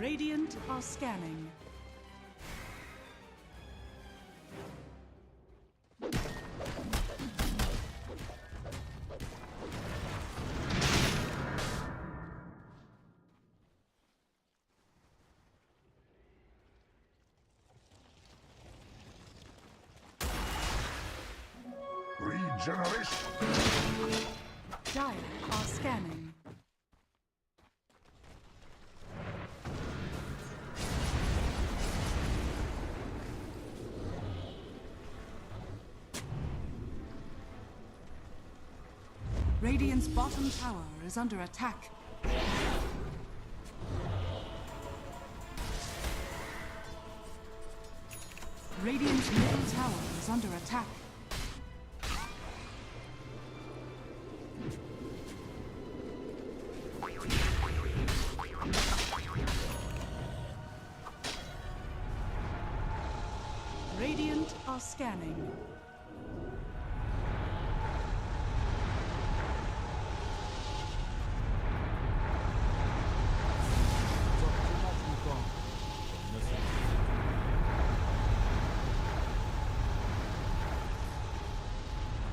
Radiant are scanning. Regeneration. Dire are scanning. Radiant's bottom tower is under attack. Radiant's middle tower is under attack. Radiant are scanning.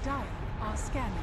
Dire are scanning.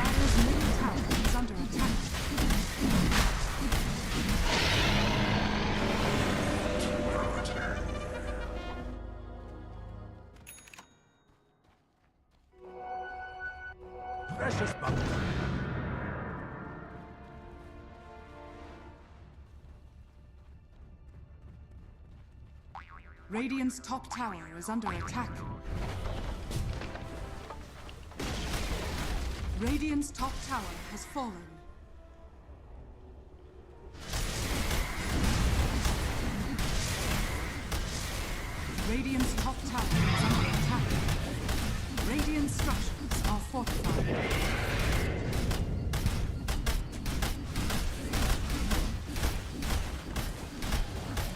Dire's middle tower is under attack. Precious bucket. Radiant's top tower is under attack. Radiant's top tower has fallen. Radiant's top tower is under attack. Radiant structures are fortified.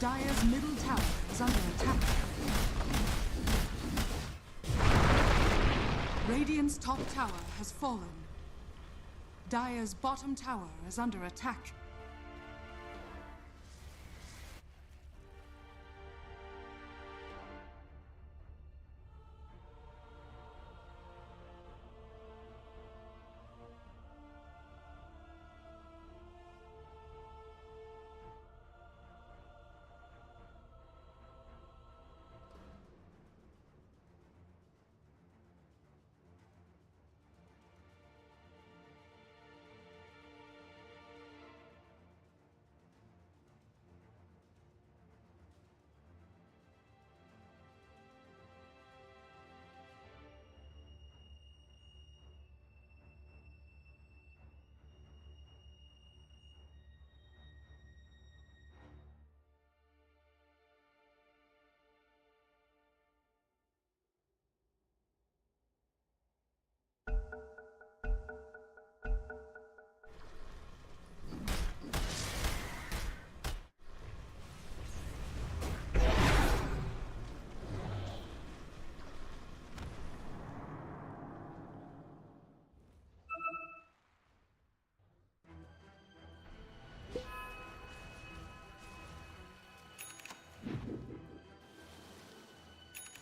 Dire's middle tower is under attack. Radiant's top tower has fallen. Dire's bottom tower is under attack.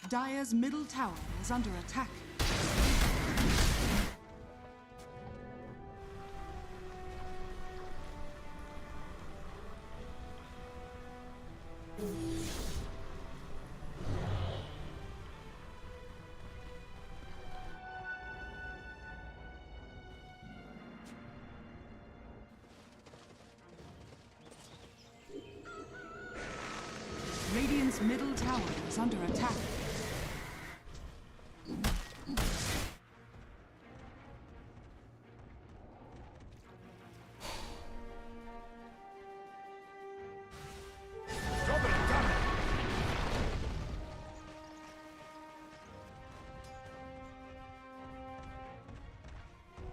Dire's middle tower is under attack. Radiant's middle tower is under attack. Double damage.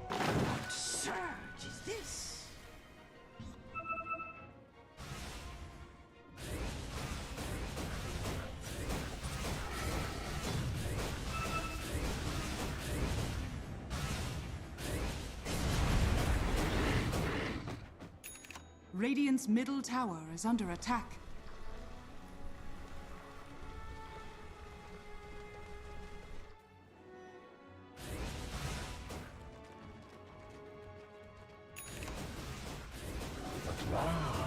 What surge is this? Radiant's middle tower is under attack. At last.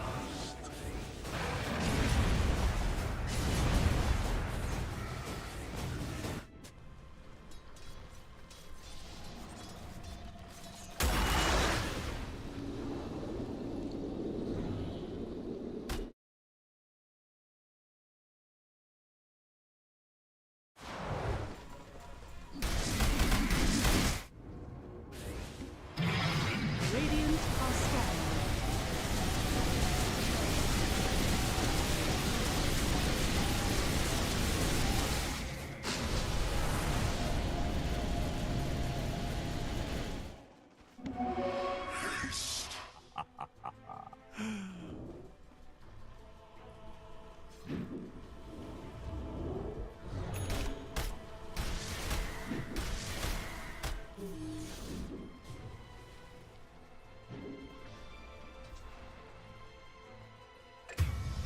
Radiant are scanning.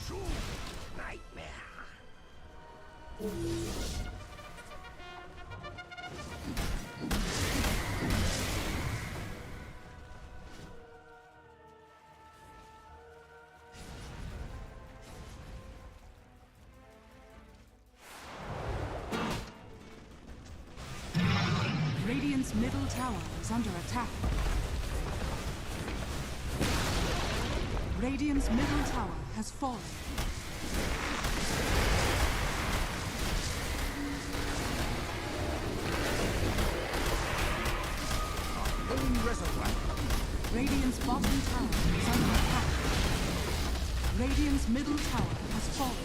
True nightmare. Radiant's middle tower is under attack. Radiant's middle tower has fallen. Living reservoir. Radiant's bottom tower is under attack. Radiant's middle tower has fallen.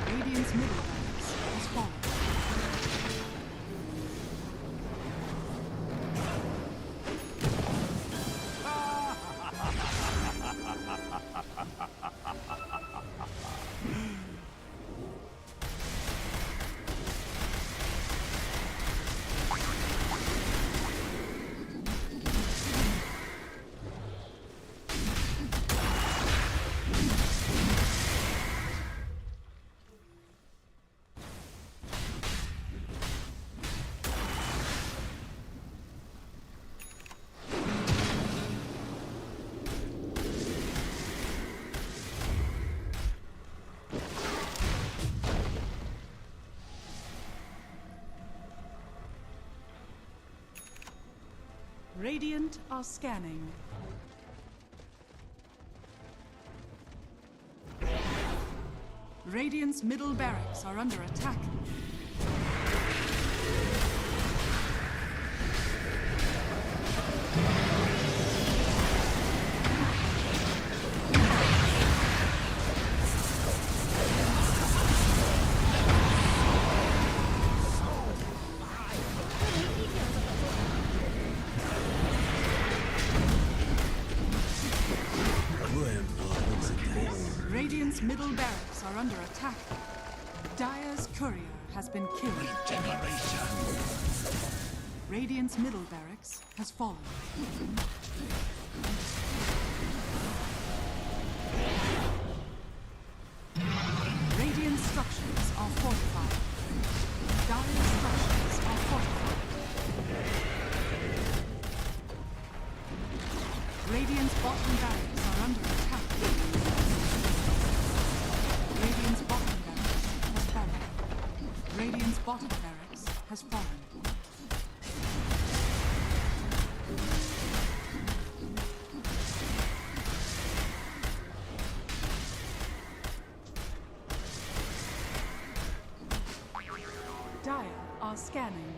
Radiant's middle barracks has fallen. Radiant are scanning. Radiant's middle barracks are under attack. Radiant's middle barracks are under attack. Dire's courier has been killed. Regeneration. Radiant's middle barracks has fallen. Radiant structures are fortified. Dire structures are fortified. Radiant's bottom barracks are under attack. Radiant's bottom barracks has fallen. Radiant's bottom barracks has fallen. Dire are scanning.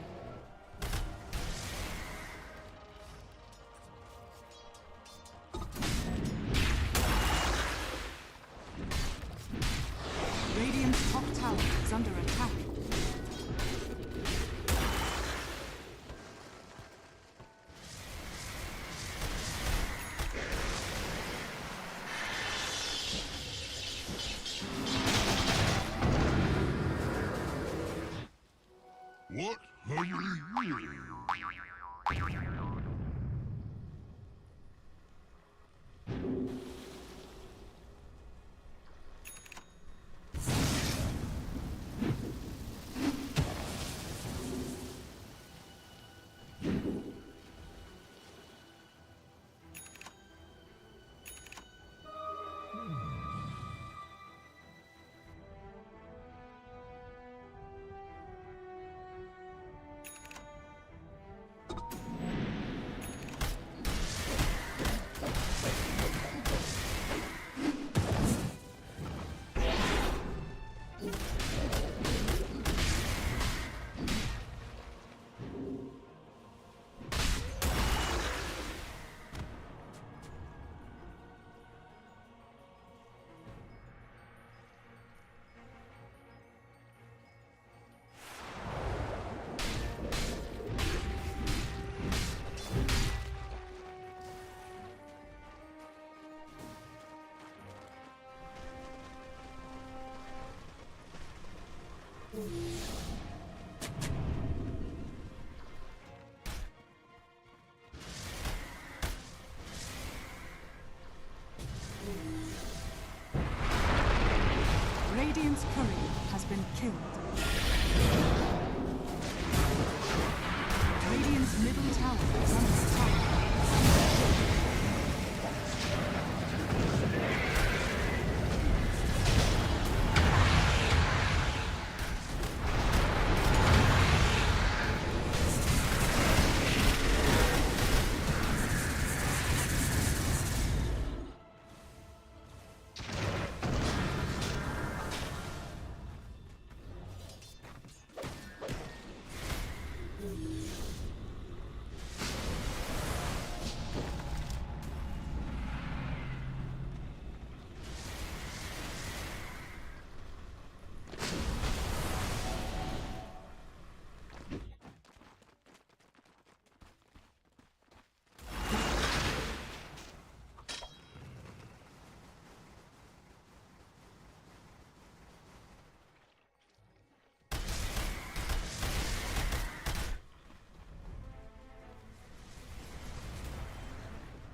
Radiant's top tower is under attack. What are you? Radiant's courier has been killed. Radiant's middle tower is under attack.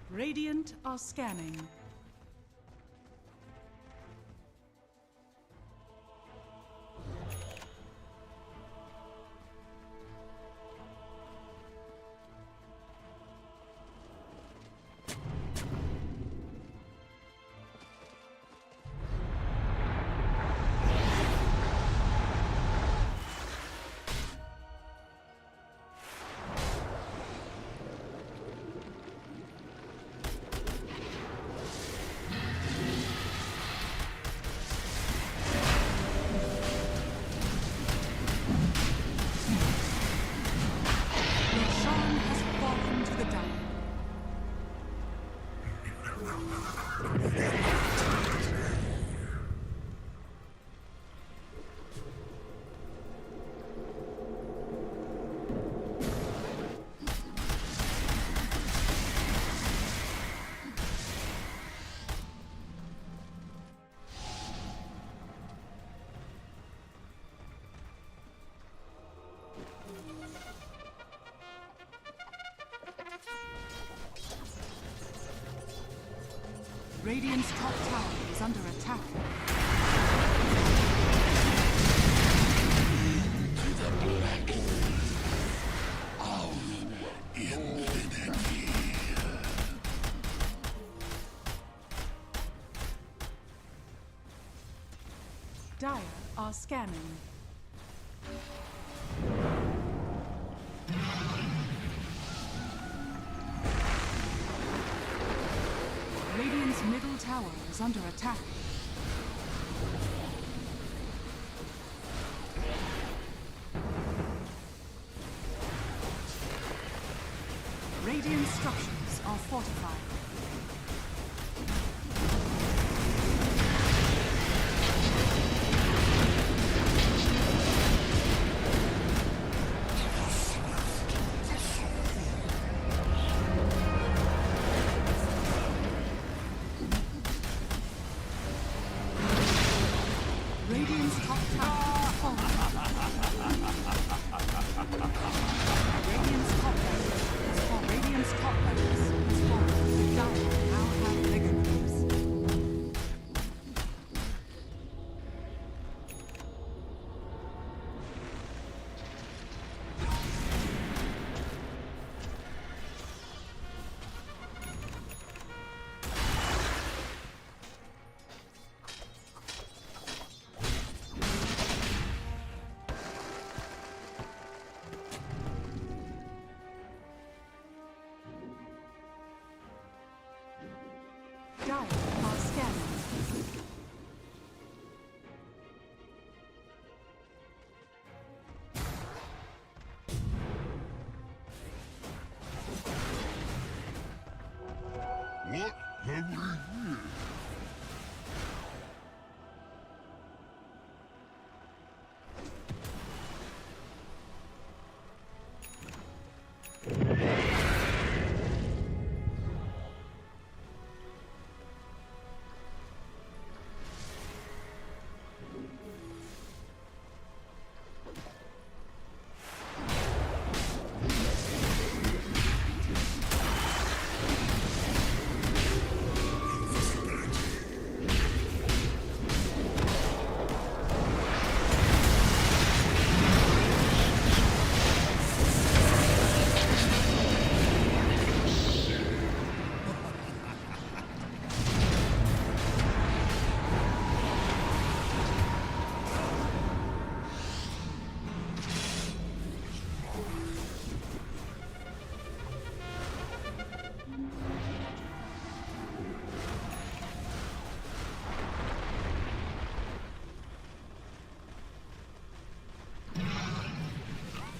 Radiant are scanning. Radiant's top tower is under attack. To the black of infinity. Dire are scanning. Radiant's middle tower is under attack. Radiant structures are fortified. Radiant's top tower has fallen. Radiant's top barracks has fallen. Radiant's top barracks has fallen. The Dire now have mega creeps. Dire are scanning. What have we here?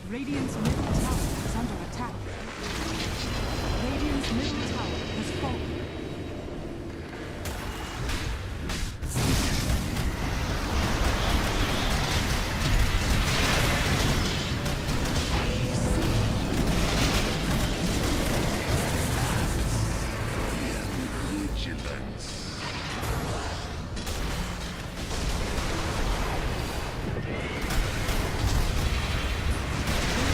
Radiant's middle tower is under attack. Radiant's middle tower has fallen. Vigilance.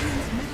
Radiant's middle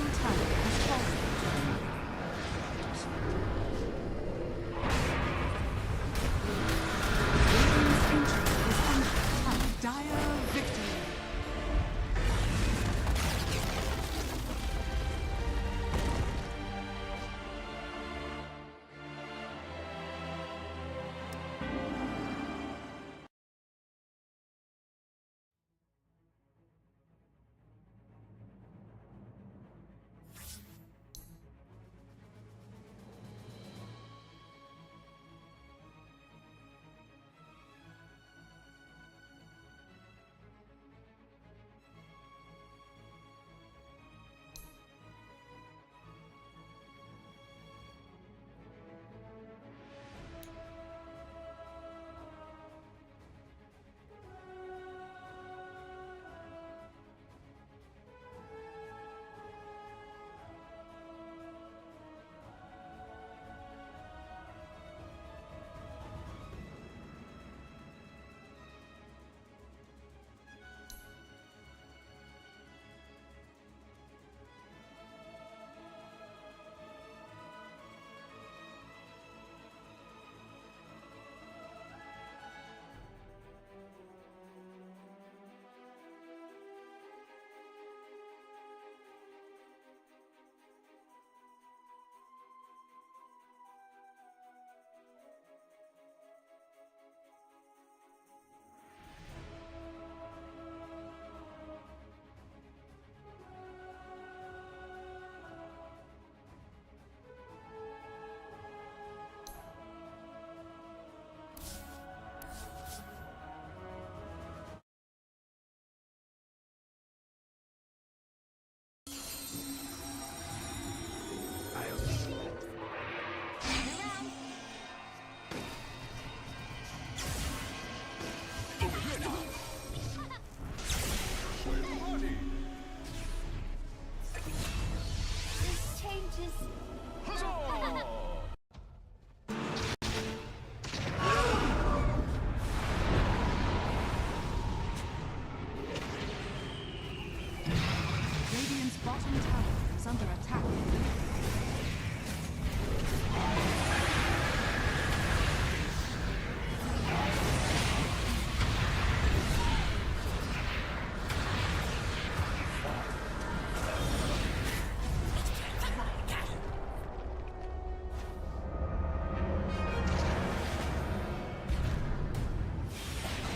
under attack.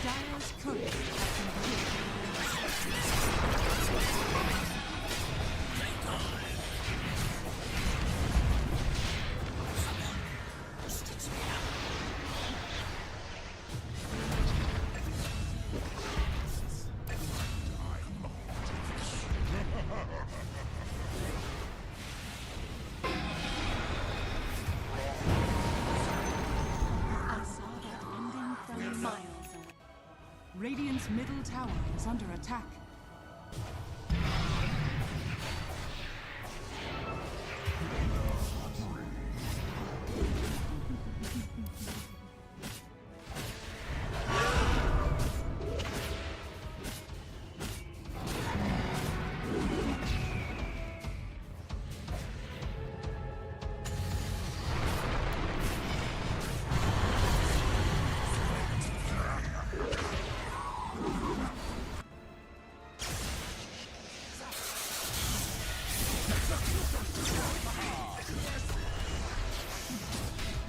Dire's courier has been killed. I saw that ending from miles away. Radiant's middle tower is under attack.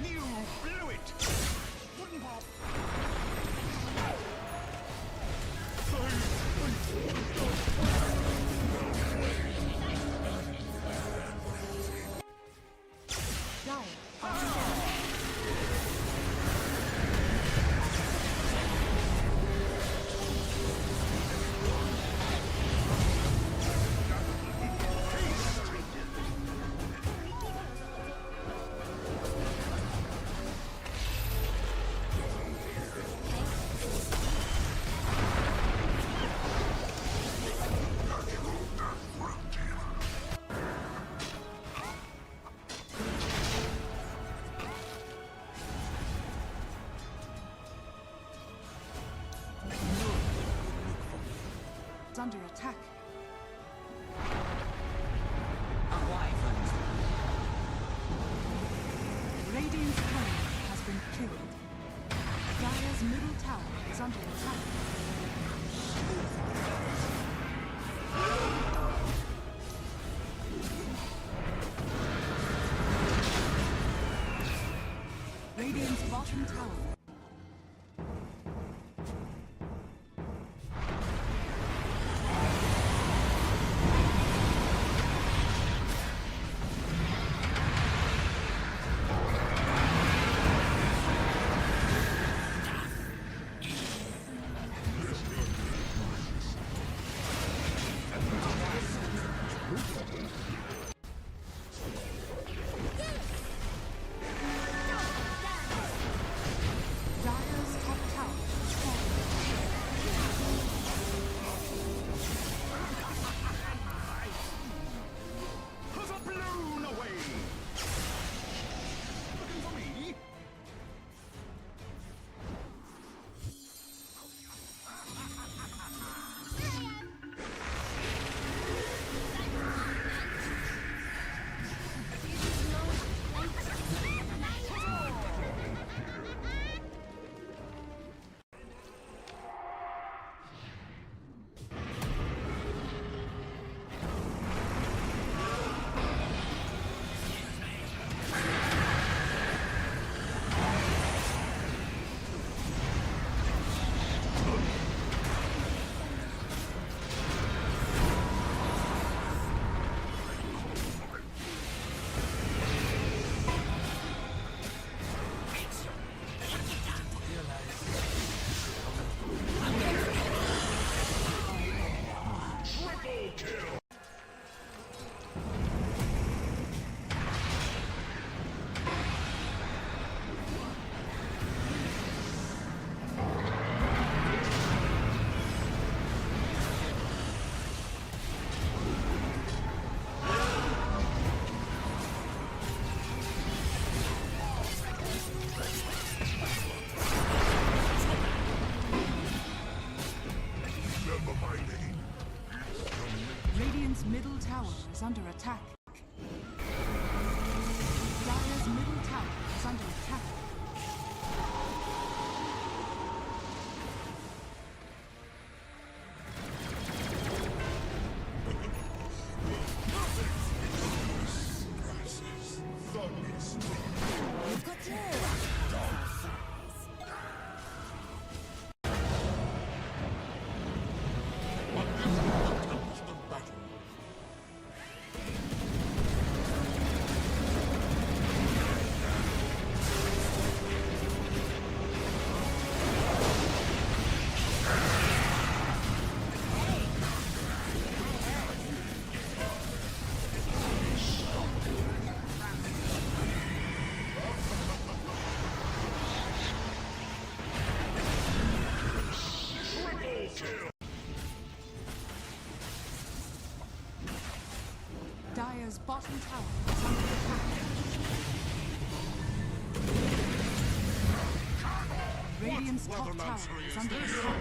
You blew it! Wooden pop! Dire are down. It's under attack. Radiant's courier has been killed. Dire's middle tower is under attack. Radiant's bottom tower. Dire's top tower is falling. Has a blown away! Looking for me? Remember my name? Radiant's middle tower is under attack. Dire's bottom tower is under attack. Radiant's top tower is under attack.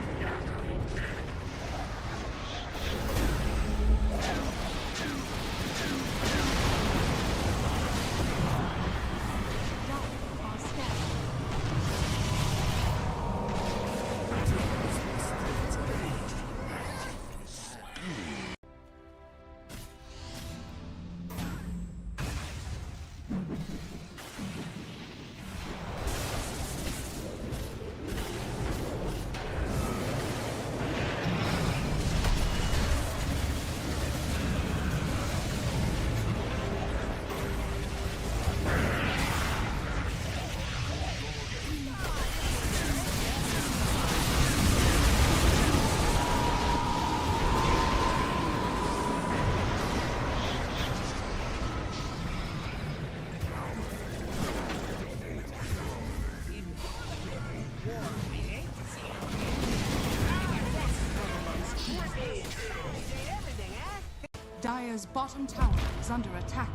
Dire's bottom tower is under attack.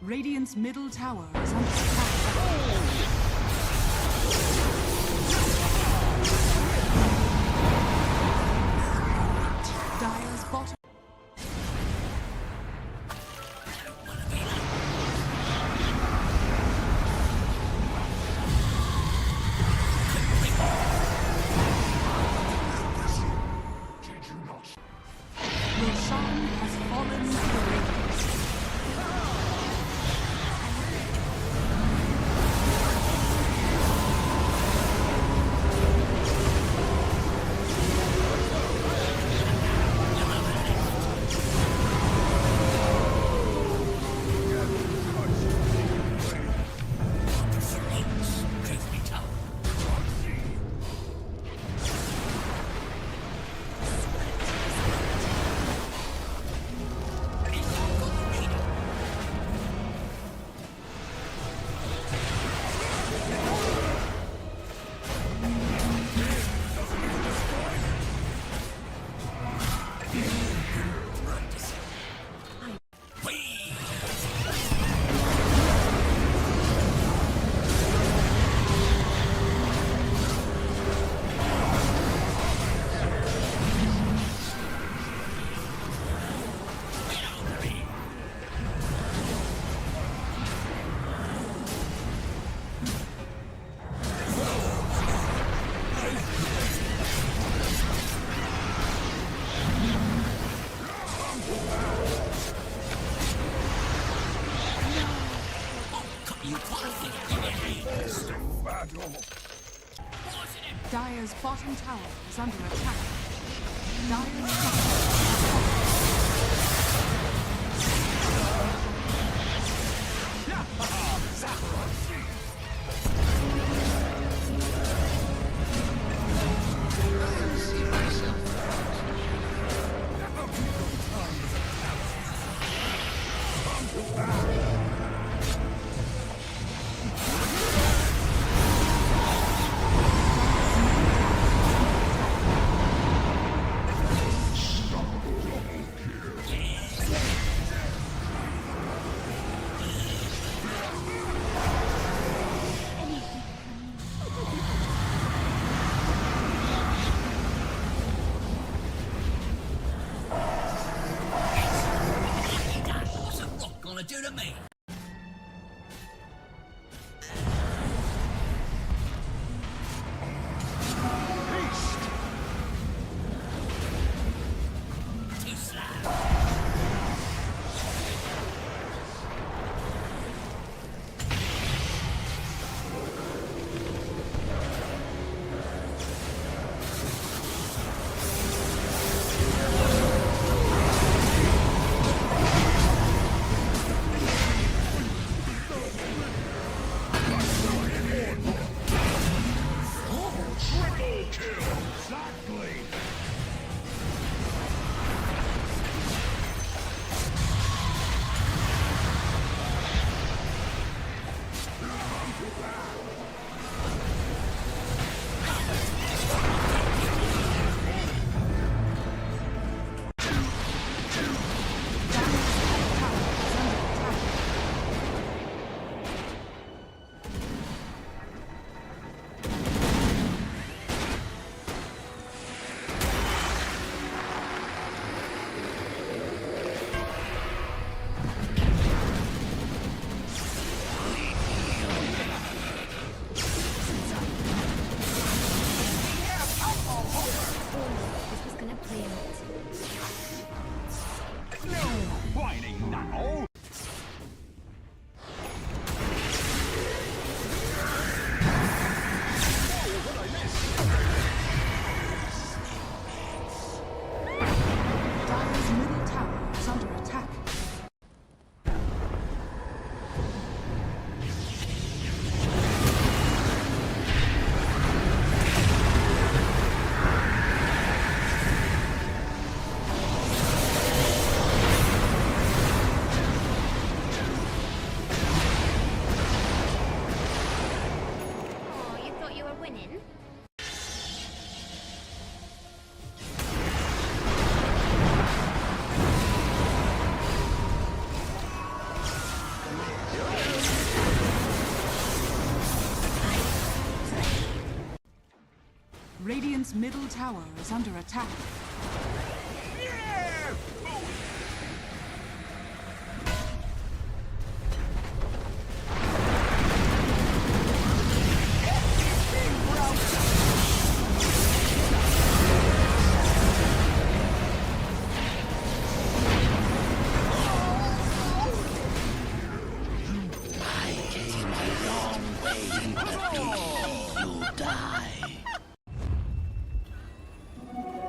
Radiant's middle tower is under attack. Dire's bottom. Roshan has fallen to the Radiance. Dire's bottom tower is under attack. Dire's Dire's middle tower is under attack. Oh, you thought you were winning? Radiant's middle tower is under attack.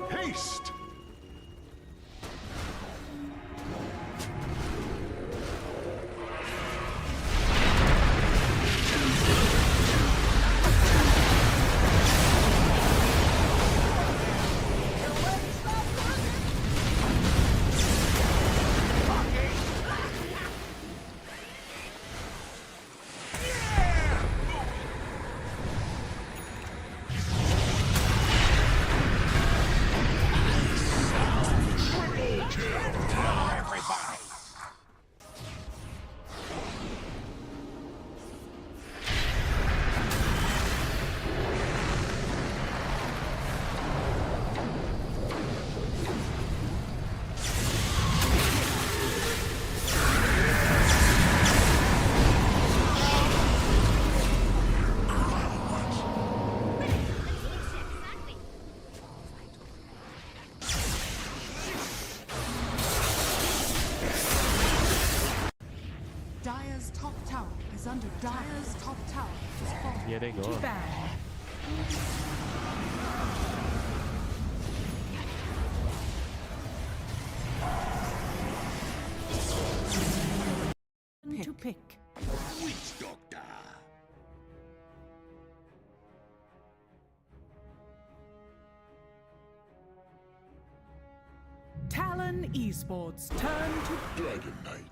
Haste! Everybody! Dire's top tower is under Dire's top tower is falling. Gì ở đây nữa? To ban. To pick. Witch doctor. Talon Esports turn to Dragon Knight.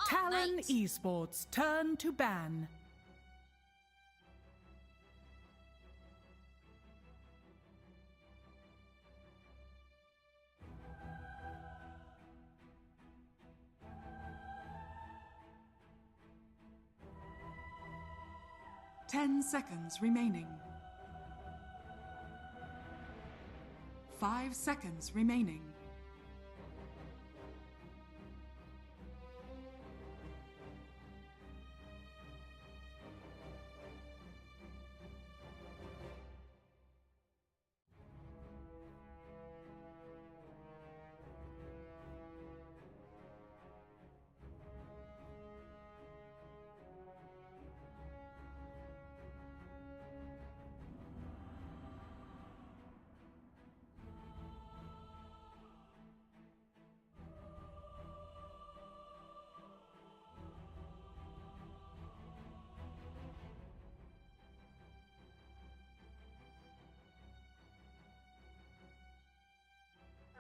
Talon mate. Esports turn to ban. Ten seconds remaining. 5 seconds remaining.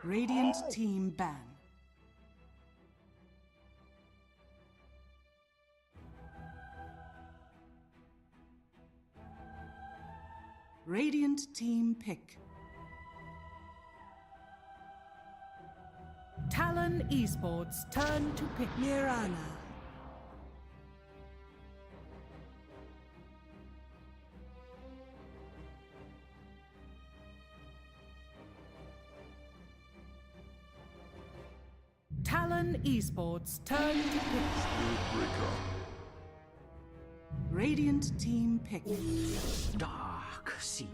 Radiant team ban. Radiant team pick. Talon Esports turn to pick. Mirana. Talon Esports turn to pick. Breaker. Radiant team pick. Dark Seer.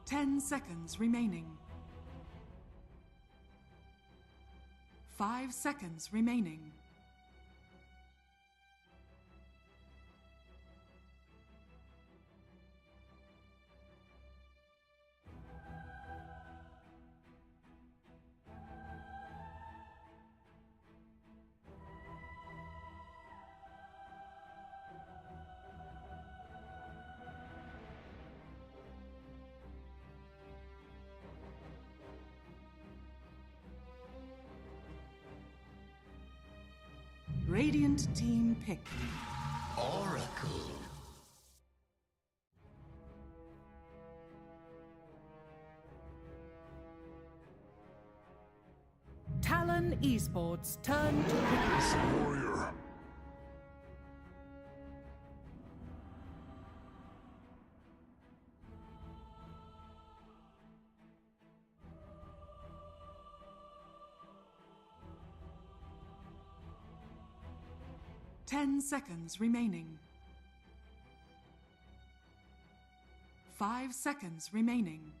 10 seconds remaining. 5 seconds remaining. Radiant team pick. Oracle. Talon Esports turn to pick. Warrior. 10 seconds remaining. 5 seconds remaining.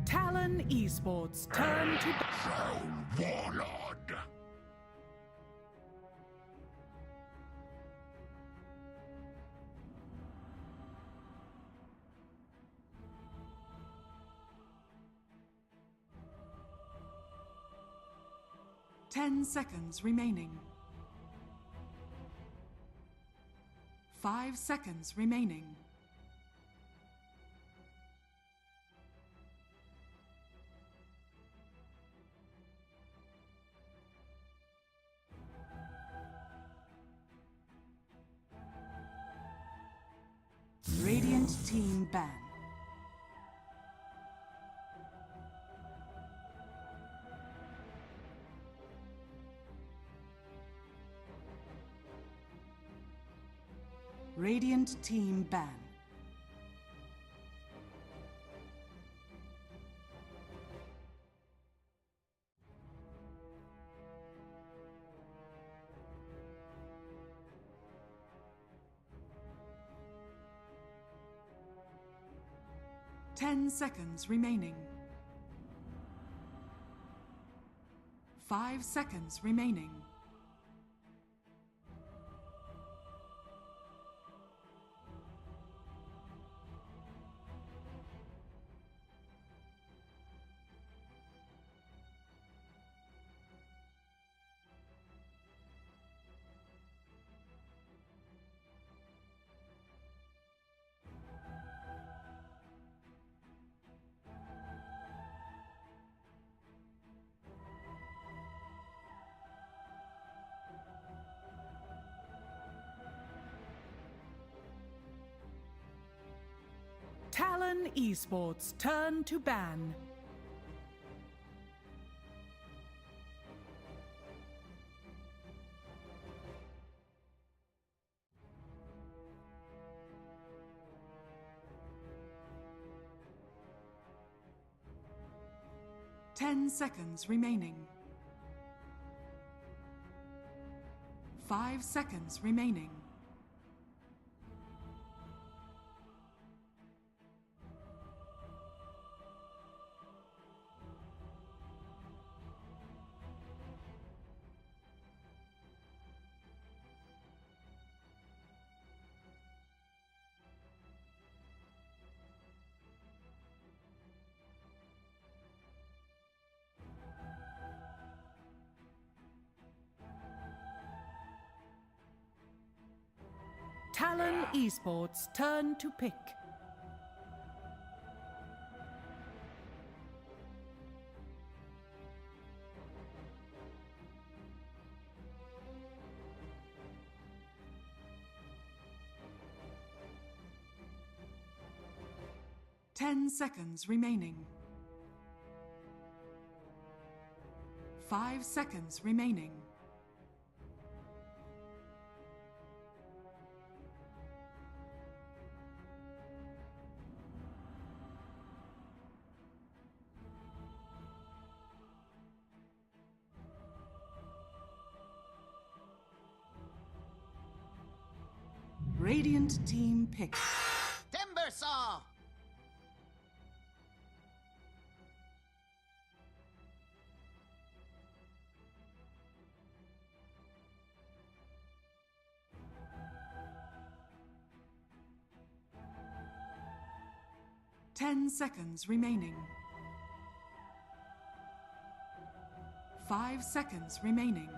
Talon Esports turn to Warlord. Ten seconds remaining. 5 seconds remaining. Radiant team ban. Radiant team ban. Ten seconds remaining. 5 seconds remaining. Talon Esports turn to ban. Ten seconds remaining. 5 seconds remaining. Talon Esports turn to pick. 10 seconds remaining. 5 seconds remaining. Radiant team pick. Timber saw! Ten seconds remaining. 5 seconds remaining.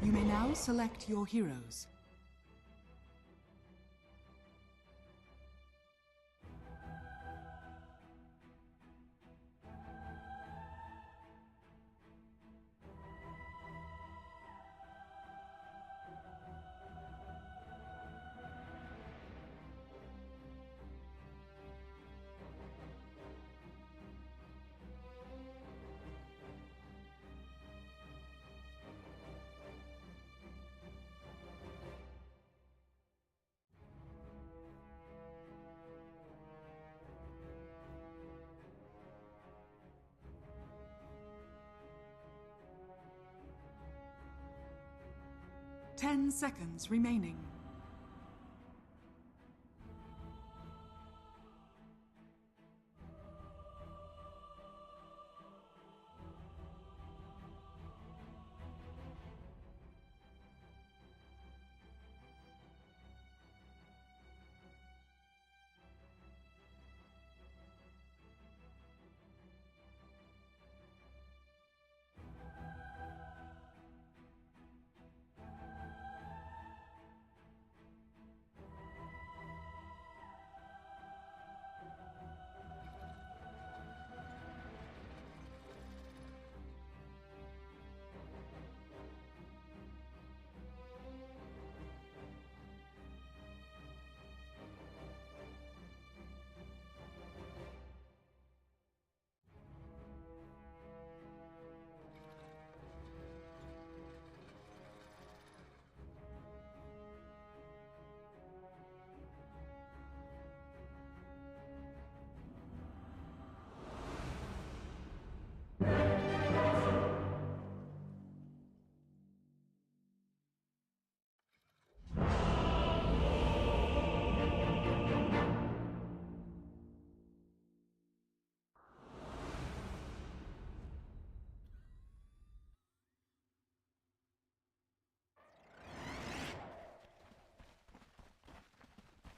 You may now select your heroes. Ten seconds remaining.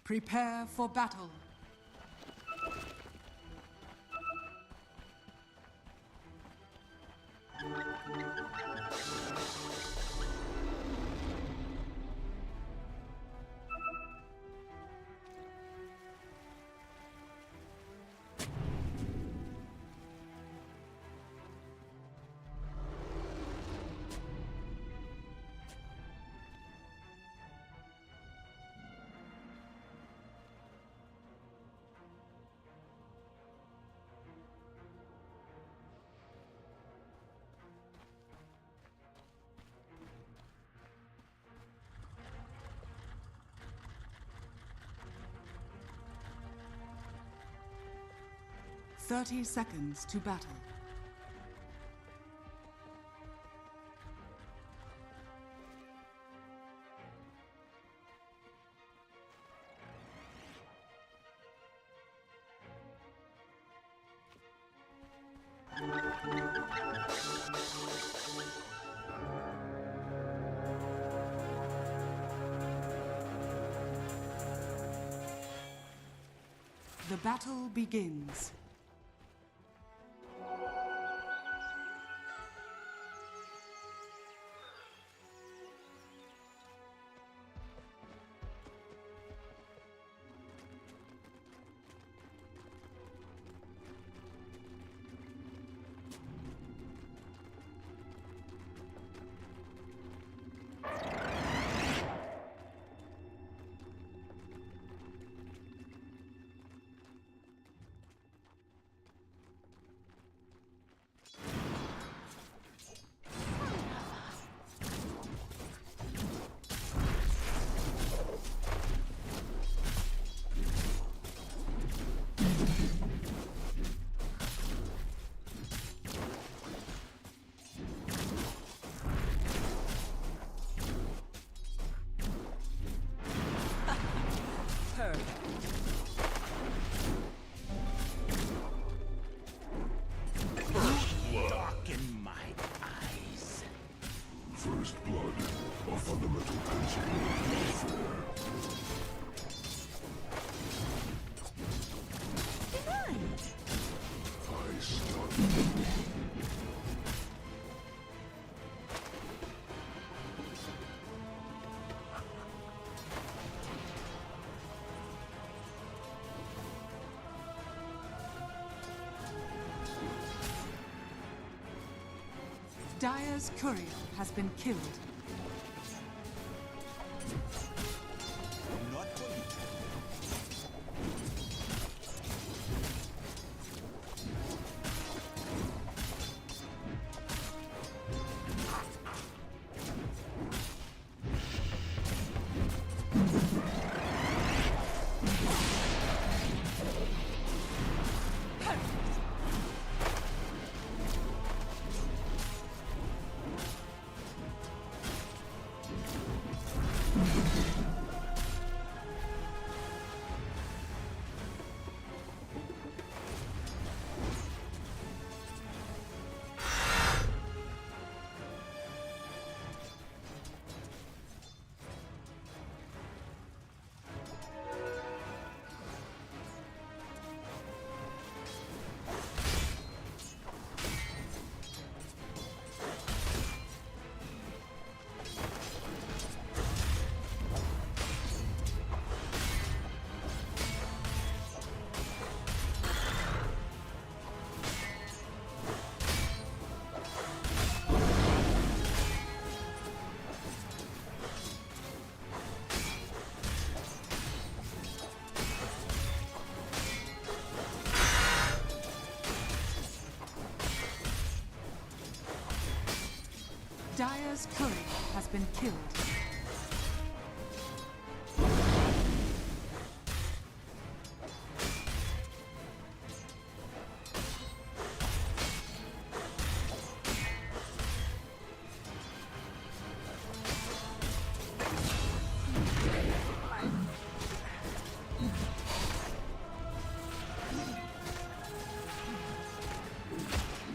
Prepare for battle. Thirty seconds to battle. The battle begins. Darken my eyes. First blood, a fundamental principle. I stun. Dire's courier has been killed. Not for you. Dire's courier has been killed.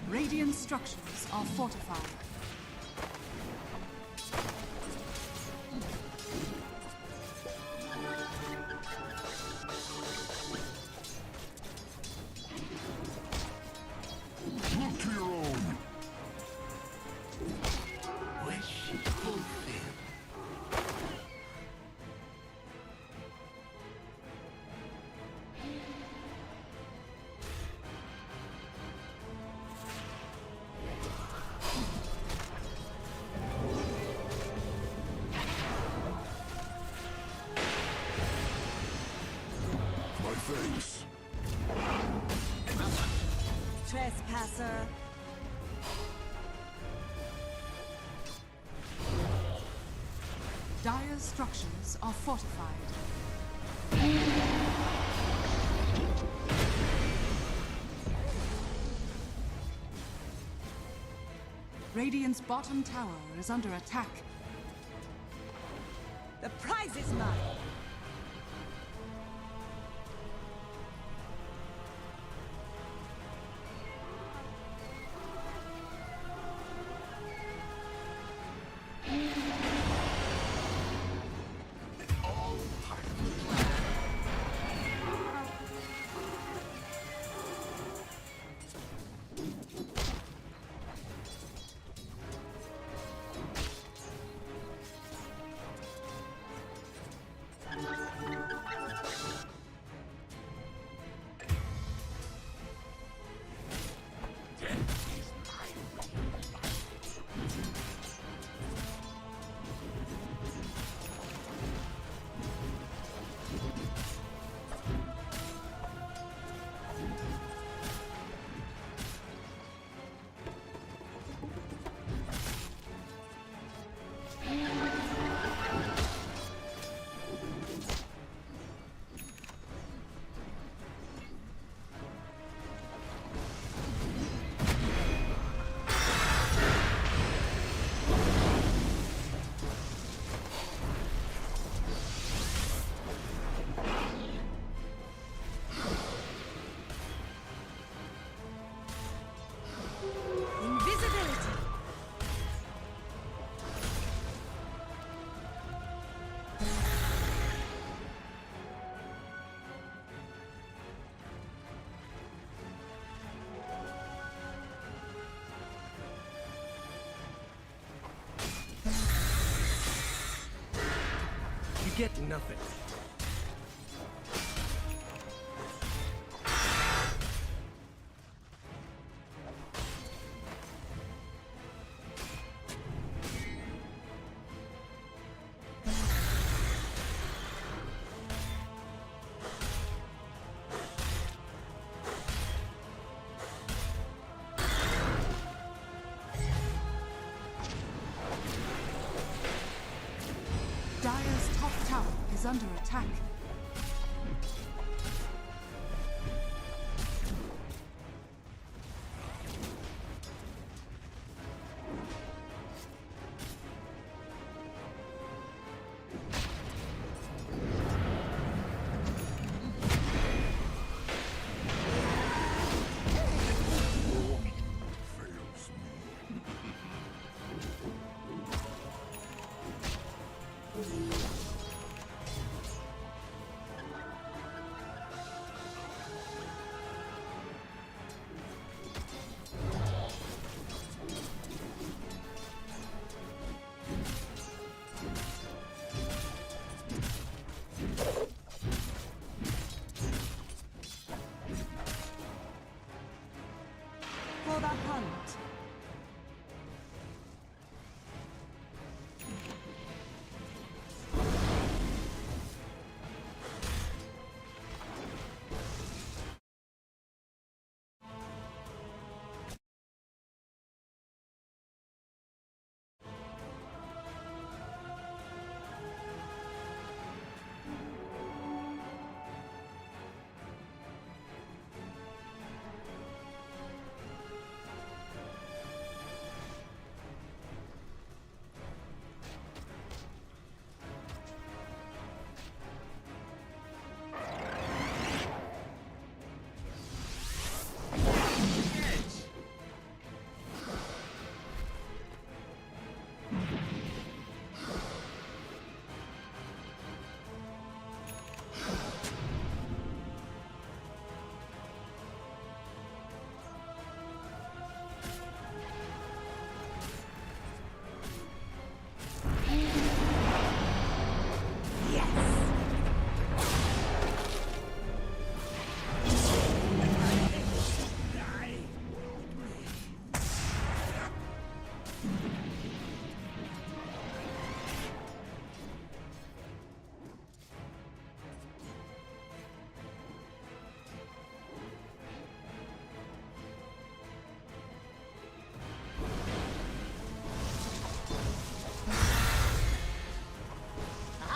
Radiant structures are fortified. Look to your own. Wish fulfilled. My thanks. Trespasser. Dire's structures are fortified. Radiant's bottom tower is under attack. The prize is mine. get nothing. Dire's top tower is under attack. Fails me. For the hunt.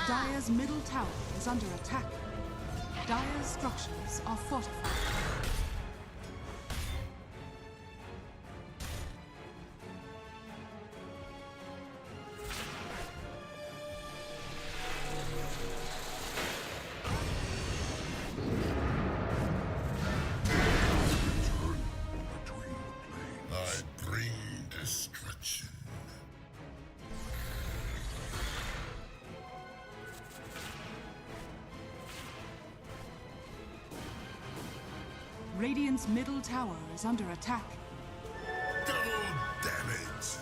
Dire's middle tower is under attack. Dire's structures are fortified. I bring destruction. Radiant's middle tower is under attack. Double damage.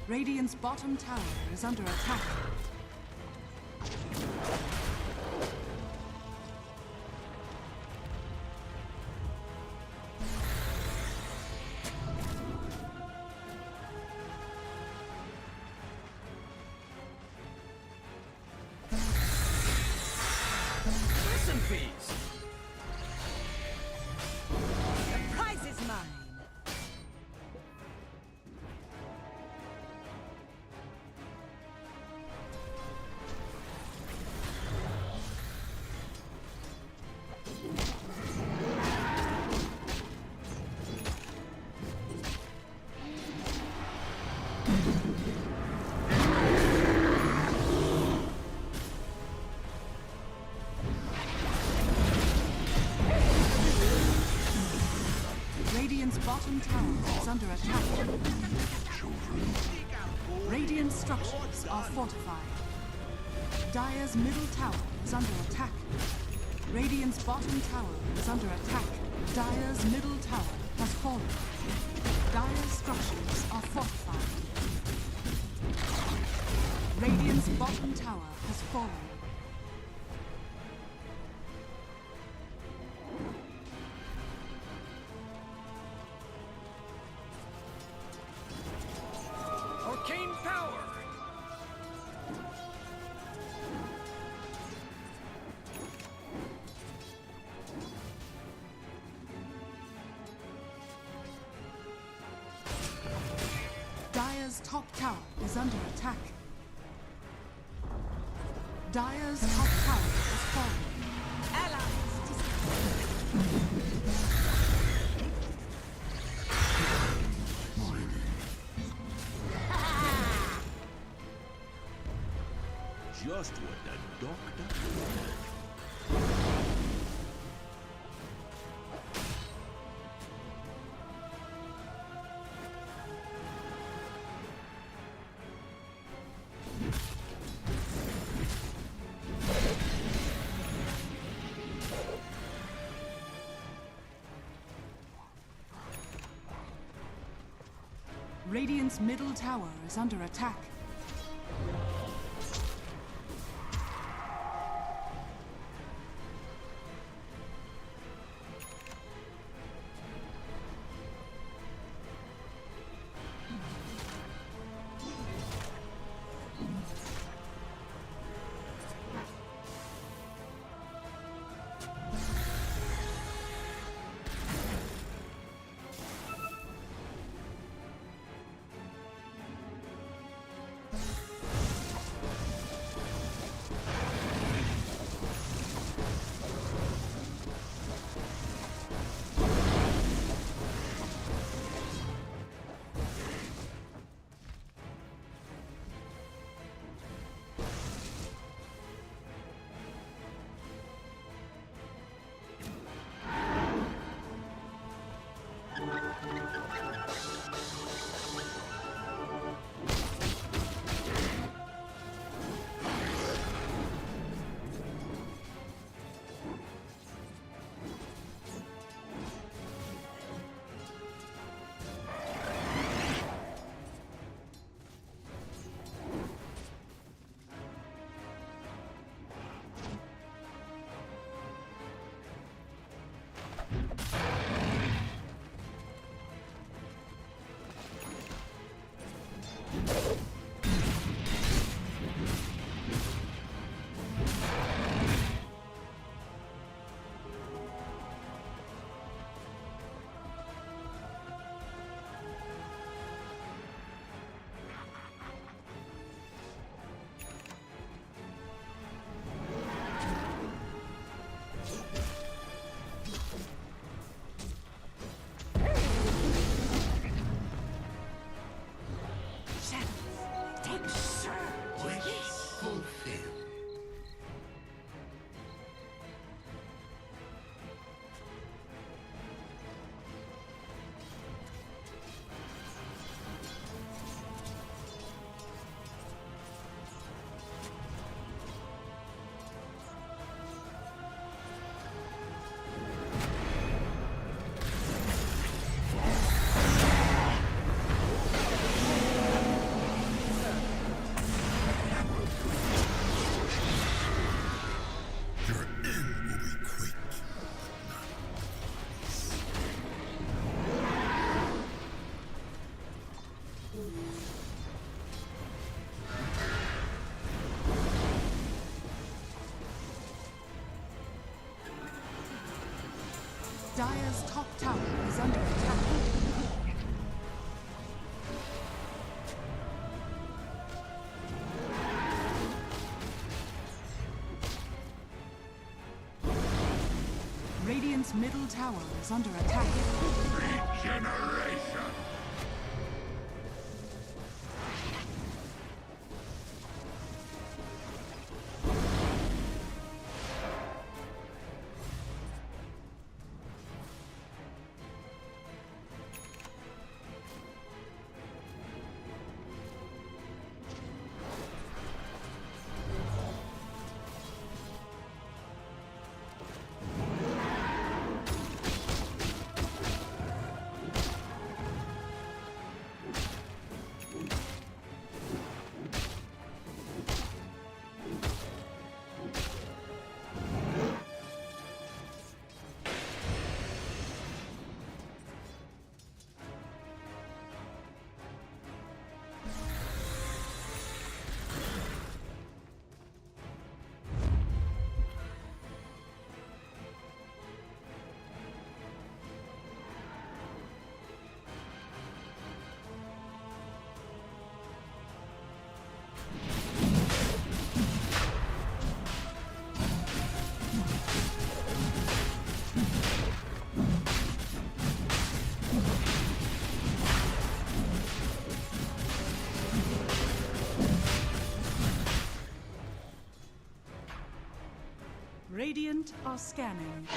Radiant's bottom tower is under attack. Listen, please. The prize is mine. tower is under attack. Radiant structures are fortified. Dire's middle tower is under attack. Radiant's bottom tower is under attack. Dire's middle tower has fallen. Dire's structures are fortified. Radiant's bottom tower has fallen. Arcane power! Dire's top tower is under attack. Dire's top tower has fallen. Just what the doctor ordered. Radiant's middle tower is under attack. Dire's top tower is under attack. Radiant's middle tower is under attack. Regeneration! Radiant are scanning.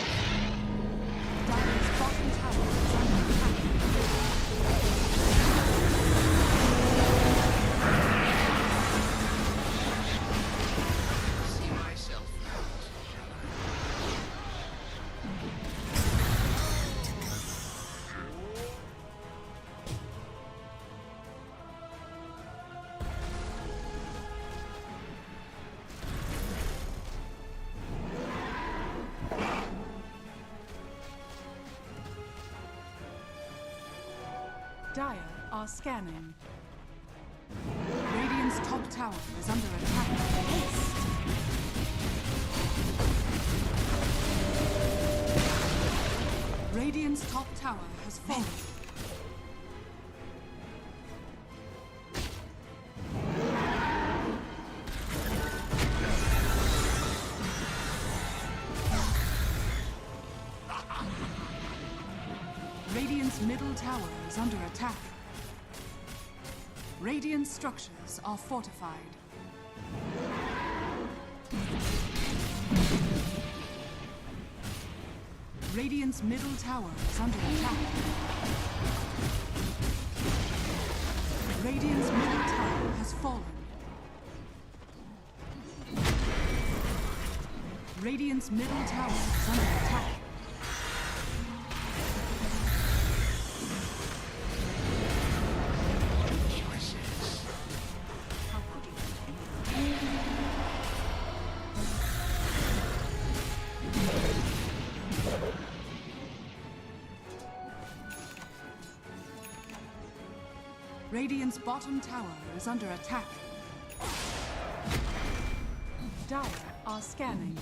Dire's bottom tower is under attack. See myself out. Dire are scanning. Radiant's top tower is under attack. Haste! Radiant's top tower has fallen. Radiant's middle tower is under attack. Radiant structures are fortified. Radiant's middle tower is under attack. Radiant's middle tower has fallen. Radiant's middle tower is under attack. Radiant's bottom tower is under attack. Dire are scanning.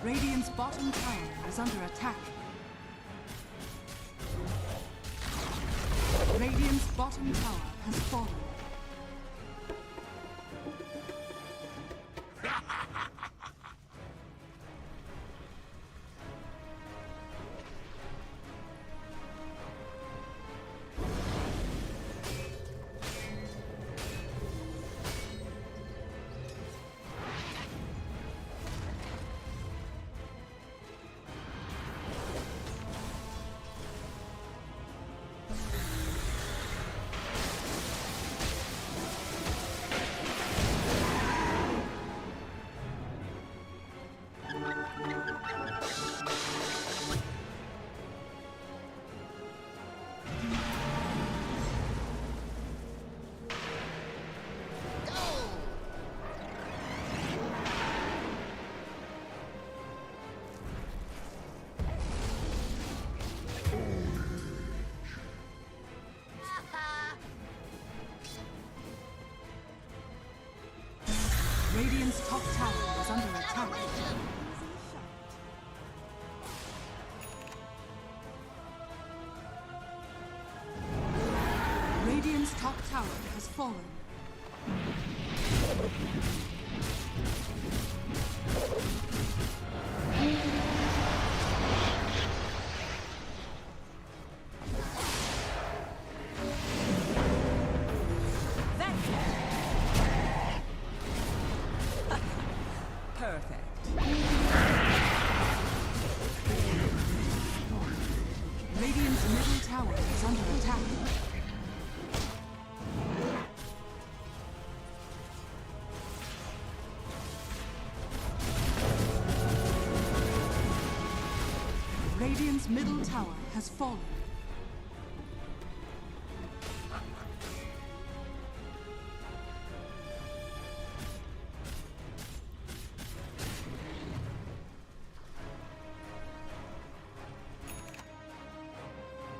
Radiant's bottom tower is under attack. Radiant's bottom tower has fallen. Radiant's top tower is under attack. Radiant's top tower has fallen. Perfect. Radiant's middle tower is under attack. Radiant's middle tower has fallen.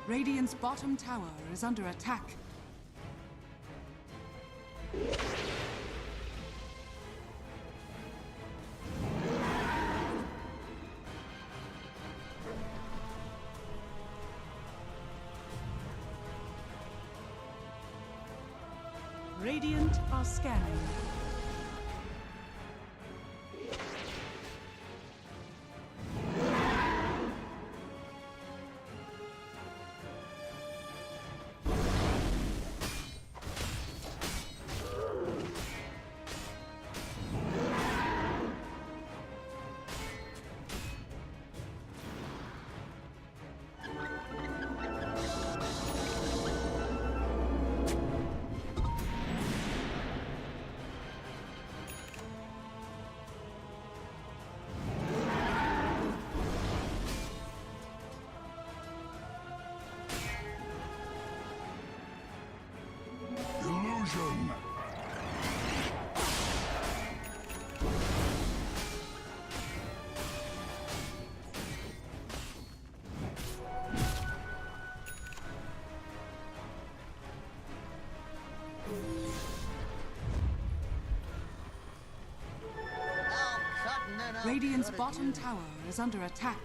Radiant's bottom tower is under attack. Radiant are scanning. Illusion! Radiant's bottom tower is under attack.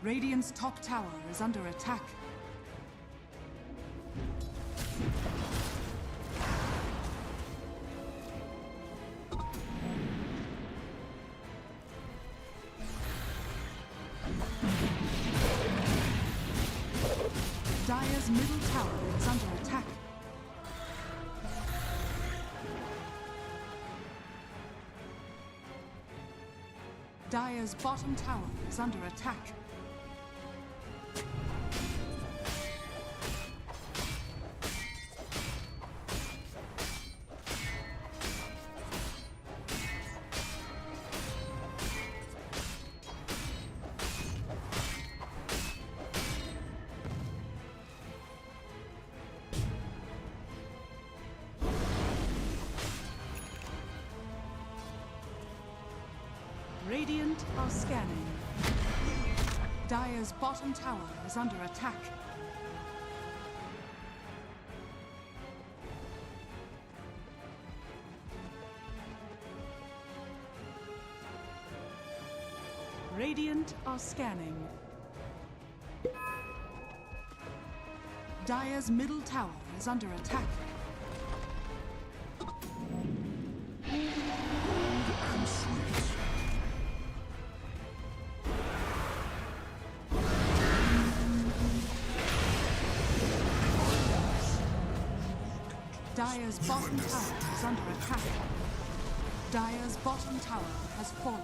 Radiant's top tower is under attack. Dire's middle tower is under attack. Dire's bottom tower is under attack. Radiant are scanning. Dire's bottom tower is under attack. Radiant are scanning. Dire's middle tower is under attack. And sweet. Dire's bottom tower is under attack. Dire's bottom tower has fallen.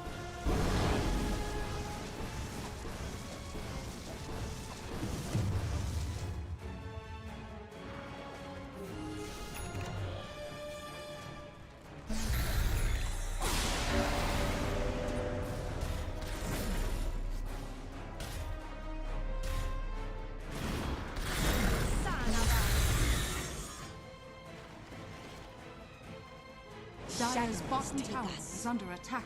Dire's bottom tower is under attack.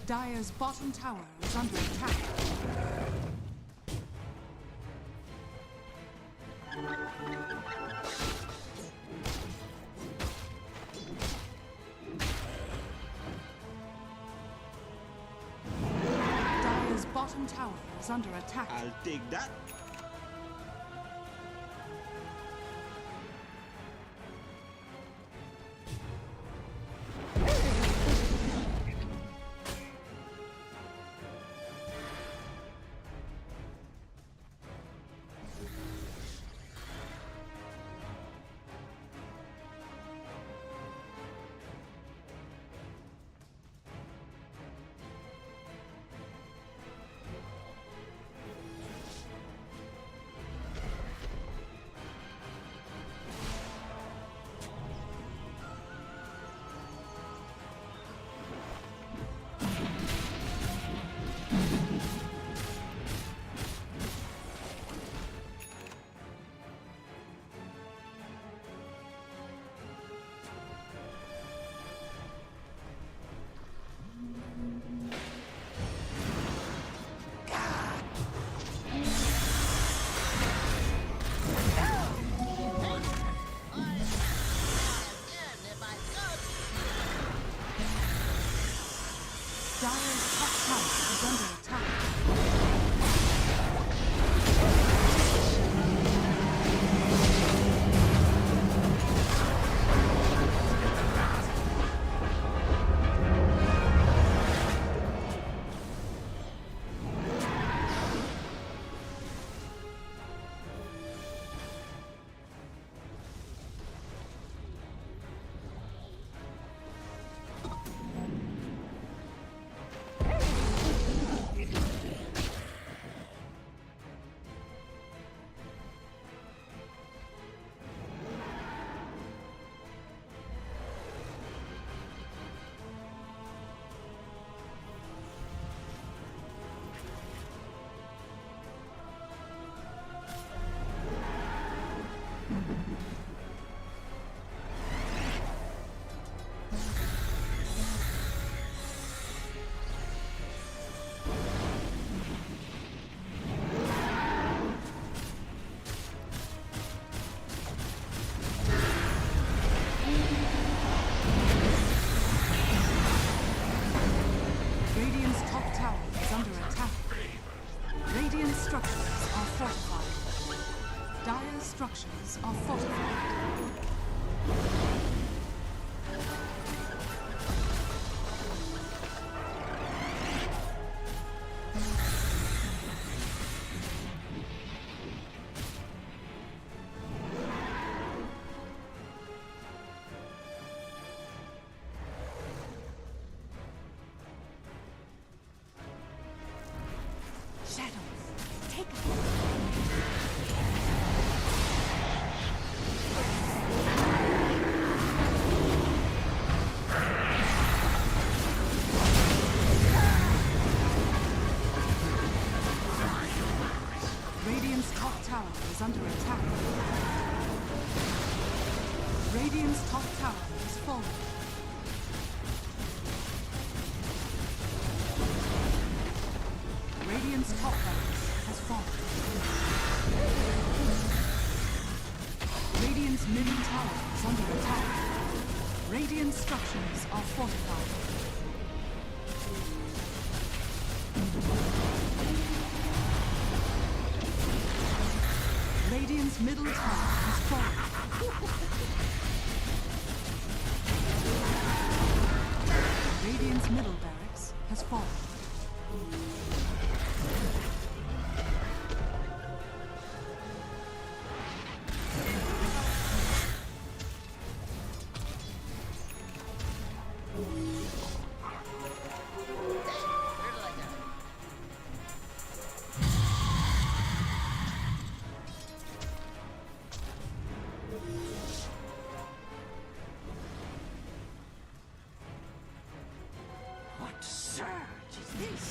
Dire's bottom tower is under attack. Dire's bottom tower is under attack. I'll take that. structures are fortified. Shadows, take us. Radiant's top tower is under attack. Radiant's top tower has fallen. Radiant's top barracks has fallen. Radiant's middle tower is under attack. Radiant structures are fortified. Radiant's middle tower has fallen. Radiant's middle barracks has fallen. What surge is this?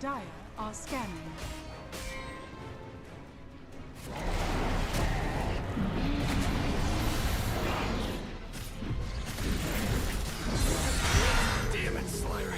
Dire are scanning. Damn it, Slayer.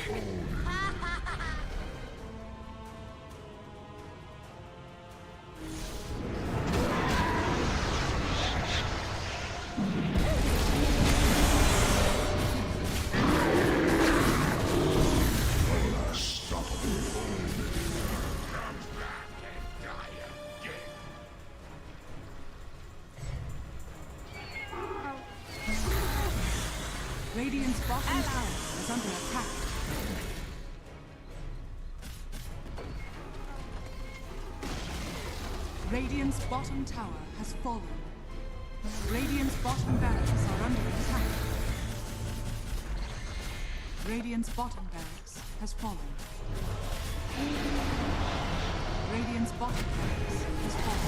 Radiant's bottom tower is under attack. Radiant's bottom tower has fallen. Radiant's bottom barracks are under attack. Radiant's bottom barracks has fallen. Radiant's bottom barracks has fallen.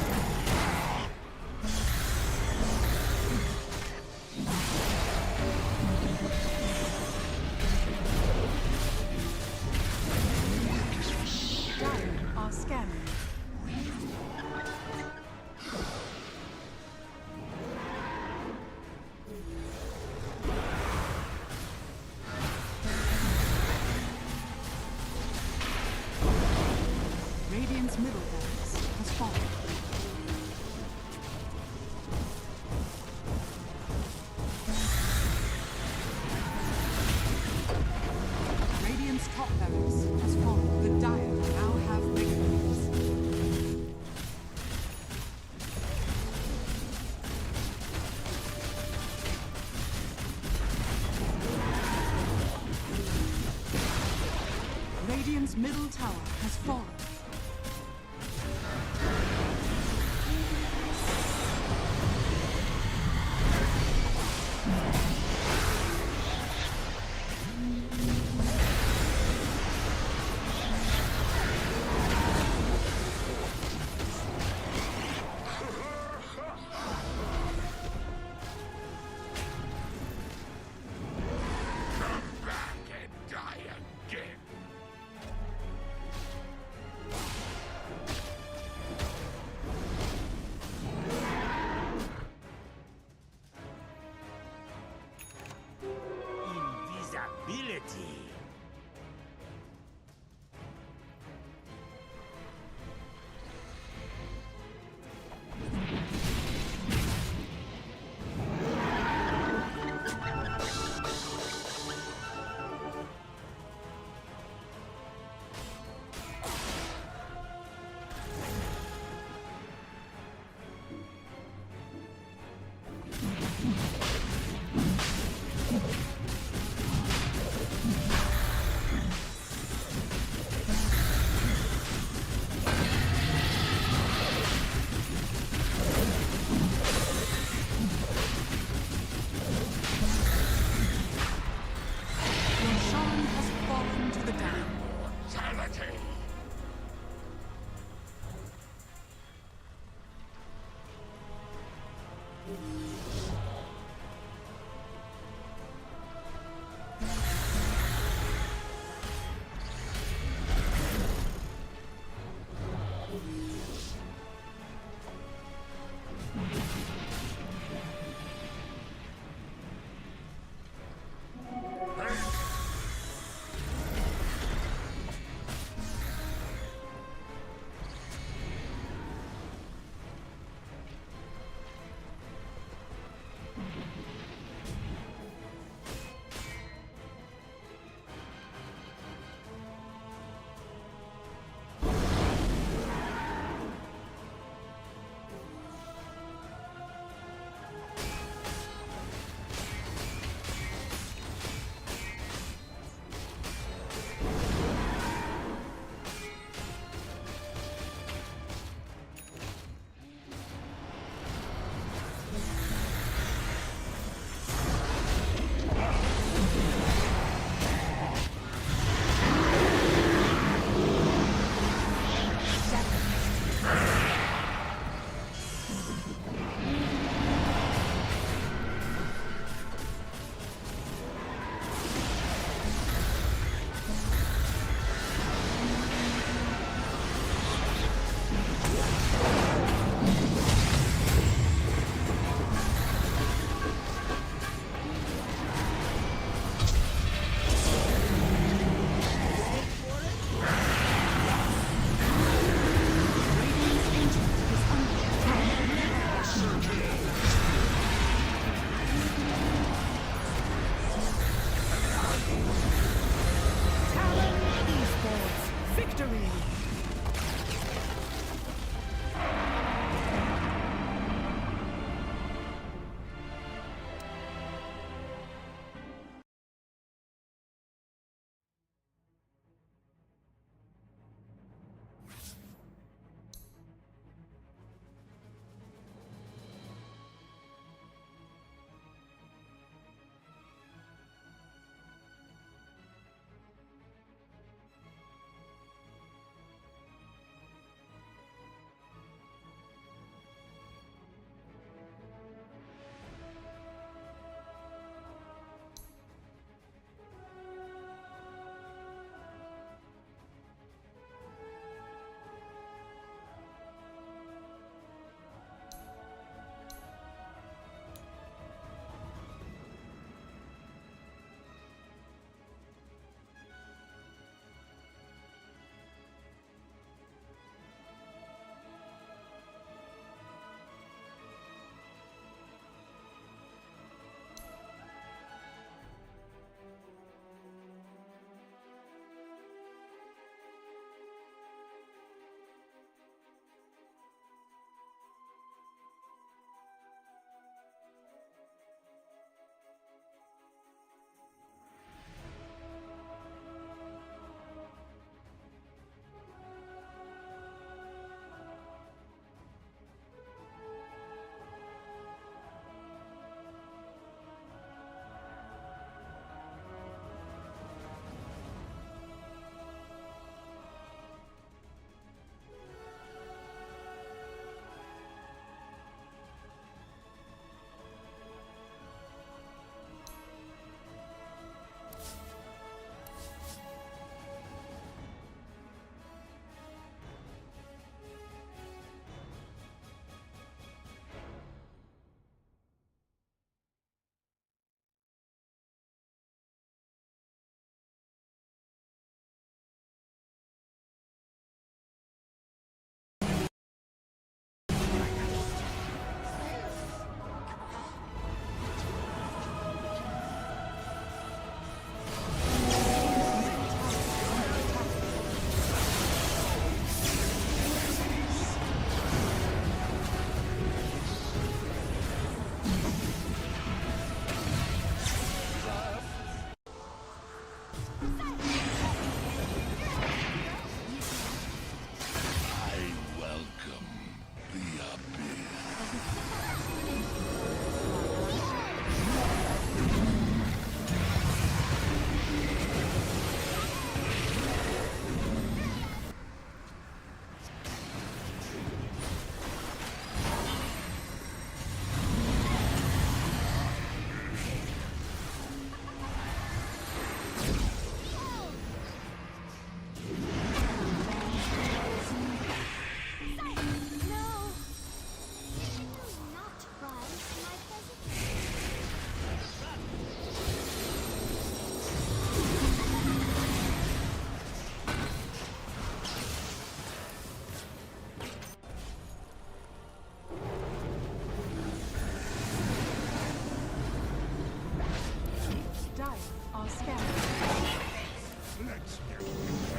Dire are scanning. Radiant's middle barracks has fallen. Radiant's top barracks has fallen. The Dire now have mega creeps. Radiant's middle tower has fallen. Back and die again. bowing to the Dire. Mortality.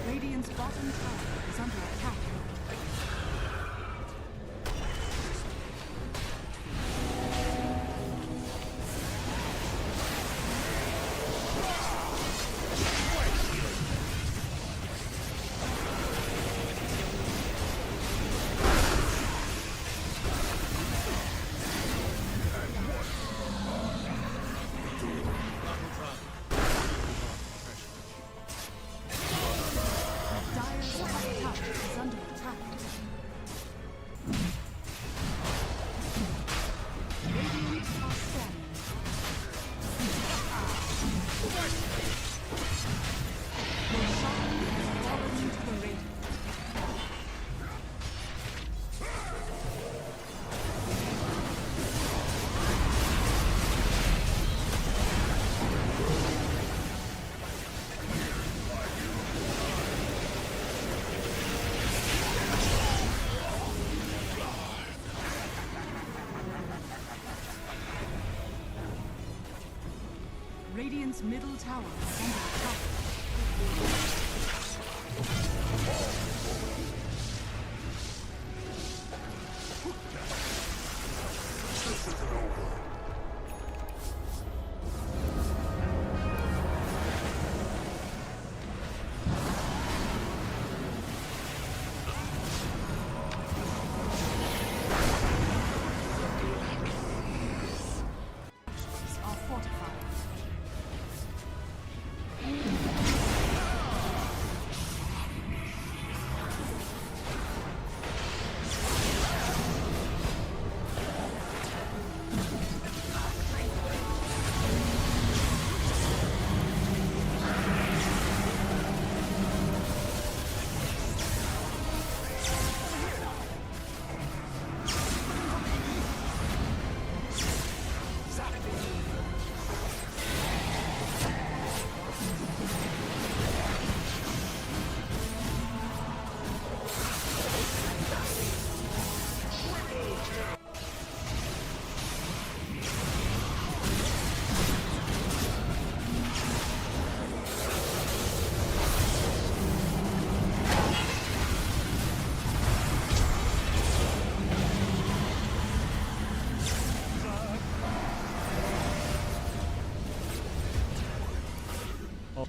Radiant's bottom tower is under attack. Dire's top tower is under attack. Radiant are scanning. Your shrine has fallen to the radiant. Radiant's middle tower is under attack. Are fortified.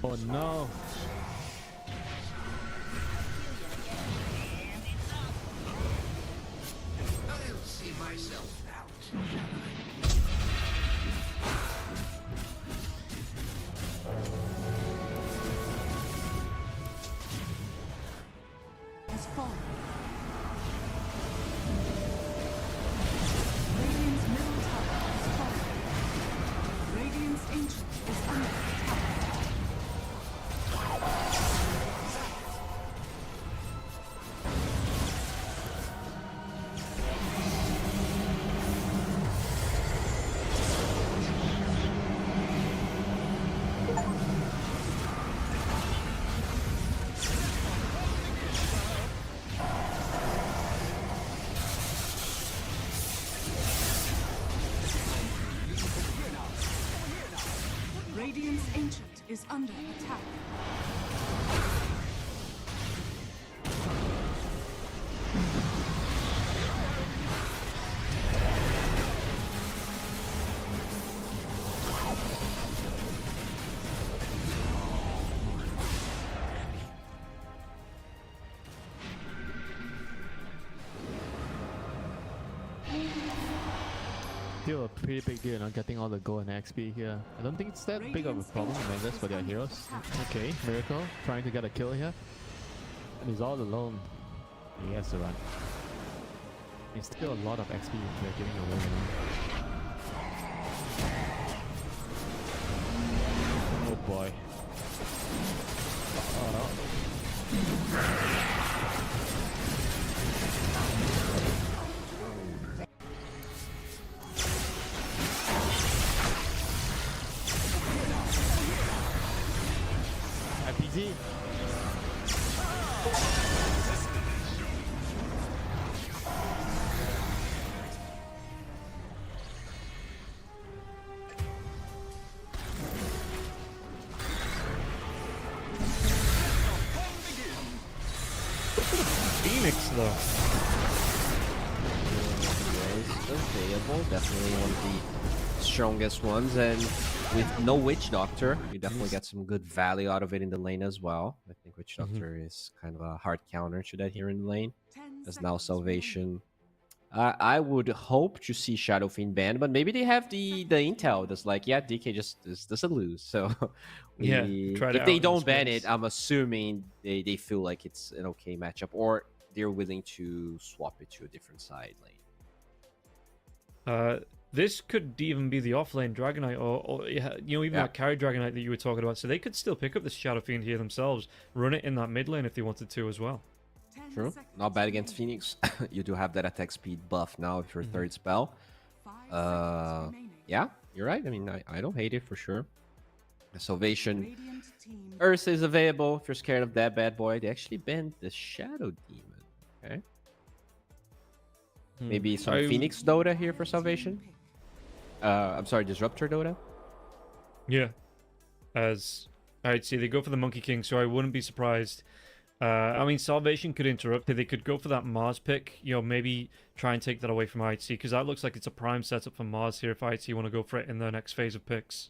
Oh no. I'll see myself out. Has fallen. Radiant's middle tower has fallen. Radiant's ancient is under attack. Radiant's ancient is under attack. Still a pretty big deal not getting all the gold and XP here. I don't think it's that big of a problem, I guess, for their heroes. Okay, Miracle trying to get a kill here. And he's all alone. He has to run. It's still a lot of XP they're giving away now. Oh boy. IPG. Phoenix, though. Was available, definitely one of the strongest ones, and with no Witch Doctor, you definitely get some good value out of it in the lane as well. I think Witch Doctor is kind of a hard counter to that here in the lane. As now Salvation. I would hope to see Shadow Fiend banned, but maybe they have the intel that's like, yeah, DK just doesn't lose. So if they don't ban it, I'm assuming they feel like it's an okay matchup, or they're willing to swap it to a different side lane. This could even be the offlane Dragonite, or even that carry Dragonite that you were talking about. So they could still pick up this Shadow Fiend here themselves, run it in that mid lane if they wanted to as well. True. Not bad against Phoenix. You do have that attack speed buff now with your third spell. Yeah, you're right. I mean, I don't hate it for sure. Salvation. Ursa is available if you're scared of that bad boy. They actually banned the Shadow Demon. Okay. Maybe some Phoenix Dota here for Salvation. I'm sorry, Disruptor Dota. Yeah. As I'd say, they go for the Monkey King, so I wouldn't be surprised. I mean, Salvation could interrupt it. They could go for that Mars pick. Maybe try and take that away from IHC, because that looks like it's a prime setup for Mars here if IHC want to go for it in their next phase of picks.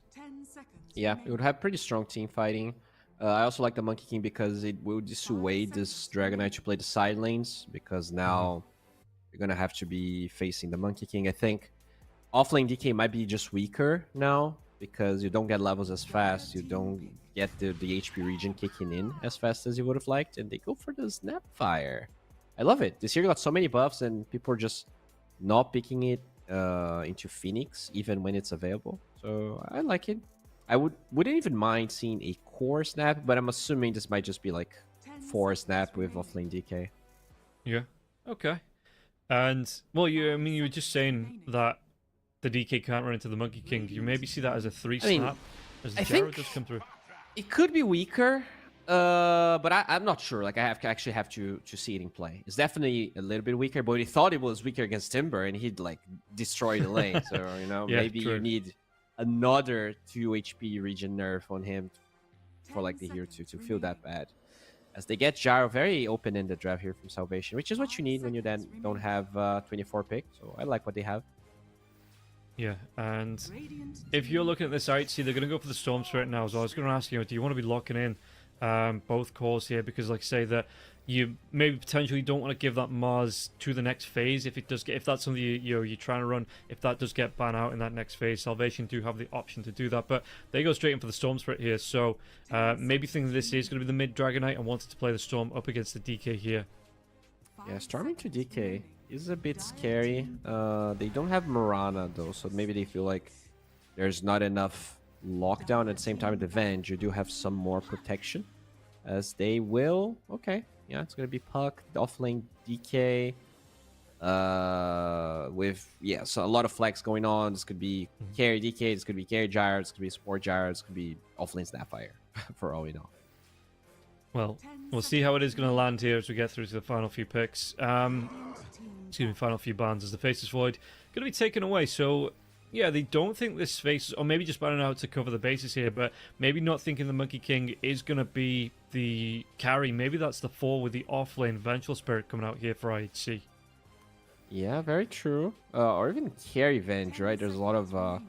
Yeah, it would have pretty strong team fighting. I also like the Monkey King because it will dissuade this Dragonite to play the side lanes, because now you're going to have to be facing the Monkey King. I think offlane DK might be just weaker now, because you don't get levels as fast. You don't get the HP region kicking in as fast as you would have liked, and they go for the Snapfire. I love it. This year got so many buffs, and people are just not picking it into Phoenix even when it's available. So I like it. I wouldn't even mind seeing a core snap, but I'm assuming this might just be like 4 snap with offlane DK. Yeah. Okay. And well, you were just saying that the DK can't run into the Monkey King. You maybe see that as a 3 snap as the Gyro does come through. It could be weaker, but I'm not sure. Like, I actually have to see it in play. It's definitely a little bit weaker, but he thought it was weaker against Timber, and he'd like destroy the lane. So Yeah, maybe you need another 2 HP region nerf on him for like the hero to feel that bad. As they get Gyro very open in the draft here from Salvation, which is what you need when you then don't have 24 pick. So I like what they have. Yeah, and if you're looking at this IHC, they're going to go for the Storm Spirit now. So I was going to ask you, do you want to be locking in both cores here? Because, like, say that you maybe potentially don't want to give that Mars to the next phase if that's something you're trying to run. If that does get banned out in that next phase, Salvation do have the option to do that. But they go straight in for the Storm Spirit here. So maybe thinking this is going to be the mid Dragonite and wanted to play the Storm up against the DK here. Yeah, Storming to DK is a bit scary. They don't have Mirana though, so maybe they feel like there's not enough lockdown. At the same time, with the Venge, you do have some more protection, as they will. Okay, yeah, it's gonna be Puck, offlane DK, with so a lot of flex going on. This could be carry DK, this could be carry Gyro, this could be support Gyro, this could be offlane Snapfire, for all we know. Well, we'll see how it is going to land here as we get through to the final few picks. Excuse me, final few bans as the Faceless Void going to be taken away. So, yeah, they don't think this Faceless, or maybe just banning out to cover the bases here, but maybe not thinking the Monkey King is going to be the carry. Maybe that's the 4 with the offlane Vengeful Spirit coming out here for IHC. Yeah, very true. Or even carry Venge, right? There's a lot of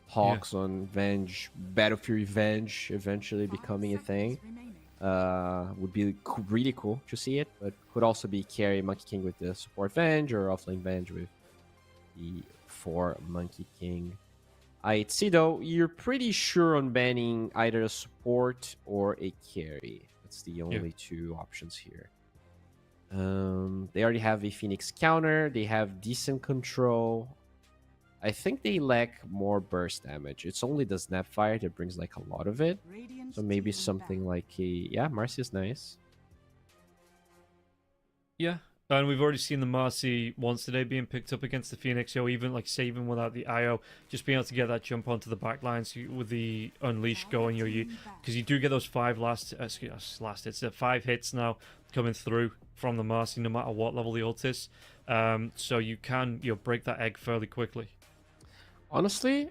hawks on Venge, Battle Fury Venge eventually becoming a thing. Would be really cool to see it, but could also be carry Monkey King with the support Venge, or offlane Venge with the 4 Monkey King. IHC though, you're pretty sure on banning either a support or a carry. That's the only 2 options here. They already have a Phoenix counter, they have decent control. I think they lack more burst damage. It's only the Snapfire that brings like a lot of it. So maybe something like a... Marcy is nice. Yeah, and we've already seen the Marcy once today being picked up against the Phoenix. Even like saving without the IO, just being able to get that jump onto the back lines with the Unleash going. Because you do get those 5 it's 5 hits now coming through from the Marcy, no matter what level the ult is. So you can break that egg fairly quickly. Honestly,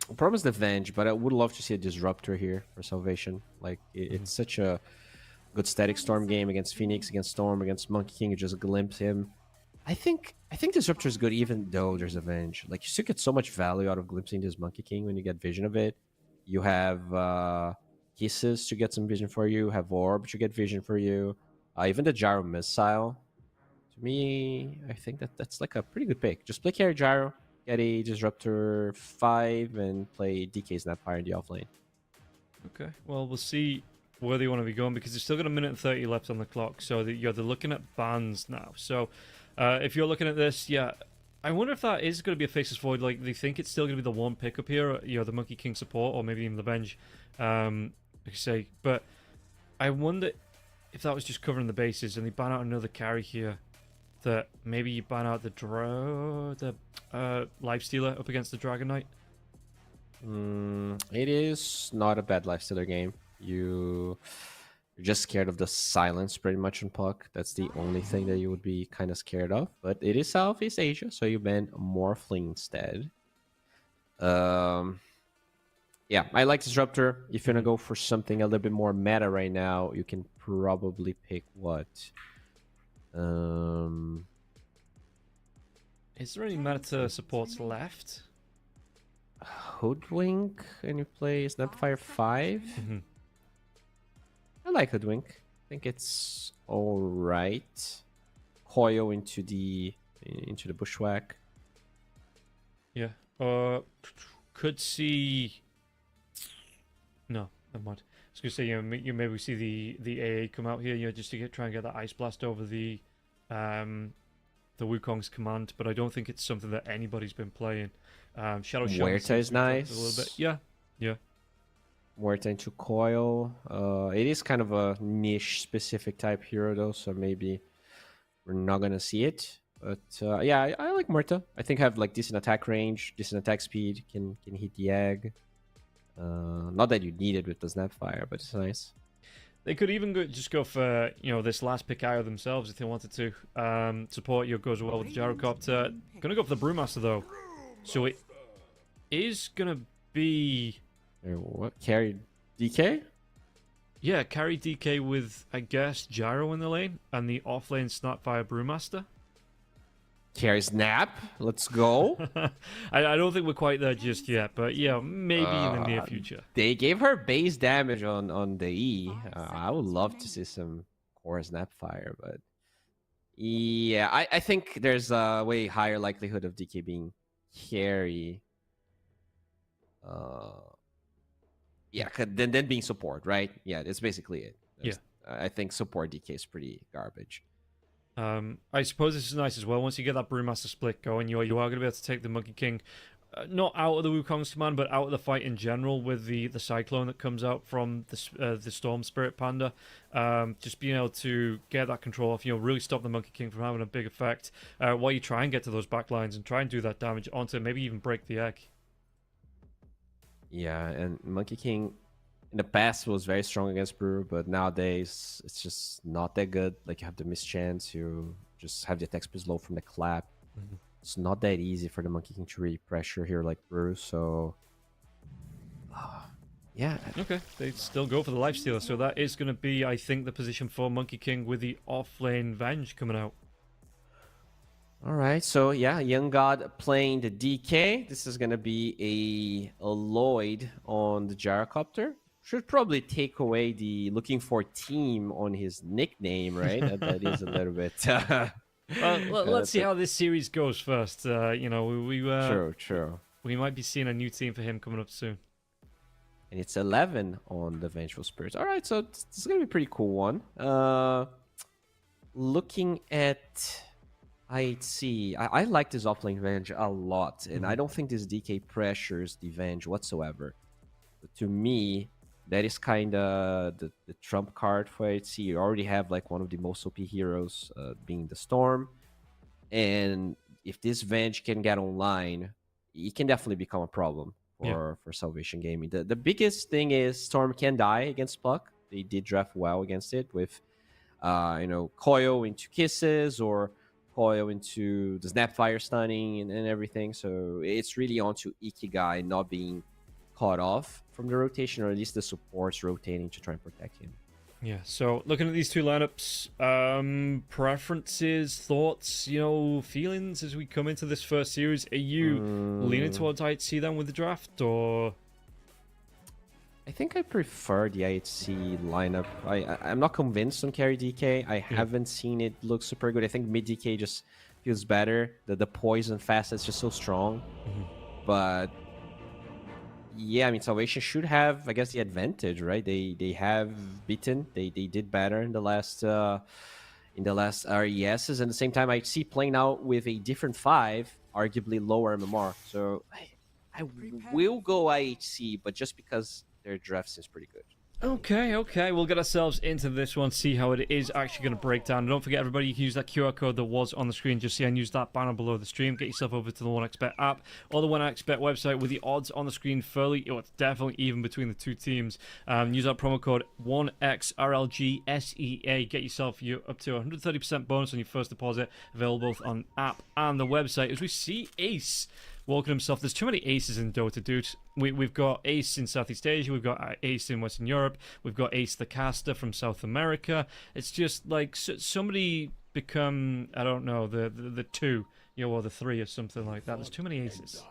the problem is the Venge, but I would love to see a Disruptor here for Salvation. Like, it's such a good static Storm game against Phoenix, against Storm, against Monkey King. You just glimpse him. I think Disruptor is good even though there's Avenge. Like you still get so much value out of glimpsing this Monkey King when you get vision of it. You have Kisses to get some vision for you. Have Orb to get vision for you. Even the Gyro Missile. To me, I think that's like a pretty good pick. Just play carry Gyro, get a Disruptor 5, and play DK Snapfire in the offlane. Okay, well, we'll see where they want to be going because they've still got 1:30 left on the clock. So they're looking at bans now. So if you're looking at this, yeah, I wonder if that is going to be a fixes void. Like, they think it's still going to be the one pickup here, the Monkey King support, or maybe even the Venge, like I say. But I wonder if that was just covering the bases and they ban out another carry here. That maybe you ban out the Lifestealer up against the Dragon Knight. It is not a bad Lifestealer game. You're just scared of the silence pretty much on Puck. That's the only thing that you would be kind of scared of. But it is Southeast Asia, so you ban Morphling instead. Yeah, I like Disruptor. If you're gonna go for something a little bit more meta right now, you can probably pick what? Is there any meta supports left? Hoodwink, and you play Snapfire 5. I like Hoodwink. I think it's all right. Coil into the Bushwhack. Yeah. Could see. No, never mind. I was gonna say you maybe see the AA come out here, just to try and get that Ice Blast over the Wukong's command, but I don't think it's something that anybody's been playing. Shadow Huerta is nice. A little bit. Yeah. Huerta into Coil. It is kind of a niche specific type hero though, so maybe we're not gonna see it. But yeah, I like Huerta. I think have like decent attack range, decent attack speed, can hit the egg. Not that you need it with the Snapfire, but it's nice. They could even just go for this last pick IO themselves if they wanted to. Support goes well with the Gyrocopter. Gonna go for the Brewmaster though, so it is gonna be what carry DK? Yeah, carry DK with I guess Gyro in the lane and the offlane Snapfire Brewmaster. Carry Snap, let's go. I don't think we're quite there just yet, but yeah, maybe in the near future. They gave her base damage on the E. I would love to see some core Snapfire, but yeah, I think there's a way higher likelihood of DK being carry. Yeah, then being support, right? Yeah, that's basically it. I think support DK is pretty garbage. I suppose this is nice as well. Once you get that Brewmaster split going, you are going to be able to take the Monkey King, not out of the Wukong's command, but out of the fight in general with the Cyclone that comes out from the Storm Spirit Panda. Just being able to get that control off, really stop the Monkey King from having a big effect while you try and get to those back lines and try and do that damage onto maybe even break the egg. Yeah, and Monkey King in the past was very strong against Brew, but nowadays it's just not that good. Like you have the mischance, you just have the attack speed low from the clap. It's not that easy for the Monkey King to really pressure here like Brew, so yeah. Okay, they still go for the Lifestealer, so that is going to be, I think, the position for Monkey King with the offlane Venge coming out. All right, so yeah, Young God playing the DK. This is going to be a Lloyd on the Gyrocopter. Should probably take away the looking for team on his nickname, right? that is a little bit. Let's see how this series goes first. True. We might be seeing a new team for him coming up soon. And it's 11 on the Vengeful Spirits. All right, so this is gonna be a pretty cool one. Looking at IHC, I like this offlane Venge a lot, and I don't think this DK pressures the Venge whatsoever. But to me, that is kind of the trump card for IHC. You already have like one of the most OP heroes being the Storm. And if this Venge can get online, it can definitely become a problem for Salvation Gaming. The biggest thing is Storm can die against Puck. They did draft well against it with, Coil into Kisses or Coil into the Snapfire stunning and everything. So it's really on to Ikigai not being caught off from the rotation, or at least the supports rotating to try and protect him. Yeah, so looking at these two lineups, preferences, thoughts, you know, feelings as we come into this first series. Are you leaning towards IHC then with the draft, or? I think I prefer the IHC lineup. I'm not convinced on carry DK. I haven't seen it look super good. I think mid DK just feels better. The poison fast is just so strong. But yeah, I mean, Salvation should have, I guess, the advantage, right? They have beaten. They did better in the last RESs. And at the same time, I see playing out with a different 5, arguably lower MMR. So I will go IHC, but just because their draft seems pretty good. Okay, we'll get ourselves into this one, see how it is actually going to break down. And don't forget, everybody, you can use that QR code that was on the screen just and use that banner below the stream. Get yourself over to the 1xBet app or the 1xBet website with the odds on the screen fairly, it's definitely even between the two teams. Use that promo code 1XRLGSEA. Get yourself up to 130% bonus on your first deposit, available both on app and the website. As we see Ace walking himself. There's too many aces in Dota, dude. We've got Ace in Southeast Asia. We've got Ace in Western Europe. We've got Ace the caster from South America. It's just like somebody become, I don't know, the 2, or the 3 or something like that. There's too many aces.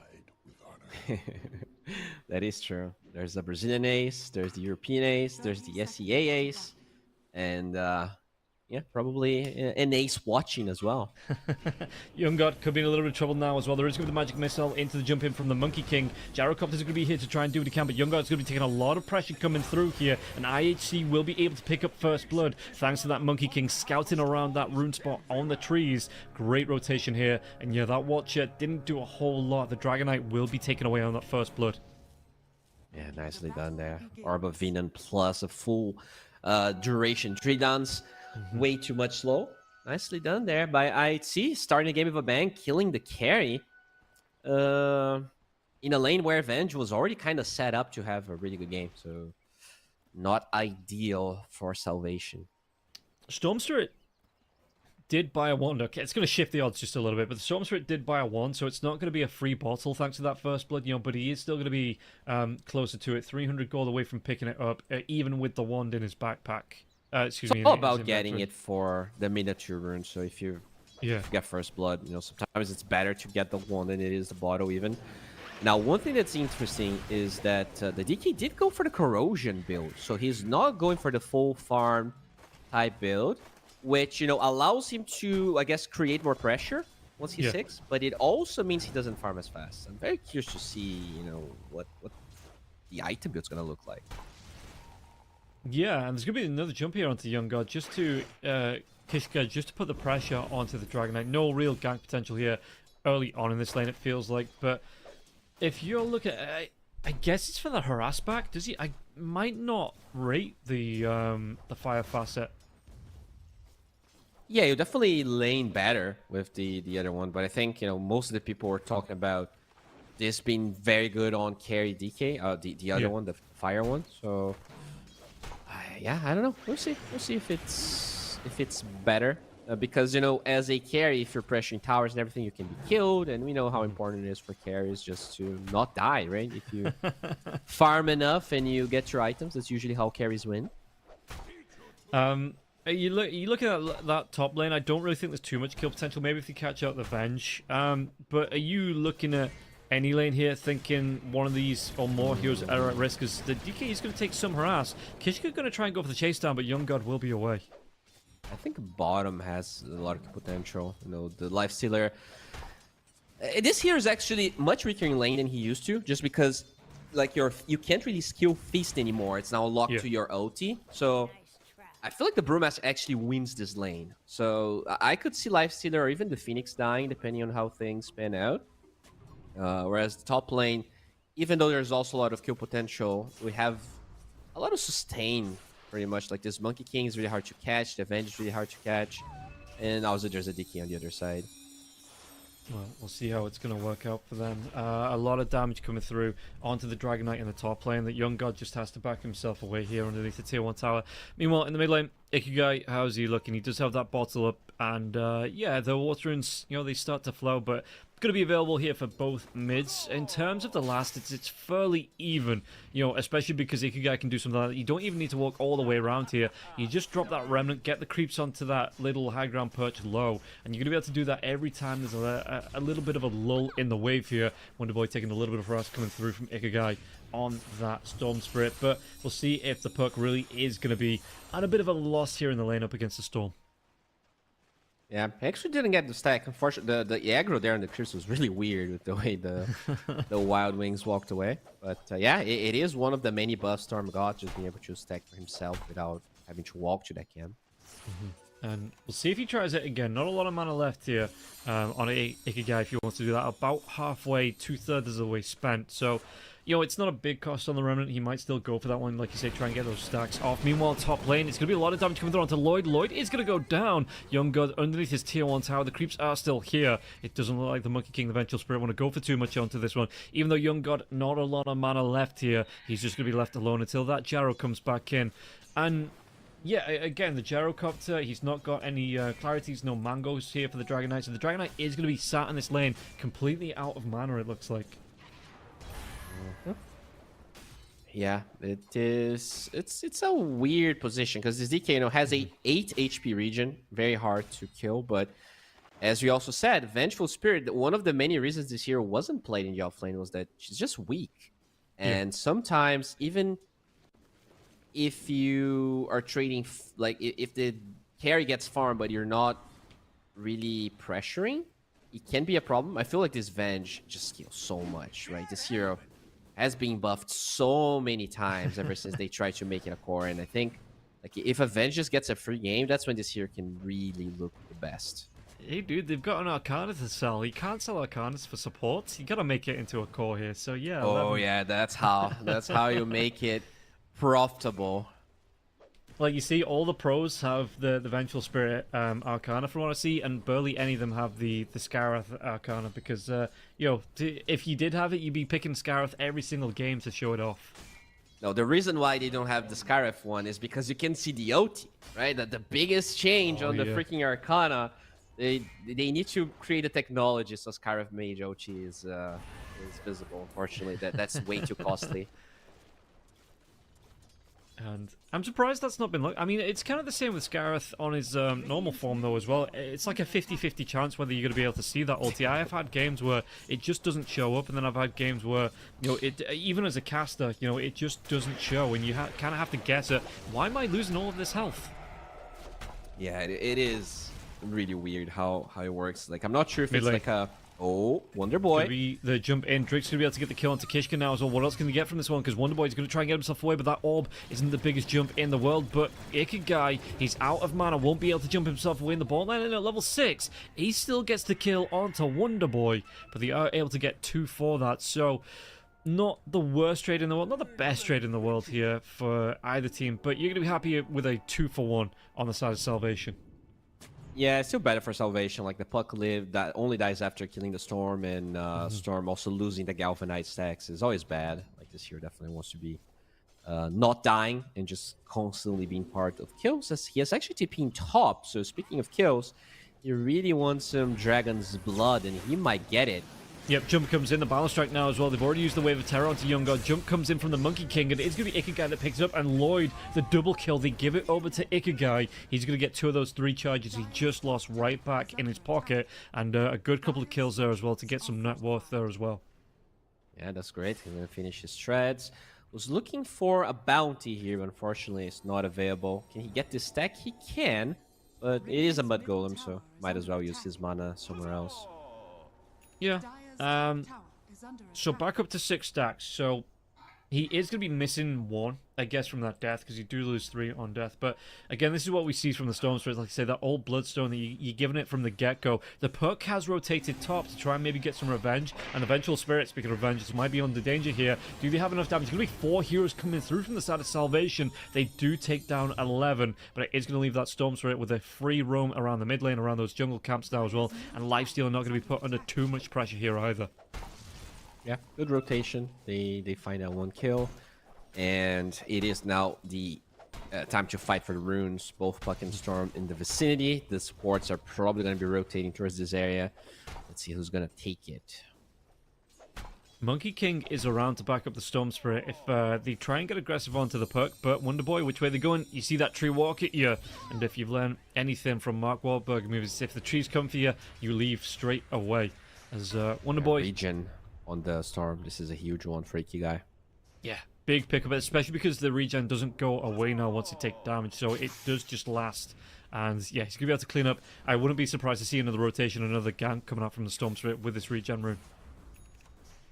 That is true. There's the Brazilian ace. There's the European ace. There's the SEA ace. And yeah, probably an ace watching as well. Young God could be in a little bit of trouble now as well. There is going to be the magic missile into the jump in from the Monkey King. Gyrocopters are going to be here to try and do what he can, but Young God's going to be taking a lot of pressure coming through here, and IHC will be able to pick up first blood thanks to that Monkey King scouting around that rune spot on the trees. Great rotation here, and yeah, that Watcher didn't do a whole lot. The Dragonite will be taken away on that first blood. Yeah, nicely done there. Orb of Venom plus a full duration 3 downs. Way too much slow. Nicely done there by IHC. Starting the game with a bang, killing the carry. In a lane where Venge was already kind of set up to have a really good game. So, not ideal for Salvation. Storm Spirit did buy a 1. Okay, it's going to shift the odds just a little bit, but the Storm Spirit did buy a 1, so it's not going to be a free bottle thanks to that first blood, but he is still going to be closer to it. 300 gold away from picking it up, even with the wand in his backpack. Excuse me. It's all about getting it for the miniature rune. So if you get first blood, sometimes it's better to get the one than it is the bottle even. Now, one thing that's interesting is that the DK did go for the corrosion build, so he's not going for the full farm type build, which allows him to, I guess, create more pressure once he's 6. But it also means he doesn't farm as fast. I'm very curious to see, what the item build's gonna look like. Yeah, and there's going to be another jump here onto Young God just to Kishka, just to put the pressure onto the Dragonite. No real gank potential here early on in this lane, it feels like. But if you're looking at, I guess it's for the harass back. Does he? I might not rate the fire facet. Yeah, you definitely lane better with the other one, but I think most of the people were talking about this being very good on carry DK, the other one, the fire one. So. Yeah, I don't know. We'll see. We'll see if it's better. Because, as a carry, if you're pressuring towers and everything, you can be killed. And we know how important it is for carries just to not die, right? If you farm enough and you get your items, that's usually how carries win. You look at that top lane, I don't really think there's too much kill potential. Maybe if you catch out the Venge. But are you looking at any lane here thinking one of these or more heroes are at risk? Because the DK is going to take some harass. Kishka going to try and go for the chase down, but Young God will be away. I think bottom has a lot of potential. The Lifestealer. This hero is actually much weaker in lane than he used to, just because you can't really skill feast anymore. It's now locked to your ulti. So I feel like the Brewmaster actually wins this lane. So I could see Lifestealer or even the Phoenix dying, depending on how things pan out. Whereas the top lane, even though there's also a lot of kill potential, we have a lot of sustain, pretty much. Like this Monkey King is really hard to catch, the Avenge is really hard to catch, and also there's a DK on the other side. Well, we'll see how it's going to work out for them. A lot of damage coming through onto the Dragonite in the top lane. That Young God just has to back himself away here underneath the tier 1 tower. Meanwhile, in the mid lane, Ikigai, how's he looking? He does have that bottle up. And yeah, the water runes, you know, they start to flow, but going to be available here for both mids. In terms of the last, it's fairly even, you know, especially because Ikigai can do something like that. You don't even need to walk all the way around here. You just drop that remnant, get the creeps onto that little high ground perch low, and you're going to be able to do that every time there's a little bit of a lull in the wave here. Wonderboy taking a little bit of rust coming through from Ikigai on that Storm Spirit, but we'll see if the perk really is going to be at a bit of a loss here in the lane up against the Storm. Yeah, I actually didn't get the stack. Unfortunately, the aggro there on the Curse was really weird with the way the Wild Wings walked away. But yeah, it is one of the many buffs Storm got, just being able to stack for himself without having to walk to that camp. And we'll see if he tries it again. Not a lot of mana left here on Ikigai if he wants to do that. About halfway, 2/3 of the way spent. So, you know, it's not a big cost on the Remnant. He might still go for that one, like you say, try and get those stacks off. Meanwhile, top lane, it's going to be a lot of damage coming through onto Lloyd. Lloyd is going to go down. Young God underneath his tier 1 tower. The creeps are still here. It doesn't look like the Monkey King, the Vengeful Spirit, want to go for too much onto this one. Even though Young God, not a lot of mana left here. He's just going to be left alone until that Jarrow comes back in. And yeah, again, the Gyrocopter, he's not got any clarities, no mangoes here for the Dragon Knight. So the Dragon Knight is going to be sat in this lane completely out of mana, it looks like. Yeah, it is. It's a weird position because this DK, you know, has a 8 HP region, very hard to kill. But as we also said, Vengeful Spirit, one of the many reasons this hero wasn't played in the offlane was that she's just weak, and sometimes even if you are trading, like if the carry gets farmed but you're not really pressuring, it can be a problem. I feel like this Venge just kills so much, right? This hero has been buffed so many times ever since they tried to make it a core, and I think like if a Venge just gets a free game, that's when this hero can really look the best. Hey dude, they've got an Arcana to sell. You can't sell Arcanas for support. You gotta make it into a core here. So yeah. Oh yeah, that's how you make it profitable. Like you see, all the pros have the Vengeful Spirit Arcana from what I see, and barely any of them have the Scarith Arcana because, you know, if you did have it, you'd be picking Scarith every single game to show it off. No, the reason why they don't have the Scarif one is because you can see the OT, right? That the biggest change on the freaking Arcana, they need to create a technology so Scarif Mage OT is visible. Unfortunately, that's way too costly. And I'm surprised that's not been looked. I mean, it's kind of the same with Scarith on his normal form, though, as well. It's like a 50-50 chance whether you're going to be able to see that ulti. I have had games where it just doesn't show up, and then I've had games where, you know, it even as a caster, you know, it just doesn't show, and you kind of have to guess it. Why am I losing all of this health? Yeah, it is really weird how it works. Like, I'm not sure if it's like a... Oh, Wonderboy. The jump in. Drake's going to be able to get the kill onto Kishka now as well. What else can he get from this one? Because Wonderboy is going to try and get himself away, but that orb isn't the biggest jump in the world. But Ikigai, he's out of mana, won't be able to jump himself away in the bottom lane. And at level 6, he still gets the kill onto Wonderboy. But they are able to get 2 for that. So, not the worst trade in the world, not the best trade in the world here for either team. But you're going to be happy with a 2-for-1 on the side of Salvation. Yeah, it's still better for Salvation. Like the Puck Live that only dies after killing the Storm, and Storm also losing the Galvanite stacks is always bad. Like this hero definitely wants to be not dying and just constantly being part of kills. As he is actually TPing top. So speaking of kills, he really wants some Dragon's Blood, and he might get it. Yep, Jump comes in, the Balance Strike now as well. They've already used the Wave of Terror onto Young God. Jump comes in from the Monkey King, and it's going to be Ikigai that picks it up, and Lloyd, the double kill, they give it over to Ikigai. He's going to get 2 of those 3 charges he just lost right back in his pocket, and a good couple of kills there as well to get some net worth there as well. Yeah, that's great. He's going to finish his shreds. Was looking for a bounty here, but unfortunately it's not available. Can he get this stack? He can, but it is a Mud Golem, so might as well use his mana somewhere else. Yeah. So back up to 6 stacks. So he is going to be missing 1, I guess, from that death, because you do lose 3 on death. But again, this is what we see from the Storm Spirit. Like I say, that old Bloodstone that you're giving it from the get-go. The perk has rotated top to try and maybe get some revenge. And the Vengeful Spirit, speaking of revenge, might be under danger here. Do they have enough damage? There's going to be 4 heroes coming through from the side of Salvation. They do take down 11, but it is going to leave that Storm Spirit with a free roam around the mid lane, around those jungle camps now as well. And Lifesteal not going to be put under too much pressure here either. Yeah, good rotation. They find out 1 kill. And it is now the time to fight for the runes. Both Puck and Storm in the vicinity. The supports are probably going to be rotating towards this area. Let's see who's going to take it. Monkey King is around to back up the Storm Spirit if they try and get aggressive onto the Puck, but Wonder Boy, which way they're going? You see that tree walk at you, and if you've learned anything from Mark Wahlberg movies, if the trees come for you, you leave straight away. As Wonder Boy... Regen on the Storm. This is a huge one for Ikigai. Yeah, big pickup, especially because the regen doesn't go away now once you take damage, so it does just last. And yeah, he's going to be able to clean up. I wouldn't be surprised to see another rotation, another gank coming out from the Storm Spirit with this regen rune.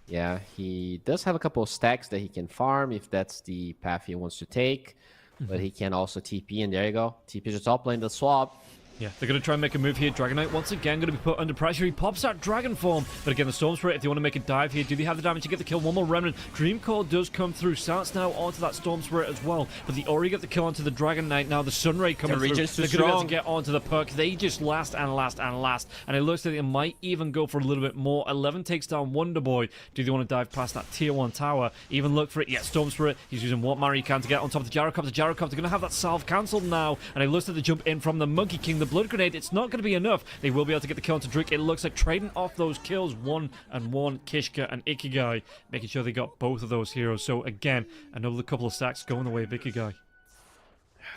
Yeah, he does have a couple of stacks that he can farm if that's the path he wants to take. But he can also TP, and there you go. TP to top lane, the swap. Yeah, they're going to try and make a move here. Dragon Knight once again going to be put under pressure. He pops out Dragon Form. But again, the Storm Spirit, if they want to make a dive here, do they have the damage to get the kill? One more Remnant. Dream Call does come through. Starts now onto that Storm Spirit as well. But they already got the kill onto the Dragon Knight. Now the Sunray coming through. They're going to be able to get onto the Puck. They just last and last and last. And it looks like they might even go for a little bit more. 11 takes down Wonder Boy. Do they want to dive past that tier 1 tower? Even look for it. Yeah, Storm Spirit. He's using what manner he can to get on top of the Gyrocopter. Gyrocopter going to have that salve cancelled now. And it looks like they jump in from the Monkey King. The Blood Grenade. It's not going to be enough. They will be able to get the kill onto Drake. It looks like trading off those kills, 1-1, Kishka and Ikigai, making sure they got both of those heroes. So again, another couple of stacks going the way of Ikigai.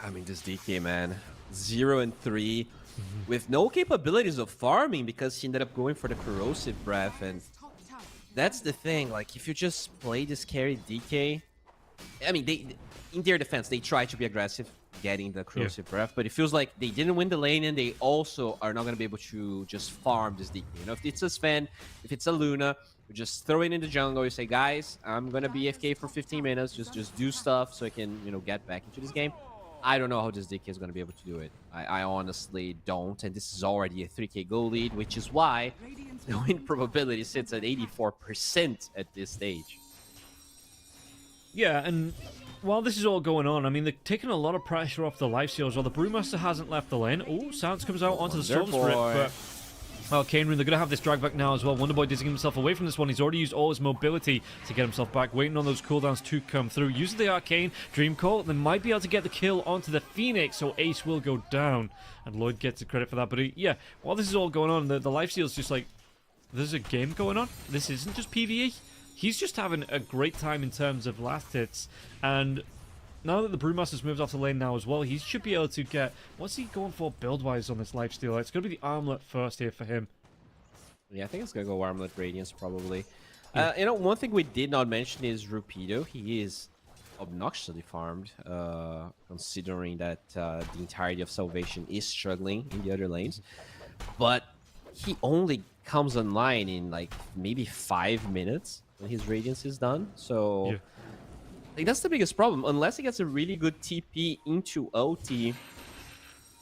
I mean, this DK, man, 0 and 3 with no capabilities of farming because he ended up going for the corrosive breath, and that's the thing. Like, if you just play this carry DK, I mean, they, in their defense, they try to be aggressive, getting the corrosive breath, but it feels like they didn't win the lane, and they also are not going to be able to just farm this DK. You know, if it's a Sven, if it's a Luna, you just throw it in the jungle. You say, guys, I'm going to be AFK for 15 minutes. Just do stuff so I can, you know, get back into this game. I don't know how this DK is going to be able to do it. I honestly don't, and this is already a 3k goal lead, which is why the win probability sits at 84% at this stage. Yeah, and while this is all going on, I mean, they're taking a lot of pressure off the lifesteals. While the Brewmaster hasn't left the lane. Oh, Sounds comes out onto the Storm Spirit, but... well, Kane Rune, they're going to have this drag back now as well. Wonderboy dizzing himself away from this one. He's already used all his mobility to get himself back, waiting on those cooldowns to come through. Using the Arcane, Dream Call, they might be able to get the kill onto the Phoenix, so Ace will go down. And Lloyd gets the credit for that. But yeah, while this is all going on, the lifesteal's just like, there's a game going on. This isn't just PvE. He's just having a great time in terms of last hits, and now that the Brewmaster's moved off the lane now as well, he should be able to get... what's he going for build-wise on this lifesteal? It's going to be the Armlet first here for him. Yeah, I think it's going to go Armlet Radiance probably. Yeah. You know, one thing we did not mention is Rupido. He is obnoxiously farmed, considering that the entirety of Salvation is struggling in the other lanes. But he only comes online in like maybe 5 minutes when his Radiance is done. So... yeah. Like, that's the biggest problem. Unless he gets a really good TP into OT,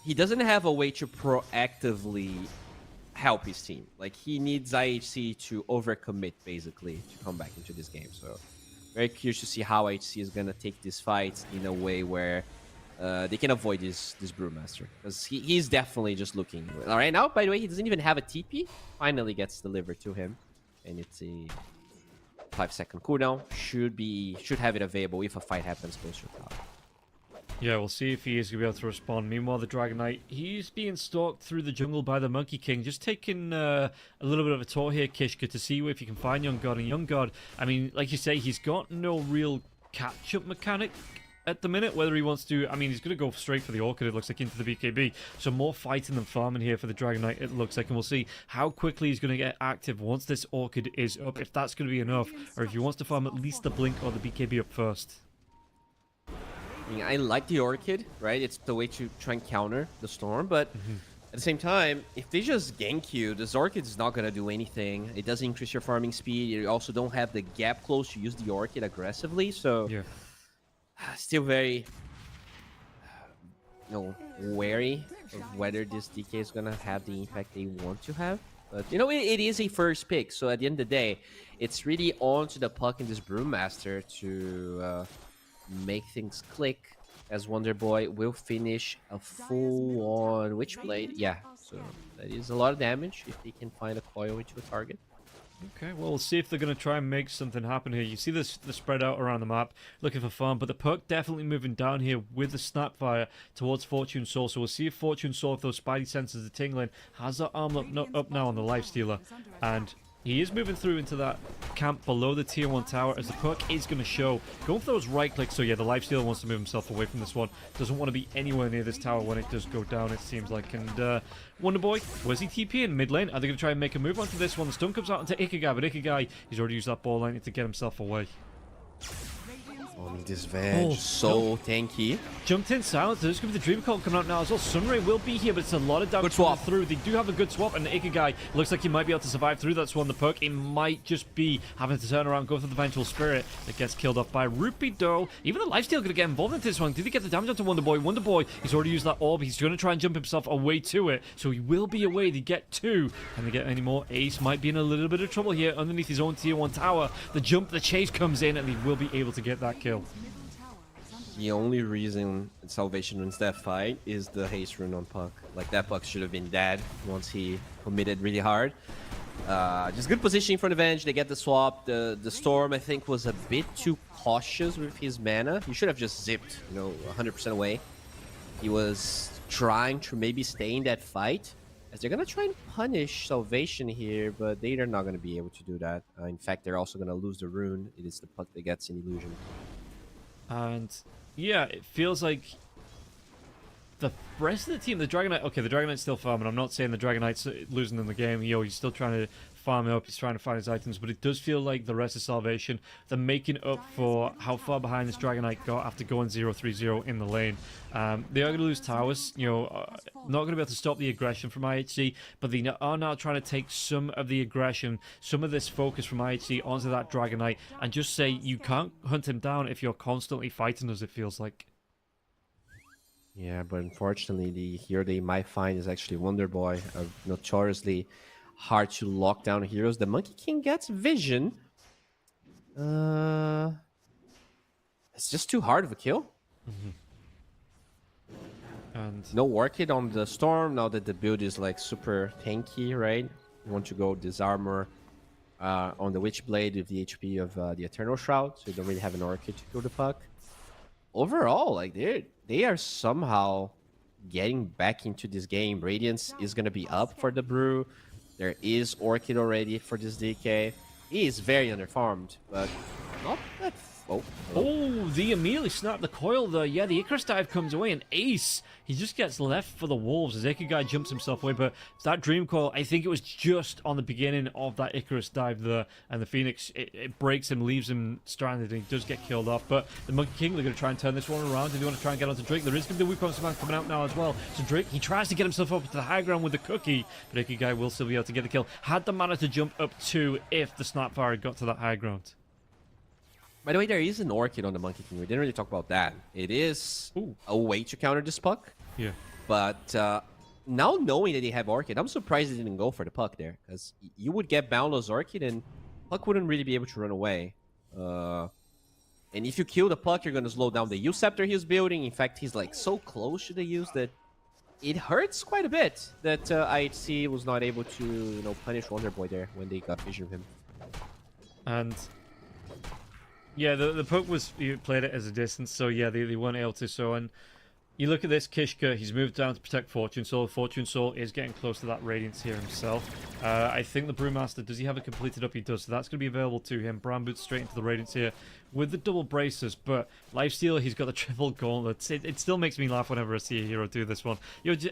he doesn't have a way to proactively help his team. Like, he needs IHC to overcommit, basically, to come back into this game. So, very curious to see how IHC is going to take this fight in a way where they can avoid this Brewmaster. Because he's definitely just looking. All right, now, by the way, he doesn't even have a TP. Finally gets delivered to him. And it's a 5-second cooldown. Should have it available if a fight happens close to top. Yeah, we'll see if he is going to be able to respond. Meanwhile, the Dragon Knight, he's being stalked through the jungle by the Monkey King. Just taking a little bit of a tour here, Kishka, to see if you can find Young God. And Young God, I mean, like you say, he's got no real catch-up mechanic at the minute. Whether he wants to... I mean, he's going to go straight for the Orchid, it looks like, into the BKB. So more fighting than farming here for the Dragon Knight, it looks like. And we'll see how quickly he's going to get active once this Orchid is up, if that's going to be enough, or if he wants to farm at least the Blink or the BKB up first. I mean, I like the Orchid, right? It's the way to try and counter the Storm, but at the same time, if they just gank you, this Orchid is not going to do anything. It doesn't increase your farming speed. You also don't have the gap close to use the Orchid aggressively, so yeah. Still very wary of whether this DK is going to have the impact they want to have. But, you know, it is a first pick, so at the end of the day, it's really on to the Puck and this Brewmaster to... make things click, as Wonder Boy will finish a full-on Witchblade. Yeah, so that is a lot of damage if they can find a coil into a target. Okay, well, we'll see if they're going to try and make something happen here. You see this the spread out around the map, looking for farm, but the Puck definitely moving down here with the Snapfire towards Fortune Soul. So we'll see if Fortune Soul, if those Spidey sensors are tingling, has that arm up now on the Lifestealer. And he is moving through into that camp below the tier 1 tower as the Puck is going to show. Going for those right clicks, so yeah, the Lifestealer wants to move himself away from this one. Doesn't want to be anywhere near this tower when it does go down, it seems like. And Wonderboy, where's he TP in mid lane? Are they going to try and make a move onto this one? The stun comes out into Ikigai, but Ikigai, he's already used that ball line to get himself away. Oh, this Venge, so tanky. Jumped in silence. There's going to be the Dream Call coming out now as well. Sunray will be here, but it's a lot of damage coming through. They do have a good swap, and Ikigai looks like he might be able to survive through that swan. The Puck, he might just be having to turn around, go for the Vengeful Spirit that gets killed off by Rupido. Even the Lifesteal going to get involved into this one. Did he get the damage onto Wonderboy? Wonderboy, he's already used that orb. He's going to try and jump himself away to it, so he will be away. They get 2. Can they get any more? Ace might be in a little bit of trouble here underneath his own tier 1 tower. The jump, the chase comes in, and he will be able to get that kill. The only reason Salvation wins that fight is the haste rune on Puck. Like, that Puck should have been dead once he committed really hard. Just good positioning for the Venge. They get the swap. The Storm, I think, was a bit too cautious with his mana. He should have just zipped, 100% away. He was trying to maybe stay in that fight, as they're going to try and punish Salvation here, but they are not going to be able to do that. In fact, they're also going to lose the rune. It is the Puck that gets an illusion. And yeah, it feels like the rest of the team, the Dragon Knight, okay, the Dragon Knight's still farming. I'm not saying the Dragon Knight's losing in the game. He's still trying to farm up. He's trying to find his items, but it does feel like the rest of Salvation, they're making up for how far behind this Dragon Knight got after going 0-3-0 in the lane. They are going to lose towers, not going to be able to stop the aggression from IHC, but they are now trying to take some of the aggression, some of this focus from IHC onto that Dragon Knight, and just say you can't hunt him down if you're constantly fighting us, it feels like. Yeah, but unfortunately, the hero they might find is actually Wonderboy, a notoriously hard to lock down heroes. The Monkey King gets vision. It's just too hard of a kill. And no Orchid on the Storm, now that the build is like super tanky, right? You want to go Disarmor on the Witchblade with the HP of the Eternal Shroud, so you don't really have an Orchid to kill the Puck. Overall, like they are somehow getting back into this game. Radiance is going to be up for the Brew. There is Orchid already for this DK. He is very underfarmed, but not that... Oh, they immediately snap the coil there. Yeah, the Icarus dive comes away, and Ace, he just gets left for the Wolves as Ikigai jumps himself away. But that Dream Coil, I think it was just on the beginning of that Icarus dive there, and the Phoenix, it breaks him, leaves him stranded, and he does get killed off. But the Monkey King, they're going to try and turn this one around, and they want to try and get onto Drake. There is going to be a Wukong command coming out now as well. So Drake, he tries to get himself up to the high ground with the cookie, but Ikigai will still be able to get the kill. Had the mana to jump up to if the Snapfire had got to that high ground. By the way, there is an Orchid on the Monkey King. We didn't really talk about that. It is a way to counter this Puck. Yeah. But now knowing that they have Orchid, I'm surprised they didn't go for the Puck there. Because you would get Boundless Orchid and Puck wouldn't really be able to run away. And if you kill the Puck, you're going to slow down the U-Scepter he's building. In fact, he's like so close to the use that it hurts quite a bit that IHC was not able to punish Wonderboy there when they got vision of him. And... yeah, the Puck was, you played it as a distance, so yeah, they weren't able to. So, and you look at this, Kishka, he's moved down to protect Fortune Soul. Fortune Soul is getting close to that Radiance here himself. I think the Brewmaster, does he have it completed up? He does, so that's going to be available to him. Brown boots straight into the Radiance here with the double braces, but Lifesteal, he's got the triple gauntlets. It still makes me laugh whenever I see a hero do this one.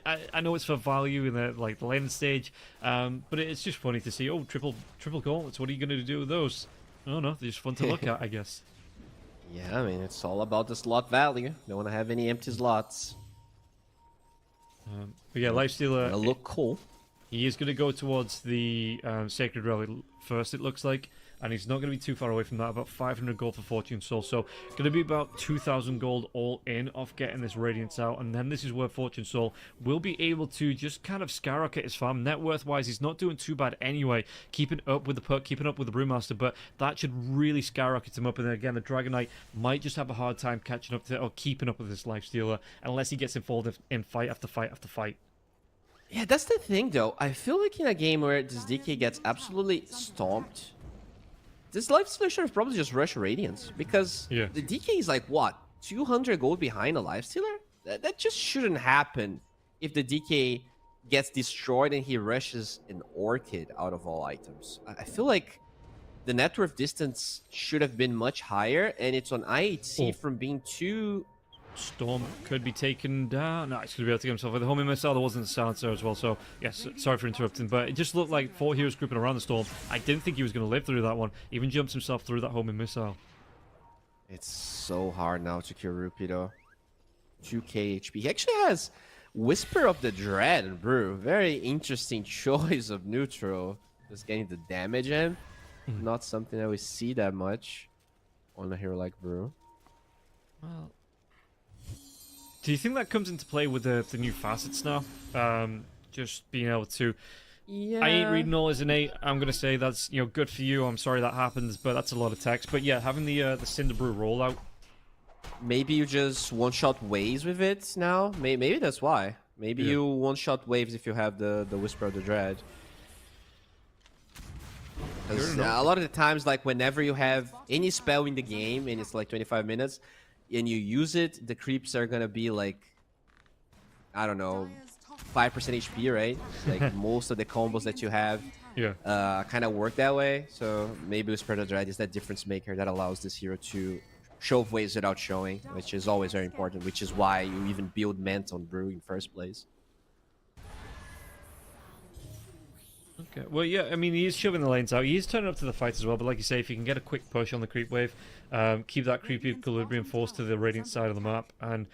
I know it's for value in the laning stage, but it's just funny to see, triple gauntlets, what are you going to do with those? Oh no, they're just fun to look at, I guess. Yeah, I mean, it's all about the slot value. Don't want to have any empty slots. But yeah, Lifestealer... it'll look cool. He is going to go towards the Sacred Relic first, it looks like. And he's not going to be too far away from that. About 500 gold for Fortune Soul. So, going to be about 2,000 gold all in off getting this Radiance out. And then this is where Fortune Soul will be able to just kind of skyrocket his farm. Net worth-wise, he's not doing too bad anyway. Keeping up with the Puck, keeping up with the Brewmaster. But that should really skyrocket him up. And then again, the Dragon Knight might just have a hard time catching up to or keeping up with this Lifestealer. Unless he gets involved in fight after fight after fight. Yeah, that's the thing though. I feel like in a game where this DK gets absolutely stomped, this Lifestealer should have probably just rushed Radiance. Because Yeah. the DK is like, what, 200 gold behind a Lifestealer? That just shouldn't happen if the DK gets destroyed and he rushes an Orchid out of all items. I feel like the net worth distance should have been much higher, and it's on IHC from being too... Storm could be taken down. No, he's going to be able to get himself with the homing missile. There wasn't a silencer as well, so yes, sorry for interrupting, but it just looked like 4 heroes grouping around the Storm. I didn't think he was going to live through that one. Even jumps himself through that homing missile. It's so hard now to kill Rupido. 2k HP. He actually has Whisper of the Dread, Brew. Very interesting choice of neutral. Just getting the damage in. Not something that we see that much on a hero like Brew. Well, do you think that comes into play with the new facets now? Just being able to... Yeah. I ain't reading all as an 8. I'm going to say that's, you know, good for you. I'm sorry that happens, but that's a lot of text. But yeah, having the Cinder Brew rollout. Maybe you just one-shot waves with it now. Maybe that's why. Maybe you one-shot waves if you have the Whisper of the Dread. 'Cause, a lot of the times, like whenever you have any spell in the game and it's like 25 minutes, and you use it, the creeps are gonna be like, I don't know, 5% HP, right? Like most of the combos that you have kind of work that way. So maybe Whisper of the Dread is that difference maker that allows this hero to show waves without showing, which is always very important, which is why you even build Ment on Brew in first place. Okay, well, yeah, I mean, he is shoving the lanes out. He is turning up to the fight as well, but like you say, if you can get a quick push on the creep wave, keep that creep equilibrium force to the Radiant side of the map, and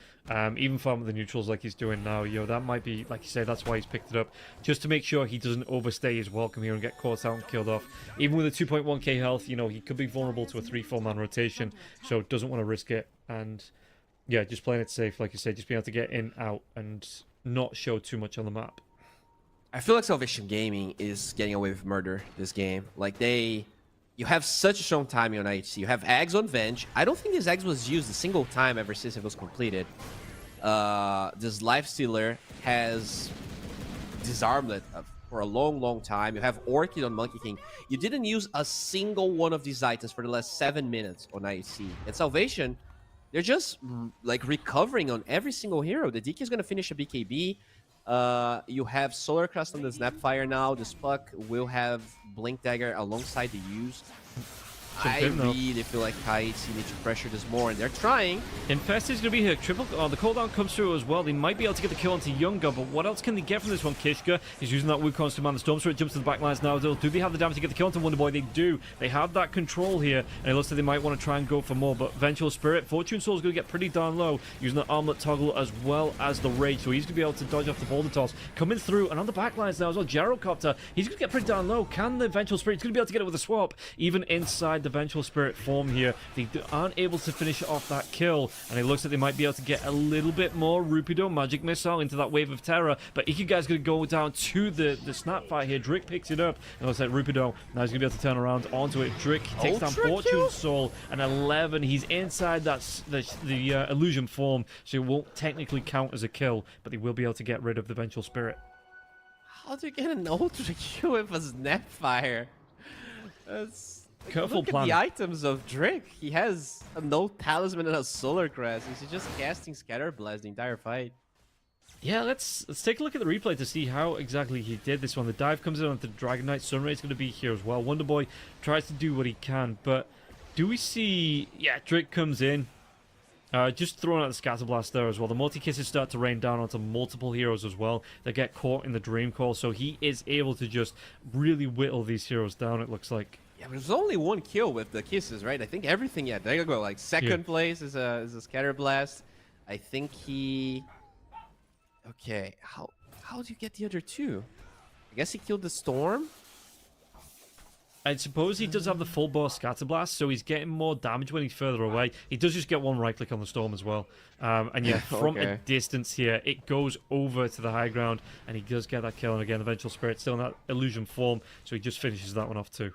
even farm with the neutrals like he's doing now, you know, that might be, like you say, that's why he's picked it up, just to make sure he doesn't overstay his welcome here and get caught out and killed off. Even with a 2.1k health, you know, he could be vulnerable to a 3-4 man rotation, so doesn't want to risk it, and yeah, just playing it safe, like you say, just being able to get in, out, and not show too much on the map. I feel like Salvation Gaming is getting away with murder this game. Like you have such a strong timing on IHC. You have Eggs on Venge. I don't think this Eggs was used a single time ever since it was completed. This Lifestealer has disarmed it for a long time. You have Orchid on Monkey King. You didn't use a single one of these items for the last 7 minutes on IHC. And Salvation, they're just like recovering on every single hero. The DK is going to finish a BKB. You have Solar Crest on the Snapfire now. The Spuck will have Blink Dagger alongside the use. I really feel like IHC need to pressure this more, and they're trying. Infest is going to be here. The cooldown comes through as well. They might be able to get the kill onto Younger, but what else can they get from this one? Kishka is using that Wukong's to man the Storm, so it jumps to the backlines now. Do they have the damage to get the kill onto Wonderboy? They do. They have that control here, and it looks like they might want to try and go for more, but Vengeful Spirit, Fortune Soul is going to get pretty darn low, using the Armlet toggle as well as the Rage, so he's going to be able to dodge off the Boulder Toss. Coming through, and on the backlines now as well, Gyrocopter, he's going to get pretty darn low. Can the Vengeful Spirit, he's going to be able to get it with a swap, even inside the Vengeful Spirit form here. They aren't able to finish off that kill, and it looks like they might be able to get a little bit more Rupido Magic Missile into that Wave of Terror, but Ikigai's going to go down to the Snapfire here. Drick picks it up, and it looks like Rupido now he's going to be able to turn around onto it. Drick takes down Fortune Soul, and 11. He's inside that the illusion form, so it won't technically count as a kill, but they will be able to get rid of the Vengeful Spirit. How do you get an Ultra Q with a Snapfire? That's... Careful Look at the items of Drake. He has a no talisman and a solar crest. He's just casting Scatter Blast the entire fight. Yeah, let's take a look at the replay to see how exactly he did this one. The dive comes in onto the Dragon Knight. Sunray's going to be here as well. Wonderboy tries to do what he can, but do we see... Yeah, Drake comes in. Just throwing out the Scatter Blast there as well. The multi-kisses start to rain down onto multiple heroes as well. They get caught in the Dream Call, so he is able to just really whittle these heroes down, it looks like. Yeah, but there's only one kill with the kisses, right? I think everything, yeah, there you go. Like, second place is a Scatter Blast. I think he... Okay, how do you get the other two? I guess he killed the Storm? I suppose he does have the full bore Scatter Blast, so he's getting more damage when he's further away. He does just get one right click on the Storm as well. And yeah, from a distance here, it goes over to the high ground, and he does get that kill. And again, the Vengeful Spirit still in that illusion form, so he just finishes that one off too.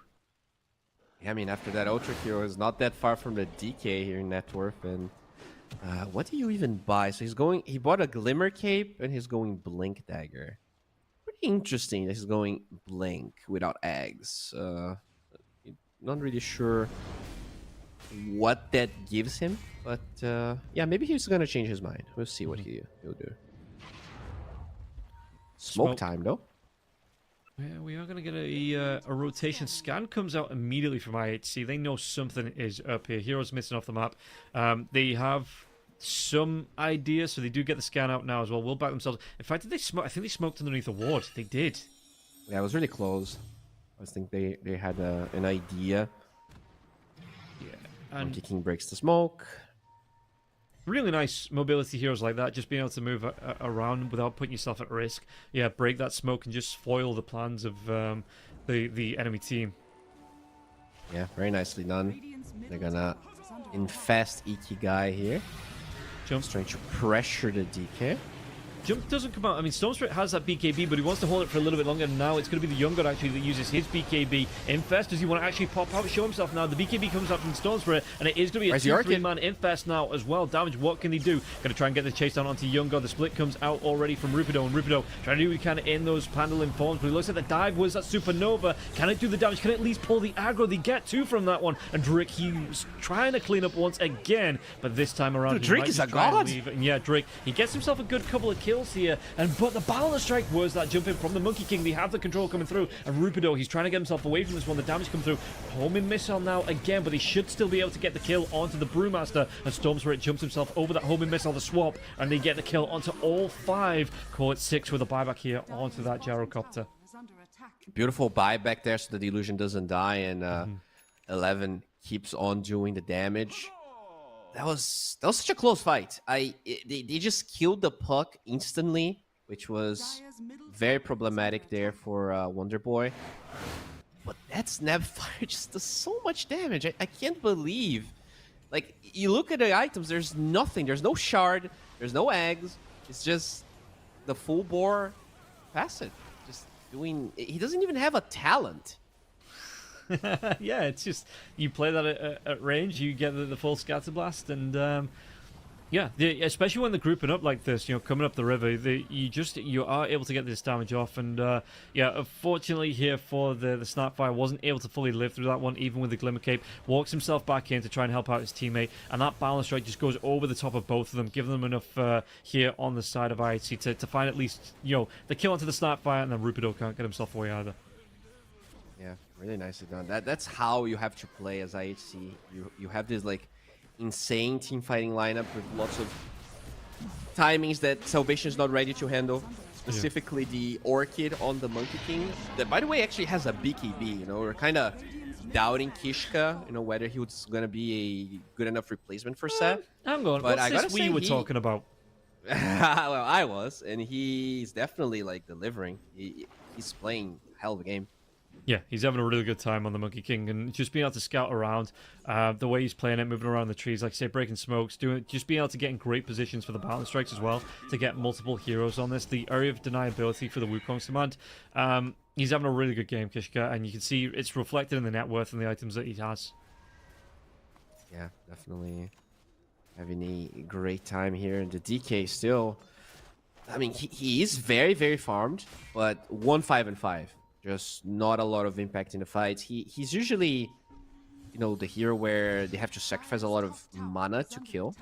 Yeah, I mean, after that Ultra Q is not that far from the DK here in net worth, and what do you even buy? So he bought a Glimmer Cape, and he's going Blink Dagger. interesting. This is going blank without eggs. Not really sure what that gives him, but yeah, maybe he's gonna change his mind. We'll see what he'll do. Smoke time though. Yeah, we are going to get a rotation. Scan comes out immediately from IHC. They know something is up here. Heroes missing off the map. They have some idea, so they do get the scan out now as well. Will back themselves. In fact, did they smoke? I think they smoked underneath a ward. They did. Yeah, it was really close. I think they had an idea. Yeah, and Monkey King breaks the smoke. really nice mobility heroes like that, just being able to move around without putting yourself at risk. Yeah, break that smoke and just foil the plans of the enemy team. Yeah, very nicely done. They're gonna infest Ikigai here. Jumps Trying to pressure the DK. Jump doesn't come out. I mean, Stormspirit has that BKB, but he wants to hold it for a little bit longer. Now it's going to be the young god actually that uses his BKB. Infest, does he want to actually pop out, show himself now? The BKB comes out from Stormspirit, and it is going to be a 2-3-man Infest now as well. Damage, what can he do? Going to try and get the chase down onto young god. The split comes out already from Rupido, and Rupido trying to do what he can in those Pandalin forms, but he looks at the dive. Was that Supernova? Can it do the damage? Can it at least pull the aggro? They get 2 from that one, and Drake, he's trying to clean up once again, but this time around, dude, Drake is a god. And yeah, Drake, he gets himself a good couple of kills here, but the balance strike was that jump in from the Monkey King. They have the control coming through, and Rupido, he's trying to get himself away from this one. The damage come through. Homing missile now again, but he should still be able to get the kill onto the Brewmaster, and Stormspirit jumps himself over that homing missile, the swap, and they get the kill onto all 5. Call it 6 with a buyback here onto that gyrocopter. Beautiful buyback there so the illusion doesn't die, and 11 keeps on doing the damage. That was such a close fight. They just killed the puck instantly, which was very problematic there for Wonder Boy. But that Snapfire just does so much damage. I can't believe. Like, you look at the items, there's nothing. There's no shard. There's no eggs. It's just the full bore passive. Just doing. He doesn't even have a talent. Yeah, it's just you play that at range, you get the full scatter blast, and yeah, especially when they're grouping up like this, you know, coming up the river, you are able to get this damage off, and yeah, unfortunately here for the Snapfire wasn't able to fully live through that one, even with the Glimmer Cape. Walks himself back in to try and help out his teammate, and that balance strike just goes over the top of both of them, giving them enough here on the side of IHC to find at least, you know, the kill onto the Snapfire, and then Rupido can't get himself away either. Yeah, really nicely done. That's how you have to play as IHC. You have this like insane team fighting lineup with lots of timings that Salvation is not ready to handle. Specifically the Orchid on the Monkey King. That, by the way, actually has a BKB. You know, we're kind of doubting Kishka. You know, whether he was gonna be a good enough replacement for Seth. Hang on, but what's this we were talking about? Well, I was, and he's definitely like delivering. He's playing hell of a game. Yeah, he's having a really good time on the Monkey King, and just being able to scout around, the way he's playing it, moving around the trees, like I say, breaking smokes, just being able to get in great positions for the balance strikes as well, to get multiple heroes on this. The area of deniability for the Wukong's command, he's having a really good game, Kishka, and you can see it's reflected in the net worth and the items that he has. Yeah, definitely having a great time here, and the DK still, I mean, he is very, very farmed, but 1-5-5. Just not a lot of impact in the fights. He's usually, you know, the hero where they have to sacrifice a lot of mana to kill.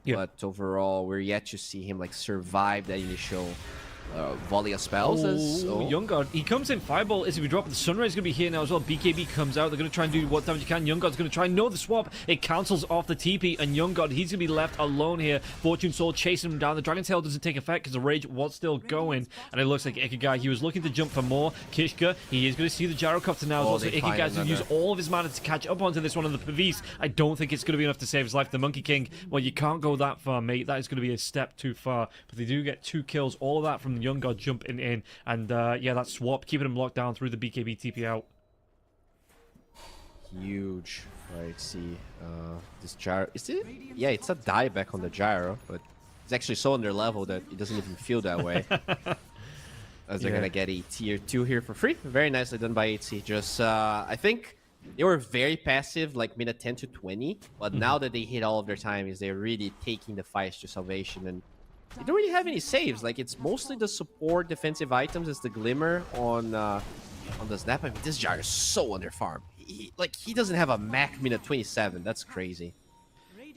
Yeah. But overall, we're yet to see him like survive that initial volley of spells. Young God, he comes in Fireball as we drop. The Sunrise is going to be here now as well. BKB comes out. They're going to try and do what damage you can. Young God's going to try and know the swap. It cancels off the TP, and Young God, he's going to be left alone here. Fortune Soul chasing him down. The Dragon Tail doesn't take effect because the Rage was still going, and it looks like Ikigai, he was looking to jump for more. Kishka, he is going to see the Gyrocopter now. Also, Ikigai's going to use all of his mana to catch up onto this one on the Pavis. I don't think it's going to be enough to save his life. The Monkey King, well, you can't go that far, mate. That is going to be a step too far. But they do get 2 kills. All of that from the Young God jumping in, and yeah, that swap keeping him locked down through the BKB TP out. Huge. Right, see this gyro, is it? Yeah, it's a dieback on the gyro, but it's actually so under level that it doesn't even feel that way. As they're gonna get a tier 2 here for free. Very nicely done by HC. Just I think they were very passive, like minute 10 to 20, but now that they hit all of their time, is they're really taking the fights to Salvation, and they don't really have any saves. Like, it's mostly the support defensive items as the Glimmer on the Snap. I mean, this Jar is so underfarmed. He doesn't have a Mac minute 27. That's crazy.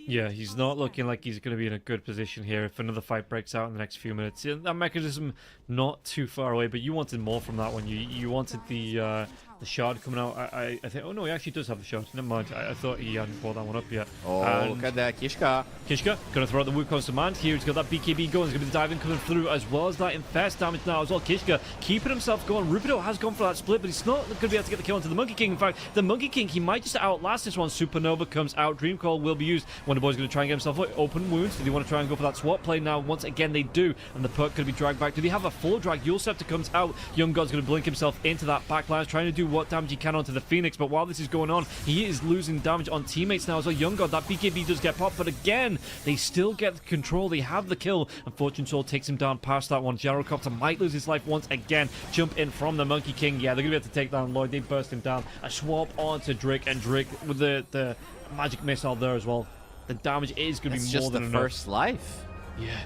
Yeah, he's not looking like he's going to be in a good position here if another fight breaks out in the next few minutes. Yeah, that mechanism not too far away, but you wanted more from that one. You wanted the shard coming out. I think. Oh no, he actually does have the shard. Never mind. I thought he hadn't brought that one up yet. Oh, and look at that, Kishka. Kishka gonna throw out the Wukong's command here. He's got that BKB going. He's gonna be the diving coming through as well as that infest damage now as well. Kishka keeping himself going. Rupido has gone for that split, but he's not gonna be able to get the kill onto the Monkey King. In fact, the Monkey King, he might just outlast this one. Supernova comes out. Dream Call will be used. Wonder Boy's gonna try and get himself open wounds. Do they want to try and go for that swap play now? Once again, they do, and the perk could be dragged back. Do they have a full drag? Yulceptor comes out. Young God's gonna blink himself into that backline, trying to do what damage he can onto the Phoenix, but while this is going on, he is losing damage on teammates now as well. Young God, that BKB does get popped, but again, they still get the control. They have the kill, and Fortune Soul takes him down past that one. Gyrocopter might lose his life once again. Jump in from the Monkey King. Yeah, they're gonna be able to take down Lloyd. They burst him down. A swap onto Drake, and Drake with the magic missile there as well. The damage is gonna be more than enough. Just the first life. Yeah.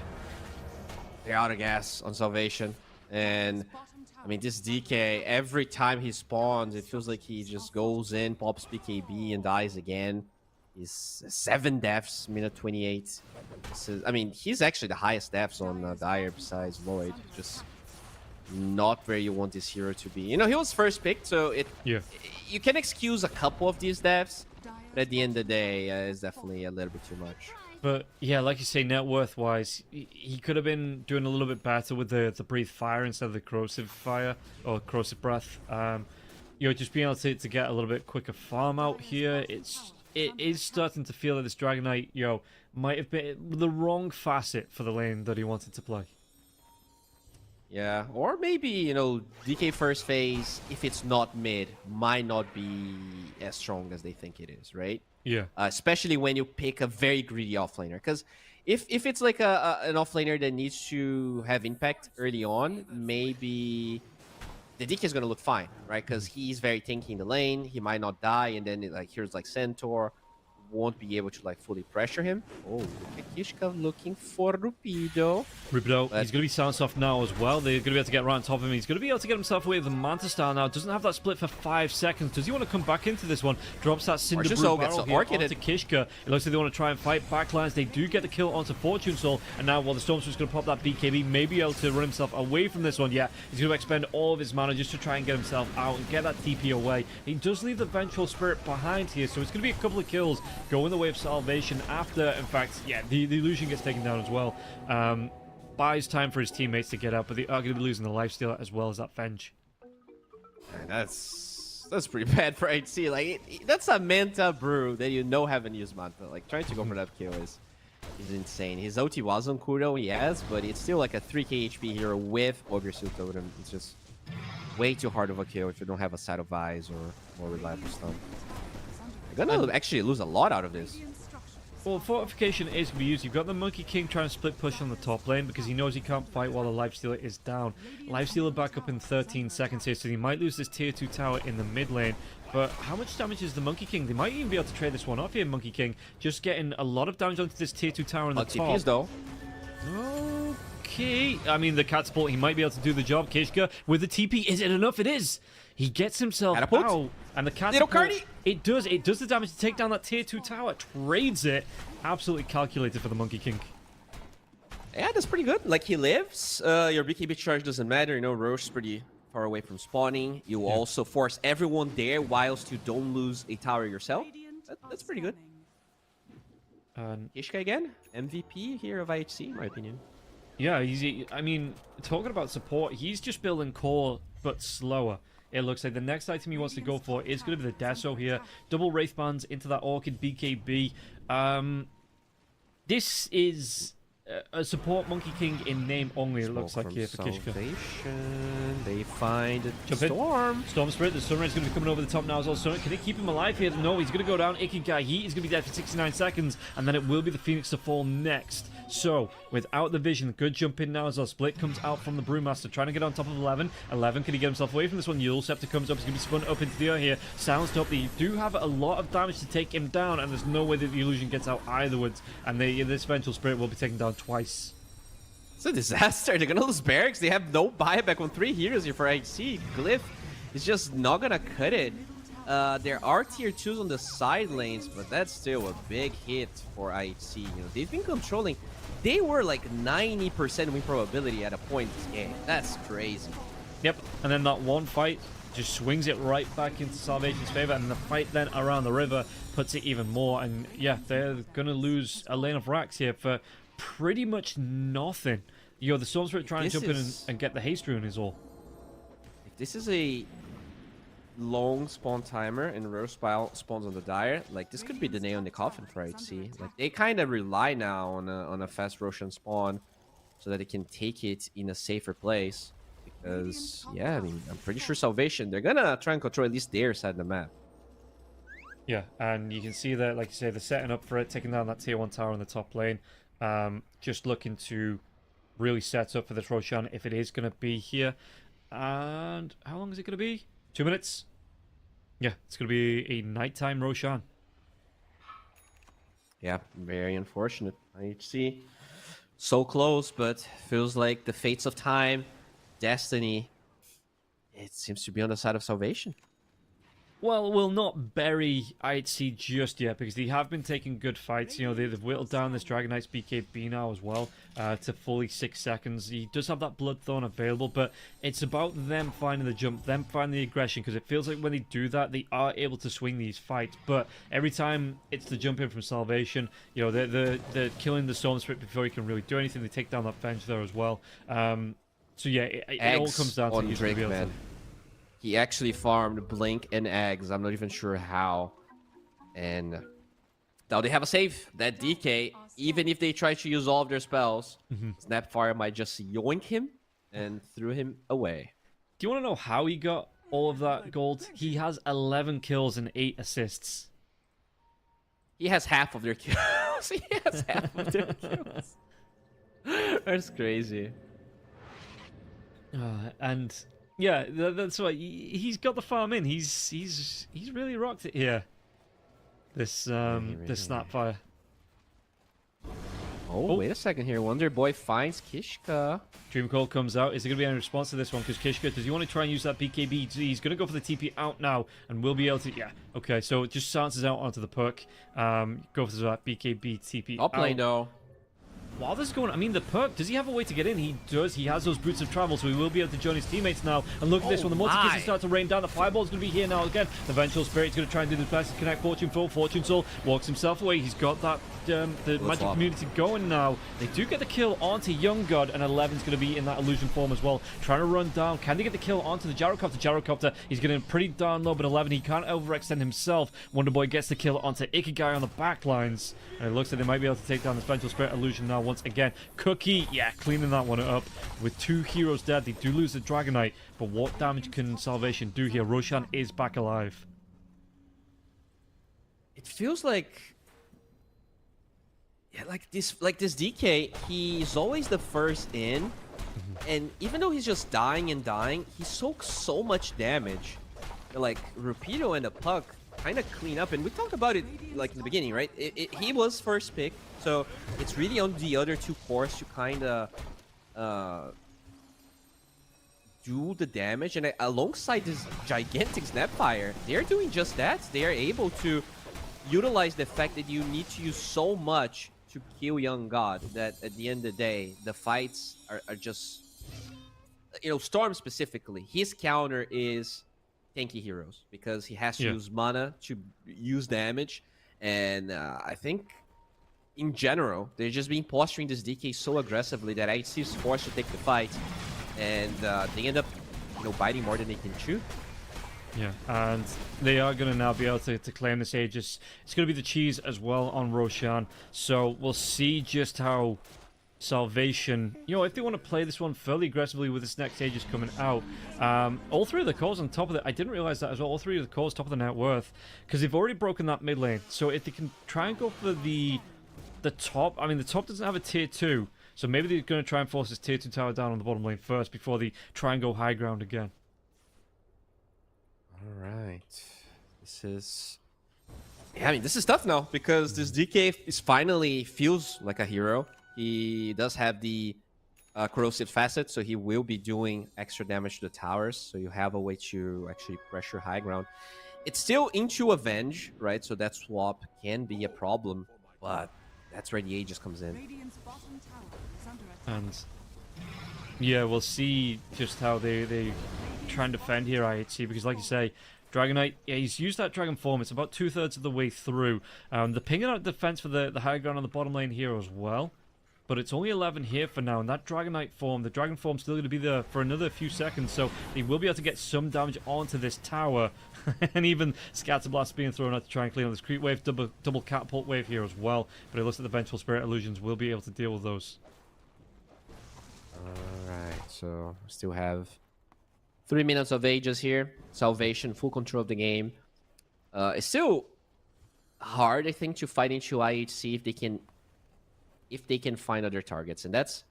They're out of gas on Salvation, and I mean, this DK, every time he spawns, it feels like he just goes in, pops BKB, and dies again. He's 7 deaths, minute 28. I mean, he's actually the highest deaths on Dire besides Lloyd. Just not where you want this hero to be. You know, he was first picked, so you can excuse a couple of these deaths, but at the end of the day, it's definitely a little bit too much. But yeah, like you say, net worth wise, he could have been doing a little bit better with the breathe fire instead of the corrosive fire or corrosive breath. You know, just being able to get a little bit quicker farm out here. It is starting to feel that this Dragon Knight, you know, might have been the wrong facet for the lane that he wanted to play. Yeah, or maybe, you know, DK first phase, if it's not mid, might not be as strong as they think it is, right? Yeah. Especially when you pick a very greedy offlaner. Because if it's like an offlaner that needs to have impact early on, maybe the DK is going to look fine, right? Because he's very tanky in the lane. He might not die, and then like here's like Centaur. Won't be able to like fully pressure him. Oh, look at Kishka looking for Rupido. Rupido, he's going to be sound soft now as well. They're going to be able to get right on top of him. He's going to be able to get himself away with the Manta Style now. Doesn't have that split for 5 seconds. Does he want to come back into this one? Drops that Cinder Brew barrel here onto Kishka. It looks like they want to try and fight backlines. They do get the kill onto Fortune Soul. And now while the Stormsword's going to pop that BKB, may be able to run himself away from this one. Yeah, he's going to expend all of his mana just to try and get himself out and get that TP away. He does leave the Vengeful Spirit behind here, so it's going to be a couple of kills going the way of Salvation after, in fact, yeah, the illusion gets taken down as well. Buys time for his teammates to get out, but they are going to be losing the lifesteal as well as that Venge. Man, that's pretty bad for IHC. Like, that's a Manta Brew that you know haven't used Manta. Like, trying to go for that kill is insane. His OT was on cooldown, yes, but it's still like a 3k HP hero with Ogre Suit Totem. It's just way too hard of a kill if you don't have a Side of Eyes or more reliable stun. You're gonna actually lose a lot out of this. Well, fortification is going to be used. You've got the Monkey King trying to split push on the top lane because he knows he can't fight while the Lifestealer is down. Lifestealer back up in 13 seconds here, so he might lose this tier 2 tower in the mid lane. But how much damage is the Monkey King? They might even be able to trade this one off here, Monkey King. Just getting a lot of damage onto this tier 2 tower in the top. TPs though. Okay. I mean, the catapult, he might be able to do the job. Kishka with the TP. Is it enough? It is. He gets himself out, and the catapult, it does the damage to take down that tier 2 tower, trades it. Absolutely calculated for the Monkey King. Yeah, that's pretty good. Like, he lives, your BKB charge doesn't matter, you know, Roche is pretty far away from spawning. You also force everyone there whilst you don't lose a tower yourself. That's pretty good. Kishka again, MVP here of IHC, in my opinion. Yeah, I mean, talking about support, he's just building core, but slower. It looks like the next item he wants to go for is going to be the Deso here. Double Wraith Bands into that Orchid BKB. This is a support Monkey King in name only, it looks like here for Kishka. They find Storm. Storm Spirit, the Sunrise is going to be coming over the top now as well. So can they keep him alive here? No, he's going to go down. Ikigai, he is going to be dead for 69 seconds, and then it will be the Phoenix to fall next. So, without the vision, good jump in now as well. Split comes out from the Brewmaster, trying to get on top of 11. 11, can he get himself away from this one? Yulceptor comes up, he's going to be spun up into the air here. Sounds top, they do have a lot of damage to take him down, and there's no way that the illusion gets out eitherwards. And this Vengeful Spirit will be taken down twice. It's a disaster. They're gonna lose barracks. They have no buyback on 3 heroes here for IHC. Glyph is just not gonna cut it. There are tier 2s on the side lanes, but that's still a big hit for IHC. You know, they've been controlling. They were like 90% win probability at a point in this game. That's crazy. Yep, and then that one fight just swings it right back into Salvation's favor, and the fight then around the river puts it even more. And yeah, they're gonna lose a lane of racks here for pretty much nothing. You know, the Storm Spirit trying to jump in and get the haste rune is all. If this is a long spawn timer and Rose spawns on the Dire, like this could be the nail in the coffin for IHC. Like they kind of rely now on a fast Roshan spawn so that they can take it in a safer place. Because yeah, I mean, I'm pretty sure Salvation, they're gonna try and control at least their side of the map. Yeah, and you can see that, like you say, they're setting up for it, taking down that tier 1 tower in the top lane. Just looking to really set up for this Roshan if it is going to be here. And how long is it going to be? 2 minutes? Yeah, it's going to be a nighttime Roshan. Yeah, very unfortunate. IHC so close, but feels like the fates of time, destiny, it seems to be on the side of Salvation. Well, we'll not bury IHC just yet, because they have been taking good fights. You know, they've whittled down this Dragon Knight's BKB now as well to fully 6 seconds. He does have that Bloodthorn available, but it's about them finding the jump, them finding the aggression, because it feels like when they do that, they are able to swing these fights. But every time it's the jump in from Salvation, you know, they're killing the Storm Spirit before he can really do anything. They take down that Venge there as well. So yeah, it all comes down to Drake, man. He actually farmed Blink and Eggs. I'm not even sure how. And now they have a save. That DK, even if they try to use all of their spells, Snapfire might just yoink him and threw him away. Do you want to know how he got all of that gold? He has 11 kills and 8 assists. He has half of their kills. He has half of their kills. That's crazy. And yeah, that's why he's got the farm in. He's really rocked it here. This this Snapfire. Oh, wait a second here. Wonder Boy finds Kishka. Dream Call comes out. Is there going to be any response to this one? Because Kishka, does he want to try and use that BKB? He's going to go for the TP out now, and we'll be able to... Yeah, okay, so it just stances out onto the perk. Go for that BKB TP I'll play though. While this is going, I mean, the perk, does he have a way to get in? He does. He has those boots of travel, so he will be able to join his teammates now. And look at this, when the multi-kisses start to rain down, the fireball's going to be here now again. The Vengeful Spirit's going to try and do the best to connect Fortune Soul. Fortune Soul walks himself away. He's got that, the magic community going now. They do get the kill onto Young God, and 11's going to be in that illusion form as well. Trying to run down. Can they get the kill onto the Gyrocopter? Gyrocopter, he's getting pretty darn low, but 11, he can't overextend himself. Wonder Boy gets the kill onto Ikigai on the back lines. And it looks like they might be able to take down this Vengeful Spirit illusion now once again. Cookie, yeah, cleaning that one up. With 2 heroes dead, they do lose the Dragon Knight, but what damage can Salvation do here? Roshan is back alive. It feels like... Yeah, like this DK, he's always the first in, and even though he's just dying and dying, he soaks so much damage. Like, Rapido and the Puck kind of clean up, and we talked about it like in the beginning, right? He was first pick, so it's really on the other 2 cores to kind of do the damage, and alongside this gigantic Snapfire, they're doing just that. They are able to utilize the fact that you need to use so much to kill Young God that at the end of the day, the fights are just, you know, Storm specifically, his counter is tanky heroes because he has to use mana to use damage, and I think in general they're just being posturing this DK so aggressively that IHC is forced to take the fight, and they end up, you know, biting more than they can chew. Yeah, and they are going to now be able to claim this Aegis. It's going to be the cheese as well on Roshan, so we'll see just how Salvation, you know, if they want to play this one fairly aggressively with this next Aegis coming out. All 3 of the cores on top of it, I didn't realize that as well, all 3 of the cores top of the net worth, because they've already broken that mid lane. So if they can try and go for the top, I mean, the top doesn't have a tier 2, so maybe they're going to try and force this tier 2 tower down on the bottom lane first before they try and go high ground again. Alright, this is... Yeah, I mean, this is tough now, because this DK is finally feels like a hero. He does have the corrosive facet, so he will be doing extra damage to the towers. So you have a way to actually pressure high ground. It's still into Avenge, right? So that swap can be a problem, but that's where the Aegis comes in. Radiant's bottom tower is under attack. And yeah, we'll see just how they try and defend here, IHC, because like you say, Dragon Knight, yeah, he's used that Dragon Form. It's about 2/3 of the way through. The pinging out defense for the high ground on the bottom lane here as well. But it's only 11 here for now, and that Dragon Knight form, the Dragon Form's still going to be there for another few seconds, so he will be able to get some damage onto this tower. And even Scatterblast being thrown out to try and clean on this creep wave, double catapult wave here as well. But it looks like the Vengeful Spirit Illusions will be able to deal with those. Alright, so still have 3 minutes of Aegis here. Salvation, full control of the game. It's still hard, I think, to fight into IHC if they can find other targets. And that's,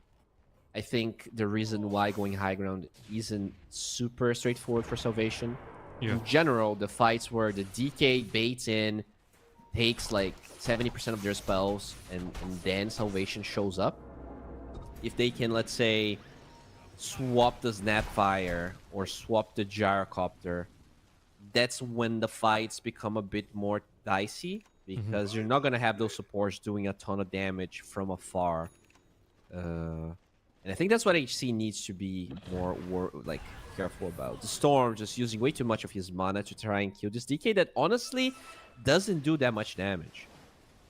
I think, the reason why going high ground isn't super straightforward for Salvation. Yeah. In general, the fights where the DK baits in, takes like 70% of their spells, and then Salvation shows up. If they can, let's say, swap the Snapfire or swap the Gyrocopter, that's when the fights become a bit more dicey, because you're not going to have those supports doing a ton of damage from afar. And I think that's what HC needs to be more careful about. The Storm just using way too much of his mana to try and kill this DK that honestly doesn't do that much damage.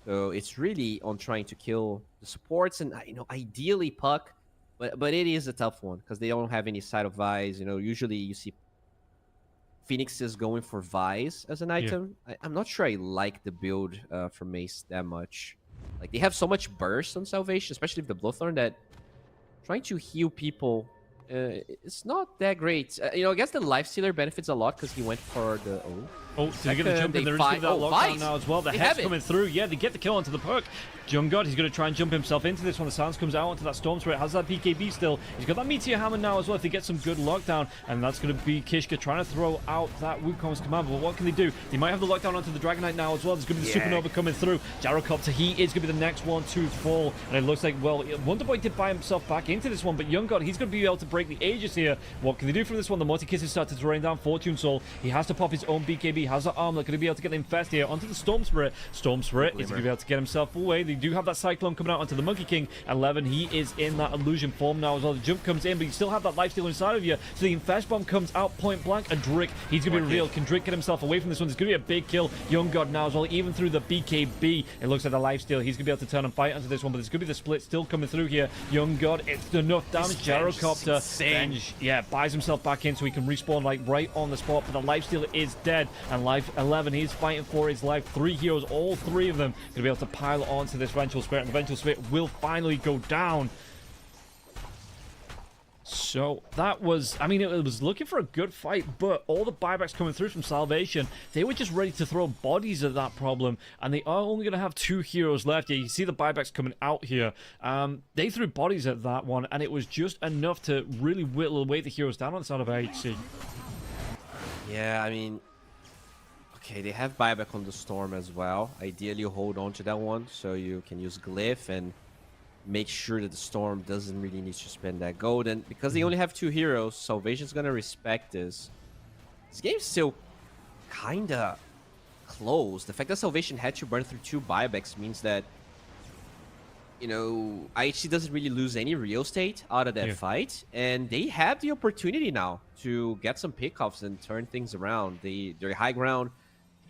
So it's really on trying to kill the supports and, you know, ideally Puck, but it is a tough one because they don't have any side of Vise. You know, usually you see Phoenix is going for Vise as an item. Yeah. I'm not sure I like the build for Mace that much. Like, they have so much burst on Salvation, especially with the Bloodthorn, that trying to heal people, it's not that great. You know, I guess the Lifestealer benefits a lot because he went for the... Oh, did he get a jump in? There is that lockdown now as well. The head's coming through. Yeah, they get the kill onto the perk. Jungod, he's going to try and jump himself into this one. The Silence comes out onto that Storm Spirit. Has that BKB still. He's got that Meteor Hammer now as well if they get some good lockdown. And that's going to be Kishka trying to throw out that Wukong's command. But what can they do? They might have the lockdown onto the Dragon Knight now as well. There's going to be the Supernova coming through. Gyrocopter, he is going to be the next one to fall. And it looks like, well, Wonderboy did buy himself back into this one. But Younggod, he's going to be able to break the Aegis here. What can they do from this one? The Multi-Kisses started to rain down. Fortune Soul, he has to pop his own BKB. Has that armlet. Going to be able to get the Infest here onto the Storm Spirit. Storm Spirit is going to be able to get himself away. They do have that Cyclone coming out onto the Monkey King. 11, he is in that illusion form now as well. The jump comes in, but you still have that lifesteal inside of you. So the Infest Bomb comes out point blank. And Drick, he's going to be revealed. Can Drick get himself away from this one? There's going to be a big kill. Younggod now as well, even through the BKB. It looks like the lifesteal. He's going to be able to turn and fight onto this one, but there's going to be the split still coming through here. Younggod, it's enough damage. Gyrocopter, Venge, yeah, buys himself back in so he can respawn like right on the spot, but the lifesteal is dead. And life 11, he's fighting for his life. 3 heroes, all 3 of them going to be able to pile onto this Vengeful Spirit, and the Vengeful Spirit will finally go down. So that was, I mean, it was looking for a good fight, but all the buybacks coming through from Salvation, they were just ready to throw bodies at that problem, and they are only going to have 2 heroes left. Yeah, you see the buybacks coming out here. They threw bodies at that one, and it was just enough to really whittle away the heroes down on the side of IHC. Yeah, I mean, okay, they have buyback on the Storm as well. Ideally, you hold on to that one so you can use Glyph and make sure that the Storm doesn't really need to spend that gold. And because they only have 2 heroes, Salvation's gonna respect this. This game's still kinda close. The fact that Salvation had to burn through 2 buybacks means that, you know, IHC doesn't really lose any real estate out of that fight. And they have the opportunity now to get some pickoffs and turn things around. Their high ground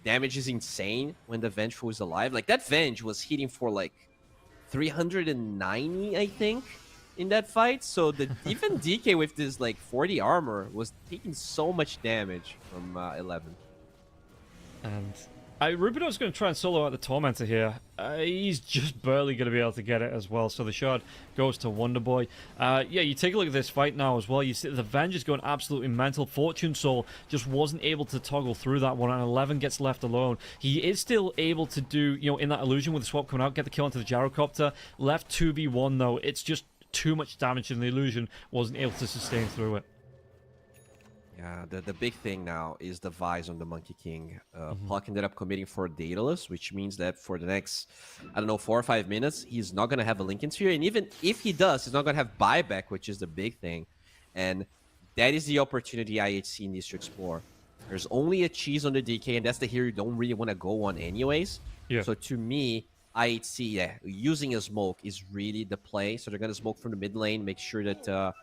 damage is insane when the Vengeful is alive. Like, that Venge was hitting for like 390, I think, in that fight. So the even DK with this like 40 armor was taking so much damage from 11. And Rubino's going to try and solo out the Tormentor here. He's just barely going to be able to get it as well. So the shard goes to Wonderboy. Yeah, you take a look at this fight now as well. You see the Venge is going absolutely mental. Fortune Soul just wasn't able to toggle through that one, and 11 gets left alone. He is still able to do, you know, in that illusion with the swap coming out, get the kill onto the Gyrocopter. Left 2v1 though. It's just too much damage, and the illusion wasn't able to sustain through it. Yeah, the big thing now is the Vise on the Monkey King. Puck ended up committing for Daedalus, which means that for the next, I don't know, 4 or 5 minutes, he's not going to have a Lincoln Sphere. And even if he does, he's not going to have buyback, which is the big thing. And that is the opportunity IHC needs to explore. There's only a cheese on the DK, and that's the hero you don't really want to go on anyways. Yeah. So to me, IHC, yeah, using a smoke is really the play. So they're going to smoke from the mid lane, make sure that they're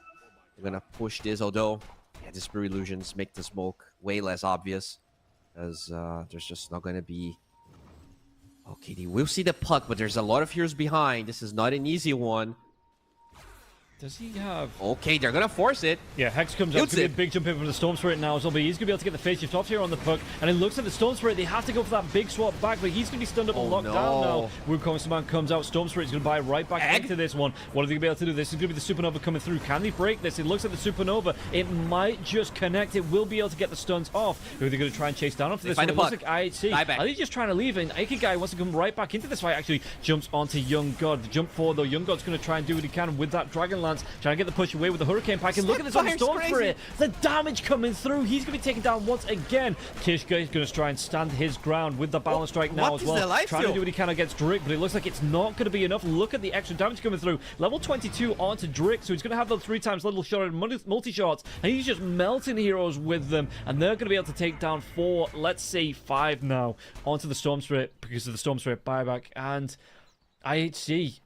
going to push this, although... Yeah, the Spirit Illusions make the smoke way less obvious, as there's just not going to be... Okay, they will see the puck, but there's a lot of heroes behind. This is not an easy one. Does he have... Okay, they're going to force it. Yeah, Hex comes out. It's going to be a big jump in from the Storm Spirit now as well, but he's going to be able to get the face shift off here on the puck. And it looks like the Storm Spirit, they have to go for that big swap back, but he's going to be stunned up and locked down now. Wukong's man comes out. Storm Spirit is going to buy right back into this one. What are they going to be able to do? This is going to be the Supernova coming through. Can they break this? It looks like the Supernova. It might just connect. It will be able to get the stuns off. Who are they going to try and chase down after this one? It looks like IHC. Are they just trying to leave? And Ikigai wants to come right back into this fight. Actually jumps onto Young God. The jump forward though. Young God's going to try and do what he can with that Dragon Lance. Trying to get the push away with the Hurricane Pack, and look at this on the Storm Spirit. The damage coming through. He's going to be taken down once again. Kishka is going to try and stand his ground with the Balance Strike now as well. Trying to do what he can against Drick, but it looks like it's not going to be enough. Look at the extra damage coming through. Level 22 onto Drick, so he's going to have those 3 times little shot and multi-shots, and he's just melting heroes with them, and they're going to be able to take down 4, let's say 5 now, onto the Storm Spirit because of the Storm Spirit buyback. And IHC,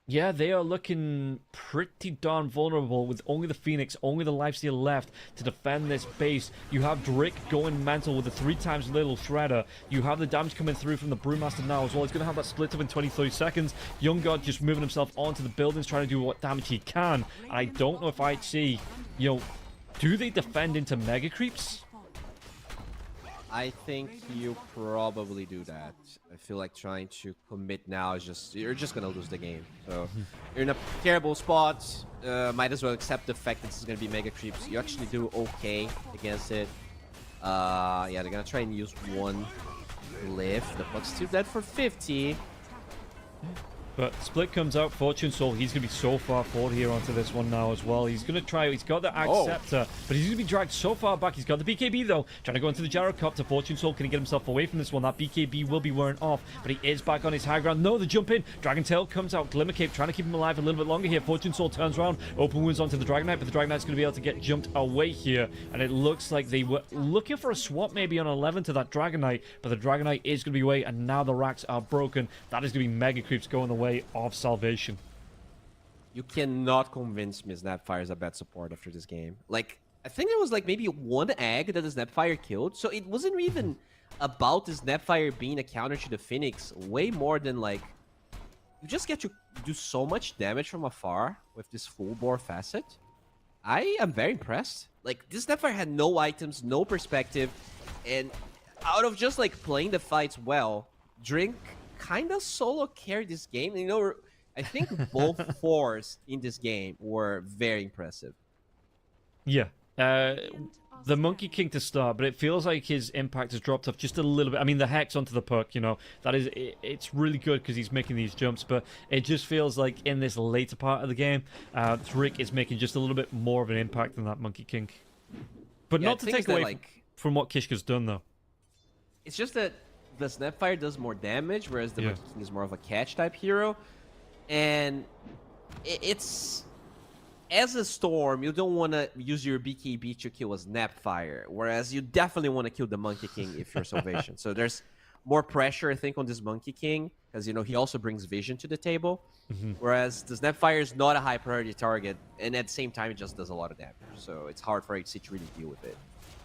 yeah, they are looking pretty darn vulnerable with only the Phoenix, only the Lifesteal left to defend this base. You have Drick going mental with the 3 times little Shredder. You have the damage coming through from the Brewmaster now as well. He's going to have that split up in 23 seconds. Young God just moving himself onto the buildings, trying to do what damage he can. And I don't know if IHC, you know, do they defend into Mega Creeps? I think you probably do that. I feel like trying to commit now is just... You're just going to lose the game. So you're in a terrible spot. Might as well accept the fact that this is going to be Mega Creeps. You actually do okay against it. Yeah, they're going to try and use 1 lift. The puck's still dead for 50. But Split comes out, Fortune Soul, he's going to be so far forward here onto this one now as well. He's going to try, he's got the Acceptor, but he's going to be dragged so far back. He's got the BKB though, trying to go into the Gyrocopter. Fortune Soul, can he get himself away from this one? That BKB will be wearing off, but he is back on his high ground. No, the jump in. Dragon Tail comes out, Glimmer Cape, trying to keep him alive a little bit longer here. Fortune Soul turns around, open wounds onto the Dragon Knight, but the Dragon Knight's going to be able to get jumped away here. And it looks like they were looking for a swap maybe on 11 to that Dragon Knight, but the Dragon Knight is going to be away, and now the racks are broken. That is going to be Mega Creeps going the way of Salvation. You cannot convince me Snapfire is a bad support after this game. Like, I think there was like maybe 1 egg that the Snapfire killed, so it wasn't even about the Snapfire being a counter to the Phoenix. Way more than like, you just get to do so much damage from afar with this full bore facet. I am very impressed. Like, this Snapfire had no items, no perspective, and out of just like playing the fights well, Drink kind of solo carried this game. And, you know, I think both 4s in this game were very impressive. Yeah. The Monkey King to start, but it feels like his impact has dropped off just a little bit. I mean, the Hex onto the puck, you know, that is, it's really good because he's making these jumps, but it just feels like in this later part of the game, Rick is making just a little bit more of an impact than that Monkey King. But yeah, not to take away from what Kishka's done, though. It's just that the Snapfire does more damage, whereas the Monkey King is more of a catch type hero. And it's... As a Storm, you don't want to use your BKB to kill a Snapfire, whereas you definitely want to kill the Monkey King if you're Salvation. So there's more pressure, I think, on this Monkey King, because, you know, he also brings vision to the table, whereas the Snapfire is not a high priority target, and at the same time, it just does a lot of damage. So it's hard for HC to really deal with it.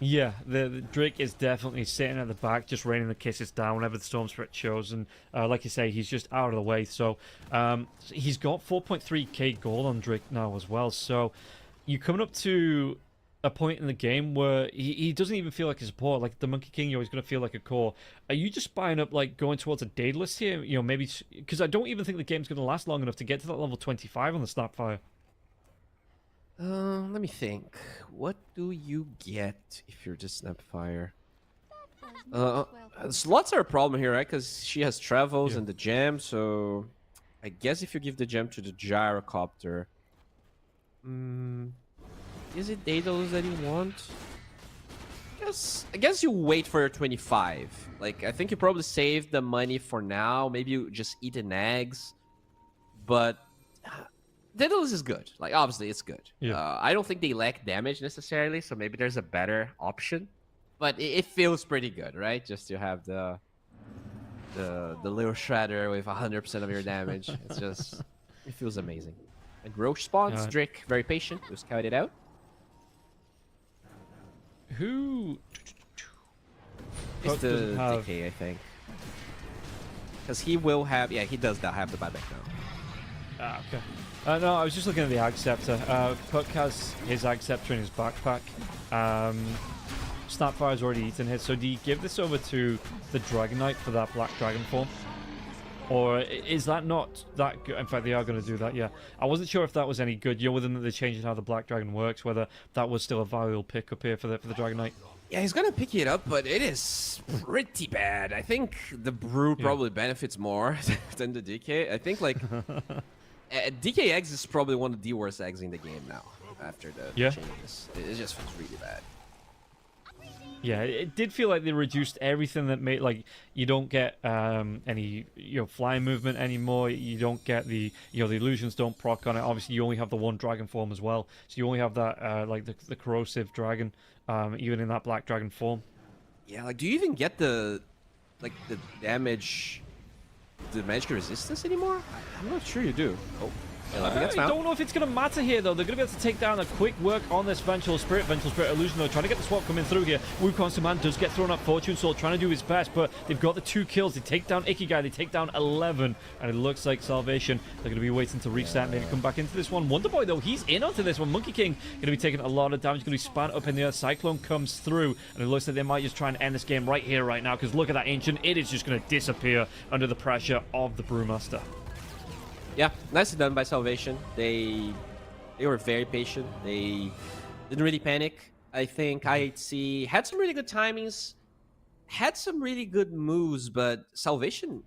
Yeah, the Drake is definitely sitting at the back, just raining the kisses down whenever the Storm Spirit shows, and like you say, he's just out of the way. So he's got 4.3k gold on Drake now as well. So you're coming up to a point in the game where he doesn't even feel like a support. Like the Monkey King, you're always going to feel like a core. Are you just buying up, like going towards a Daedalus here? You know, maybe because I don't even think the game's going to last long enough to get to that level 25 on the Snapfire. Let me think. What do you get if you're just Snapfire? Slots are a problem here, right? Because she has travels and the gem, so I guess if you give the gem to the Gyrocopter, is it Daedalus that you want? I guess you wait for your 25. Like, I think you probably save the money for now. Maybe you just eat an eggs. But Daedalus is good. Like, obviously, it's good. Yeah. I don't think they lack damage necessarily, so maybe there's a better option. But it feels pretty good, right? Just to have the little shredder with 100% of your damage. It's just, it feels amazing. And Roche spawns. Yeah. Drake, very patient. We'll scout it out. Who? It's Puck the doesn't have- decay, I think. Because he will have, yeah, he does have the buyback now. Ah, okay. No, I was just looking at the Ag Scepter. Puck has his Ag Scepter in his backpack. Snapfire's already eaten his, so do you give this over to the Dragon Knight for that Black Dragon form? Or is that not that good? In fact, they are going to do that, yeah. I wasn't sure if that was any good. You're within the changing how the Black Dragon works, whether that was still a valuable pick up here for the Dragon Knight. Yeah, he's gonna pick it up, but it is pretty bad. I think the Brew probably benefits more than the DK. I think, like, DK eggs is probably one of the worst eggs in the game now after the changes. It just feels really bad. Yeah, it did feel like they reduced everything that made, like, you don't get any flying movement anymore. You don't get the the illusions don't proc on it. Obviously, you only have the one dragon form as well, so you only have that like the corrosive dragon, even in that black dragon form. Yeah, like, do you even get the damage, the magic resistance anymore? I'm not sure you do. Oh. I don't know if it's going to matter here, though. They're going to be able to take down a quick work on this Vengeful Spirit. Vengeful Spirit Illusion, though, trying to get the swap coming through here. Wukong's command does get thrown up. Fortune Soul trying to do his best, but they've got the 2 kills. They take down Ikigai. They take down 11, and it looks like Salvation, they're going to be waiting to reset, maybe come back into this one. Wonderboy, though, he's in onto this one. Monkey King going to be taking a lot of damage, going to be span up in the air. Cyclone comes through, and it looks like they might just try and end this game right here, right now, because look at that Ancient. It is just going to disappear under the pressure of the Brewmaster. Yeah, nicely done by Salvation. They were very patient. They didn't really panic. I think IHC had some really good timings, had some really good moves, but Salvation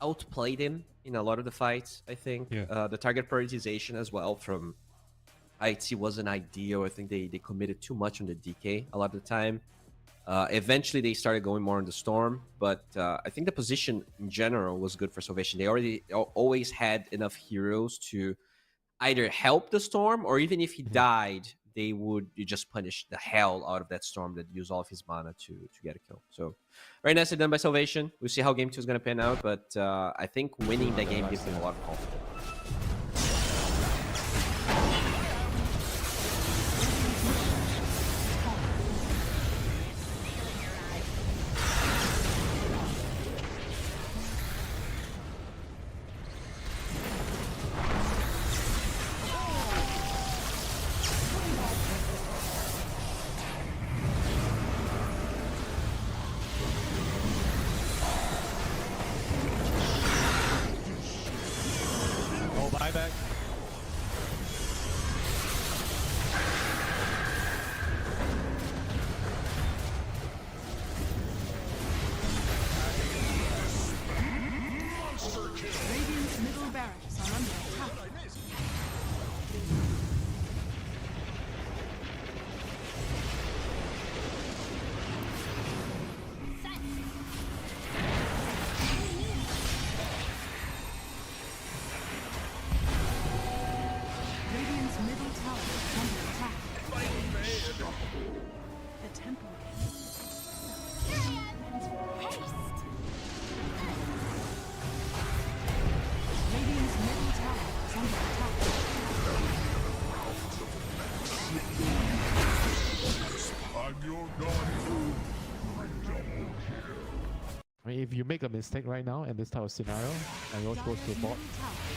outplayed him in a lot of the fights, I think. Yeah. The target prioritization as well from IHC wasn't ideal. I think they committed too much on the DK a lot of the time. Eventually, they started going more on the Storm, but I think the position in general was good for Salvation. They already always had enough heroes to either help the Storm, or even if he died, you just punish the hell out of that Storm that used all of his mana to get a kill. So, very nicely done by Salvation. We'll see how Game 2 is going to pan out, but I think winning that game gives them a lot of confidence. Buyback. Radiant's middle barracks are under attack. Radiant's middle tower is under attack. The temple. Radiant's middle tower is under attack. And you're done. I mean, if you make a mistake right now in this type of scenario, and Roche goes to bot,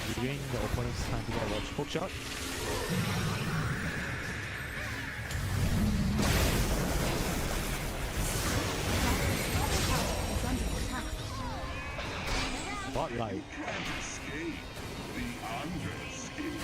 you're giving the opponent's time to get a Roche hook shot. Is under attack. Bot like. Can't escape the underscape.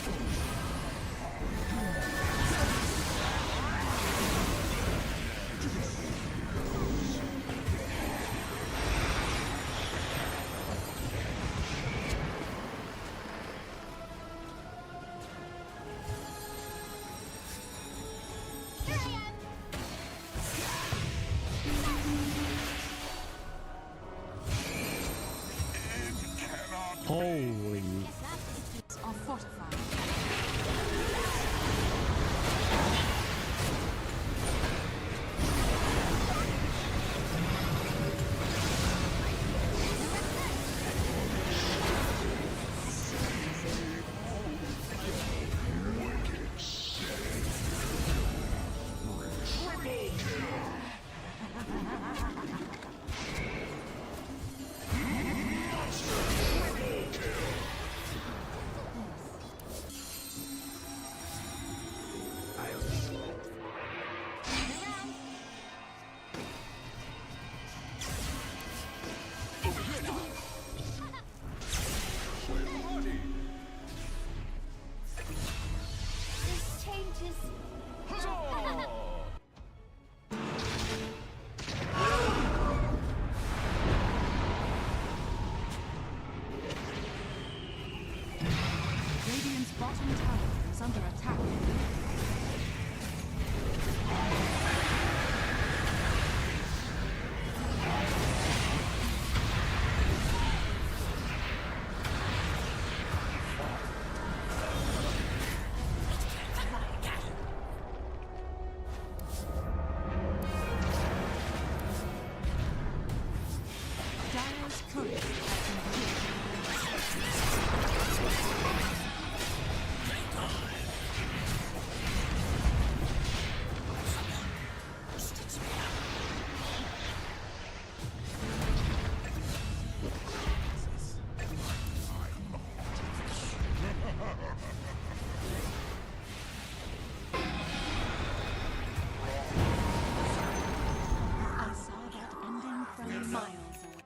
miles away.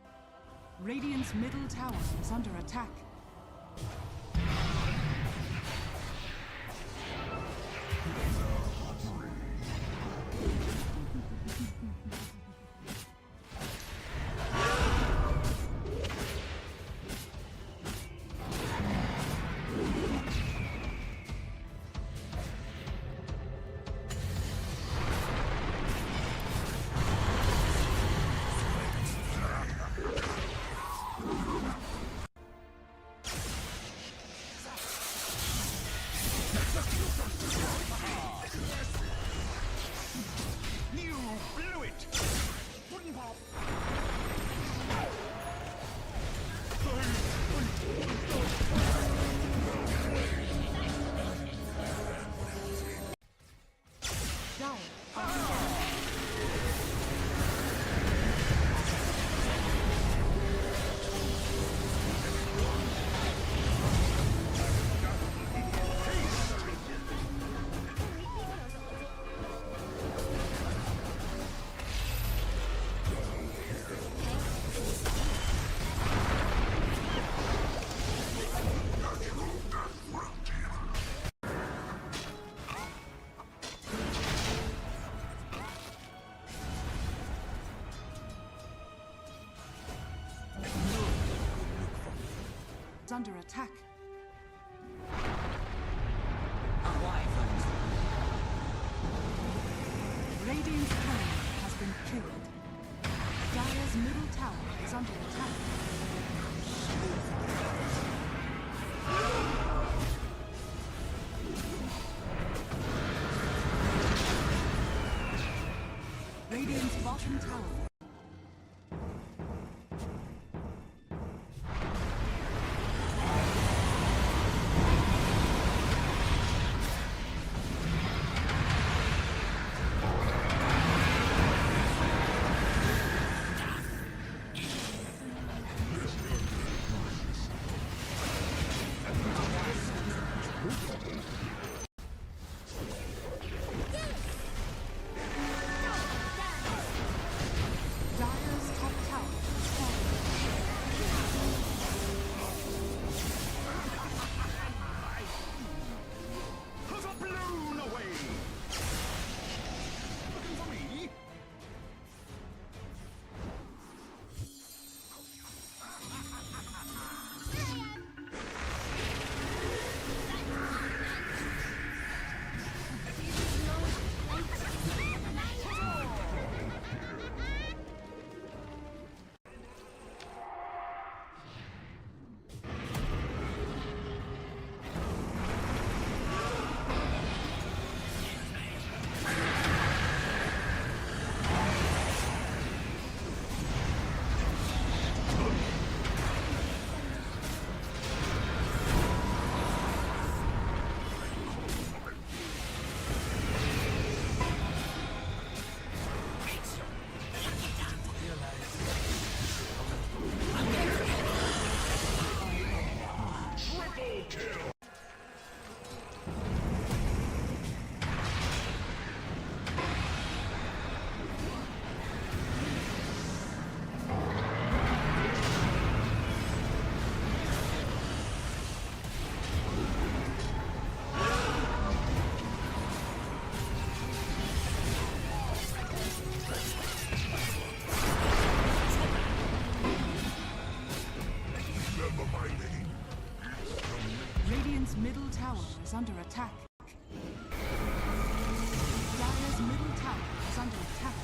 Radiant's middle tower is under attack. You blew it! Pudding pop! Is under attack. Radiant's Talon has been killed. Dire's middle tower is under attack. Radiant's bottom tower. Dire's top tower is falling. Has a blown away! Looking for me? Radiant's middle tower is under attack. Dire's middle tower is under attack.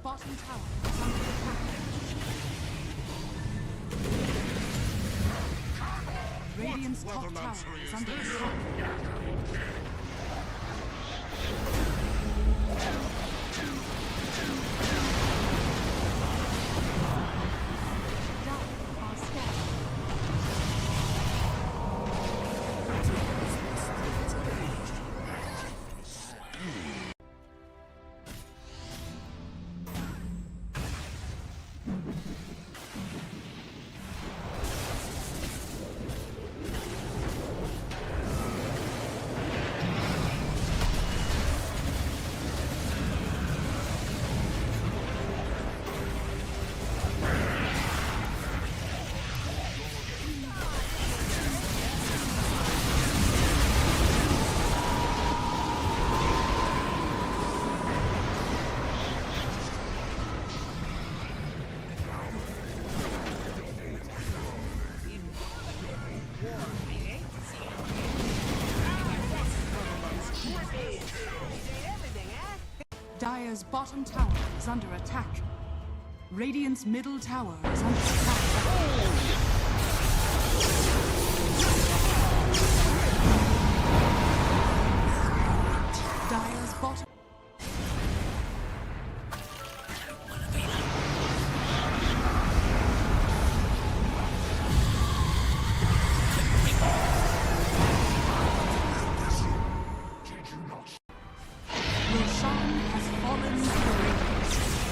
bottom tower is under attack. Radiant's top tower is under attack. Dire's bottom tower is under attack. Radiant's middle tower is under attack. Dire's bottom. Roshan has fallen to the Radiance.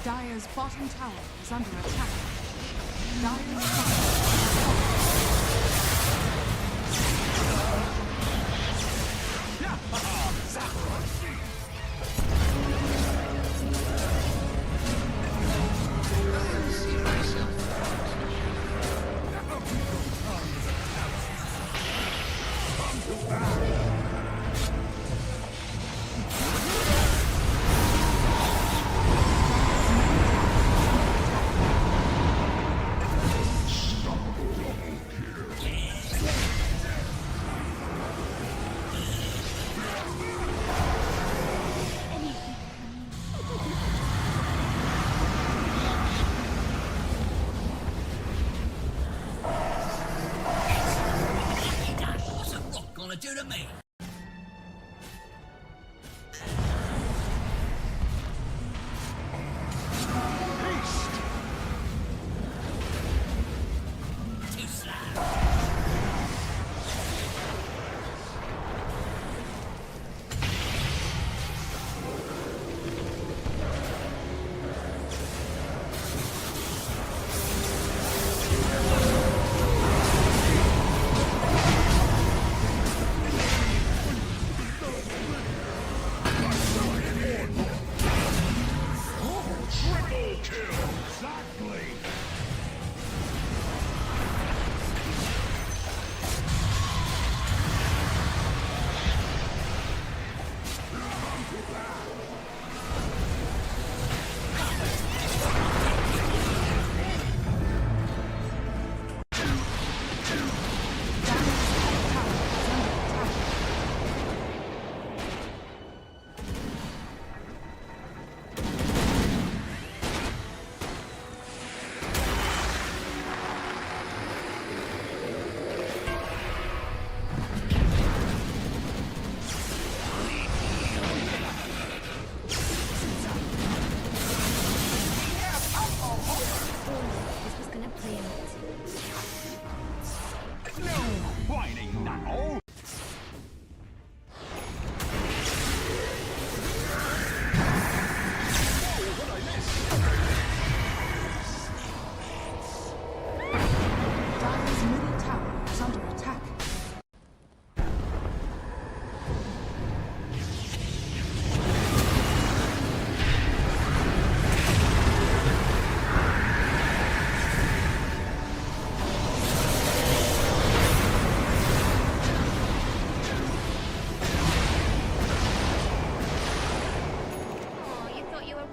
Dire's bottom tower is under attack. Dire's bottom I see myself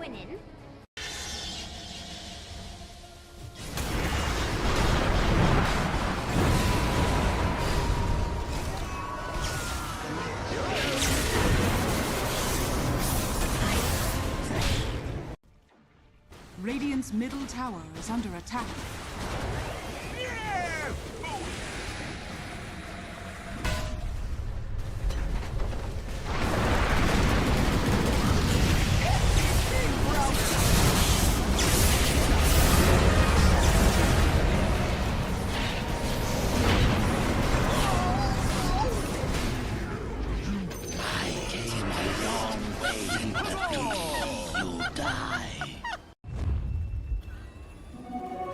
winning. Radiant's middle tower is under attack.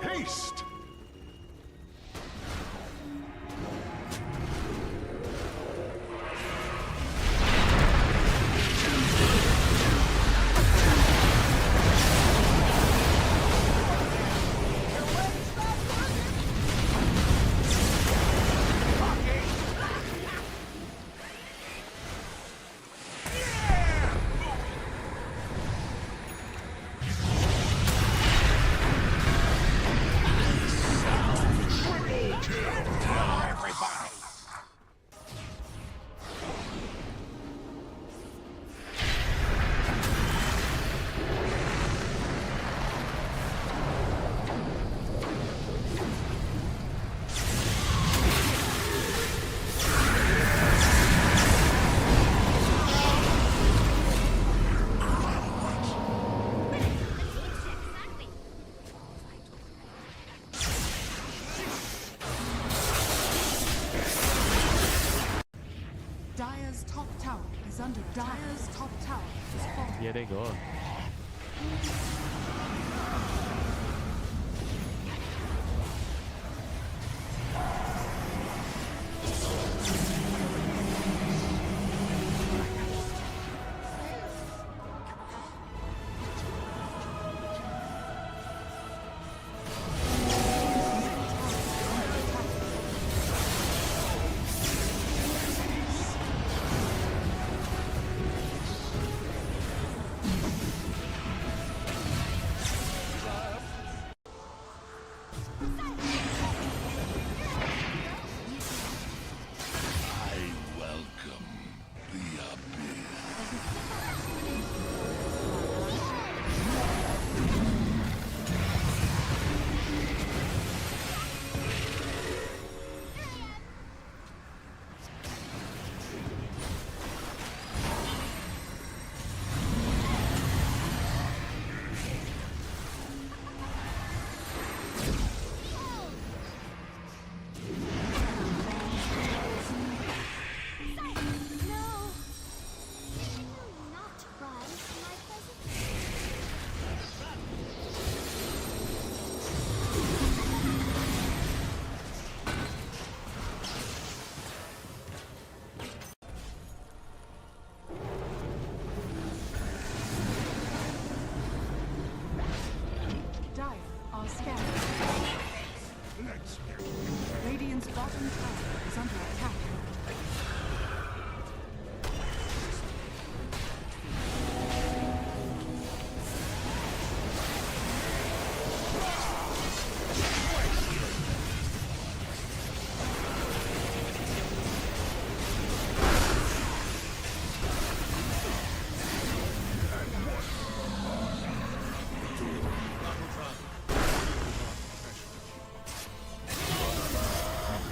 Haste! Dire's top tower is under attack. Dire's top tower is falling. Here they go. I welcome the abyss. No. Do not run from my presence. Dire are scattered. Let's go. Radiant's bottom tower is under attack.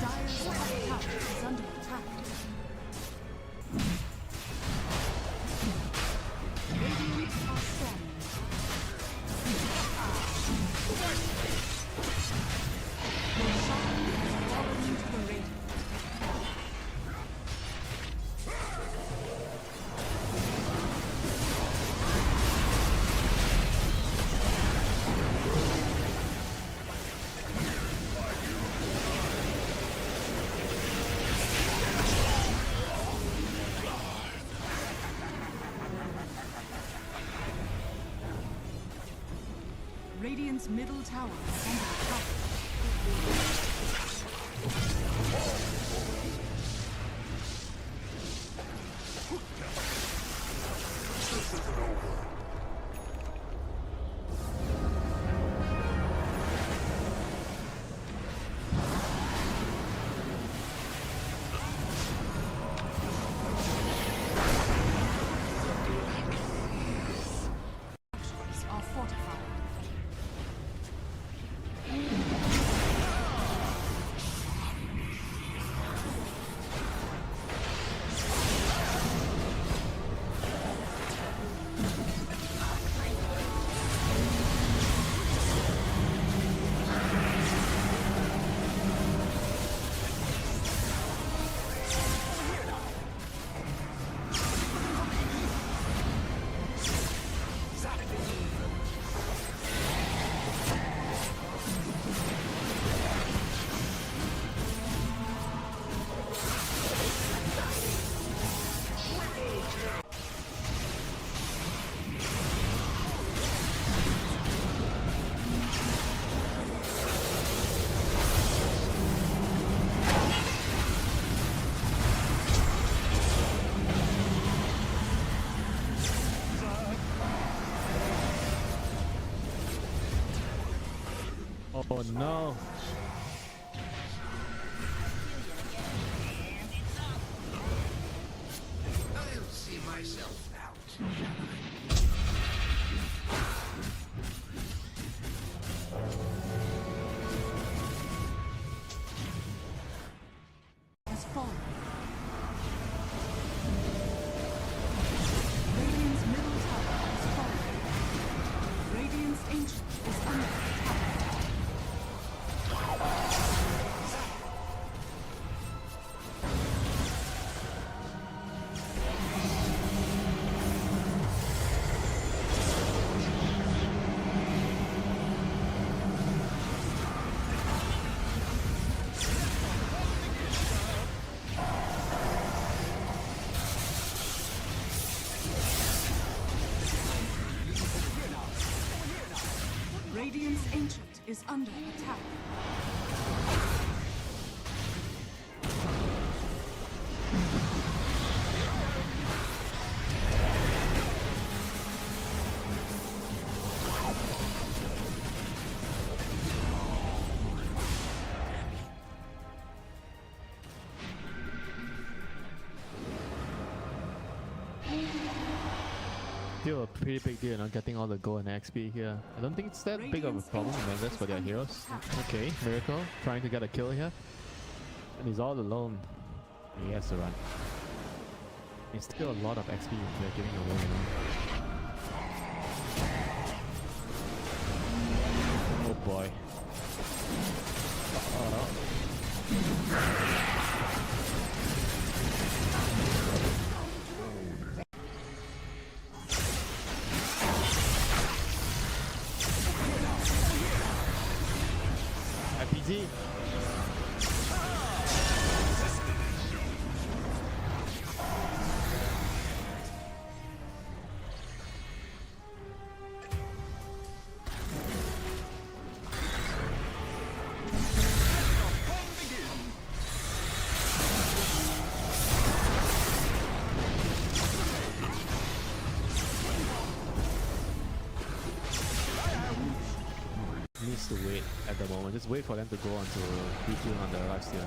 Dire's top tower is under attack. Radiant are scanning. Your shine has fallen to the radiant. Radiant's middle tower is under attack. Oh no. I'll see myself out, shall I? Has fallen. Radiant's middle tower has fallen. Radiant's ancient is under attack. Radiant's ancient is under attack. Still a pretty big deal not getting all the gold and XP here. I don't think it's that big of a problem, I guess, for their heroes. Okay, Miracle trying to get a kill here. And he's all alone. He has to run. It's still a lot of XP they're giving away, you know. Oh boy. RPG. Needs to wait at the moment. Just wait for them to go on to B2 on the lifesteal.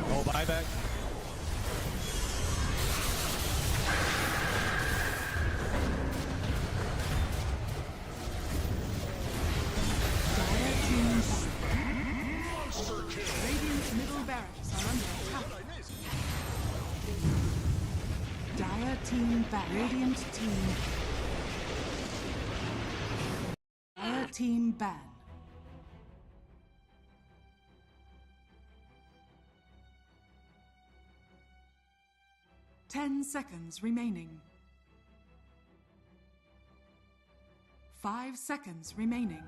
Oh, buyback. Radiant's middle barracks are under attack. Dire team back. Radiant team. Dire team ban. Ten seconds remaining. 5 seconds remaining.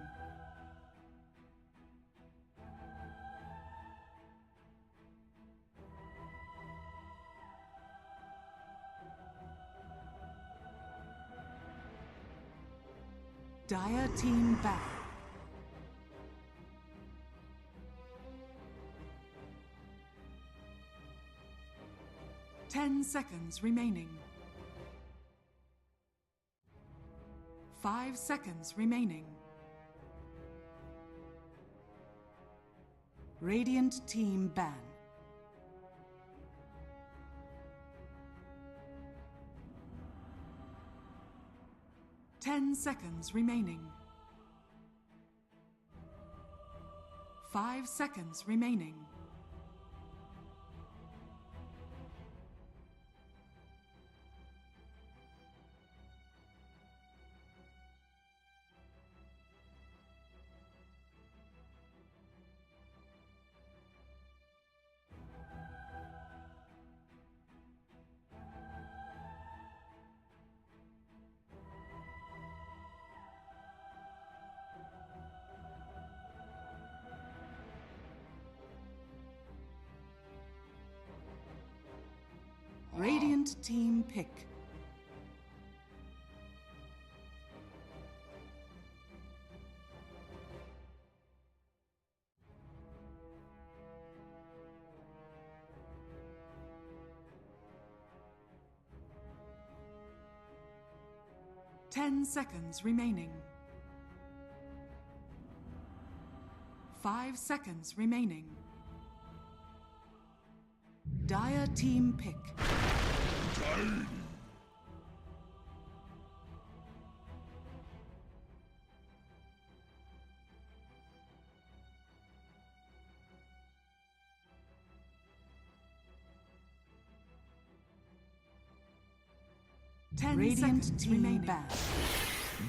Dire team back. Ten seconds remaining. 5 seconds remaining. Radiant team ban. Ten seconds remaining. 5 seconds remaining. Radiant team pick. Ten seconds remaining. 5 seconds remaining. Dire team pick. Time. 10 Radiant seconds remaining.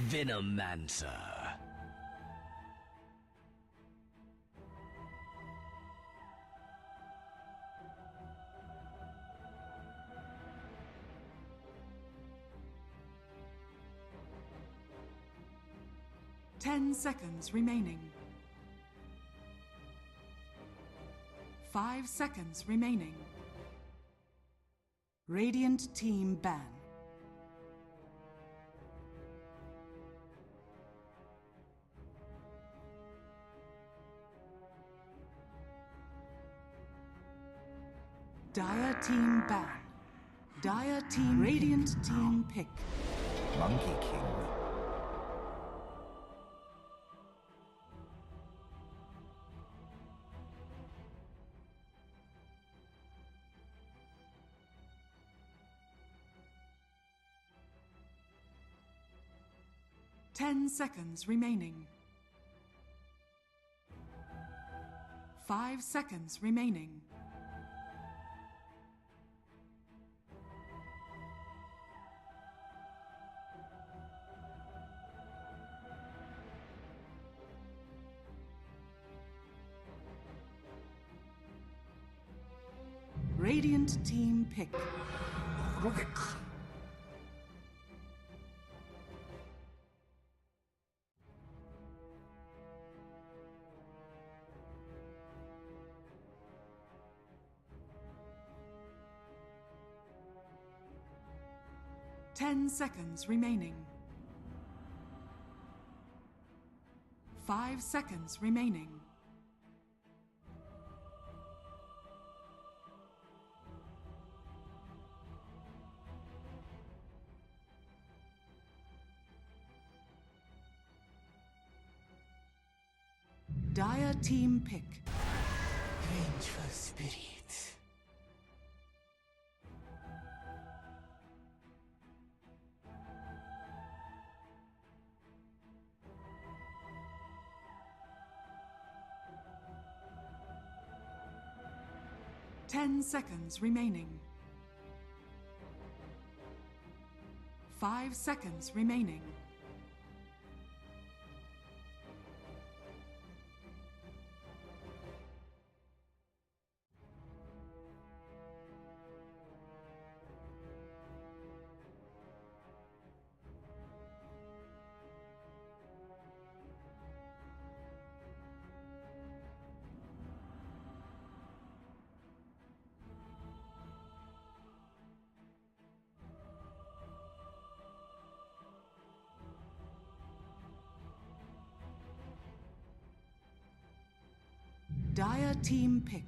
Venomancer. Ten seconds remaining. 5 seconds remaining. Radiant team ban. Dire team ban. Dire team Radiant team pick. Monkey King. Ten seconds remaining. 5 seconds remaining. Radiant team pick. Rubik. Ten seconds remaining. 5 seconds remaining. Dire team pick. Vengeful spirit. Ten seconds remaining. 5 seconds remaining. Dire team pick.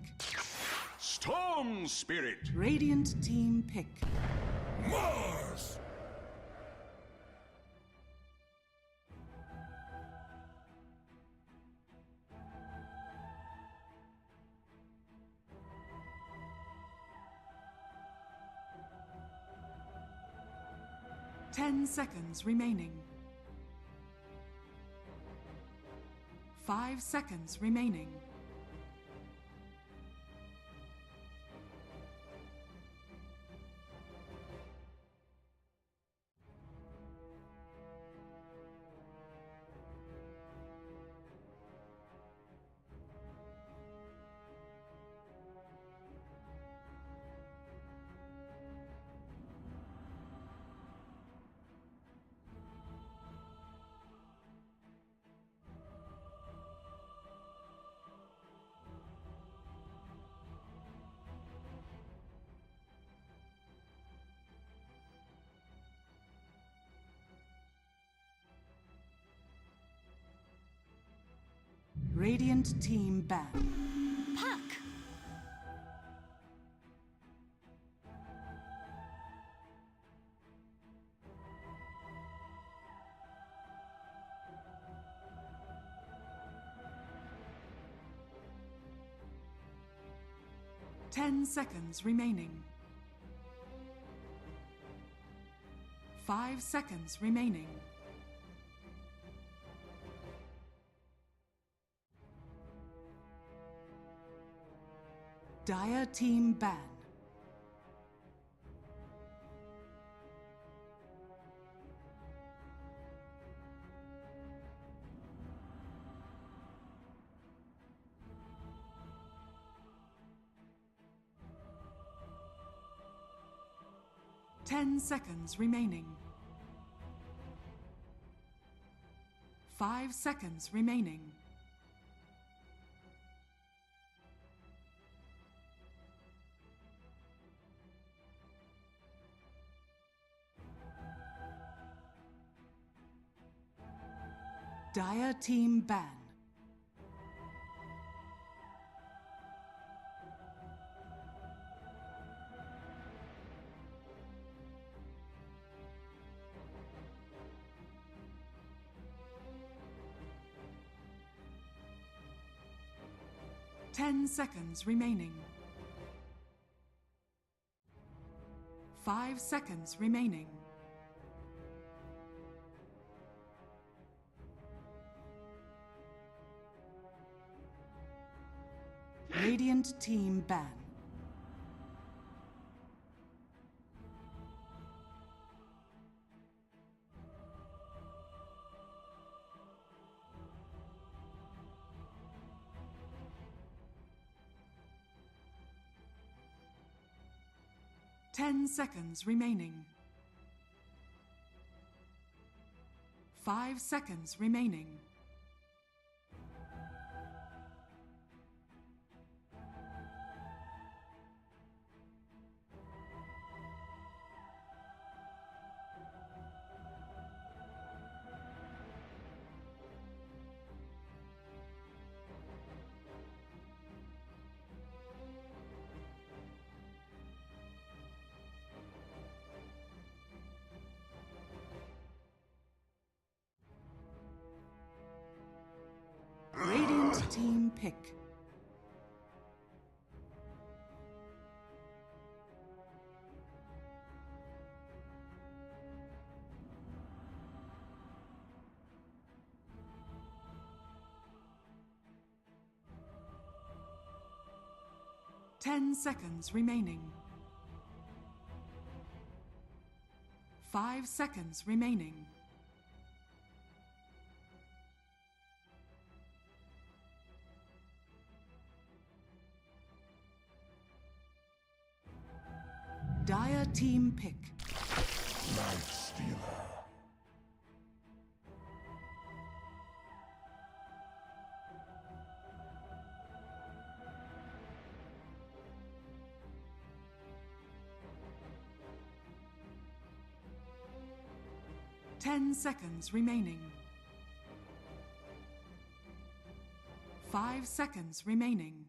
Storm Spirit. Radiant team pick. Mars. 10 seconds remaining. 5 seconds remaining. Radiant team ban. Puck! 10 seconds remaining. 5 seconds remaining. Dire team ban. Ten seconds remaining. 5 seconds remaining. Dire team ban. Ten seconds remaining. 5 seconds remaining. Radiant team ban. Ten seconds remaining. 5 seconds remaining. Radiant team pick. Ten seconds remaining. 5 seconds remaining. Dire team pick. Night Stealer. Ten seconds remaining. 5 seconds remaining.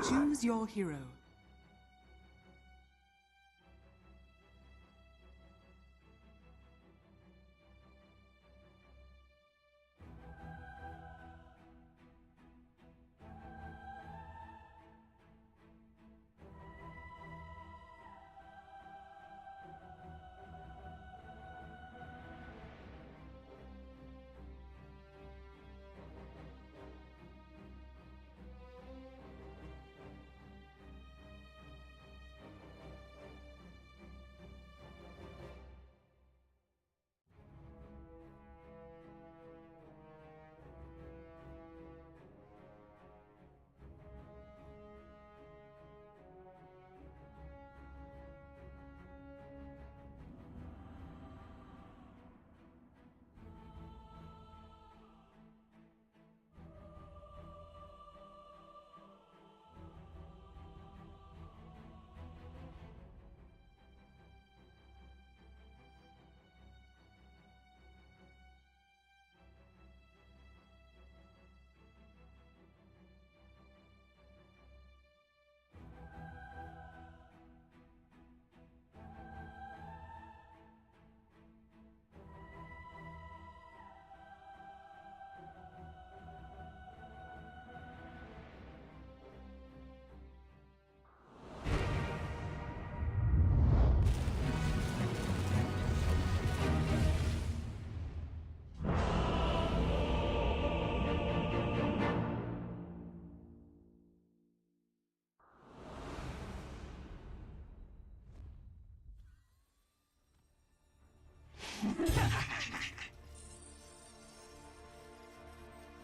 Choose your hero.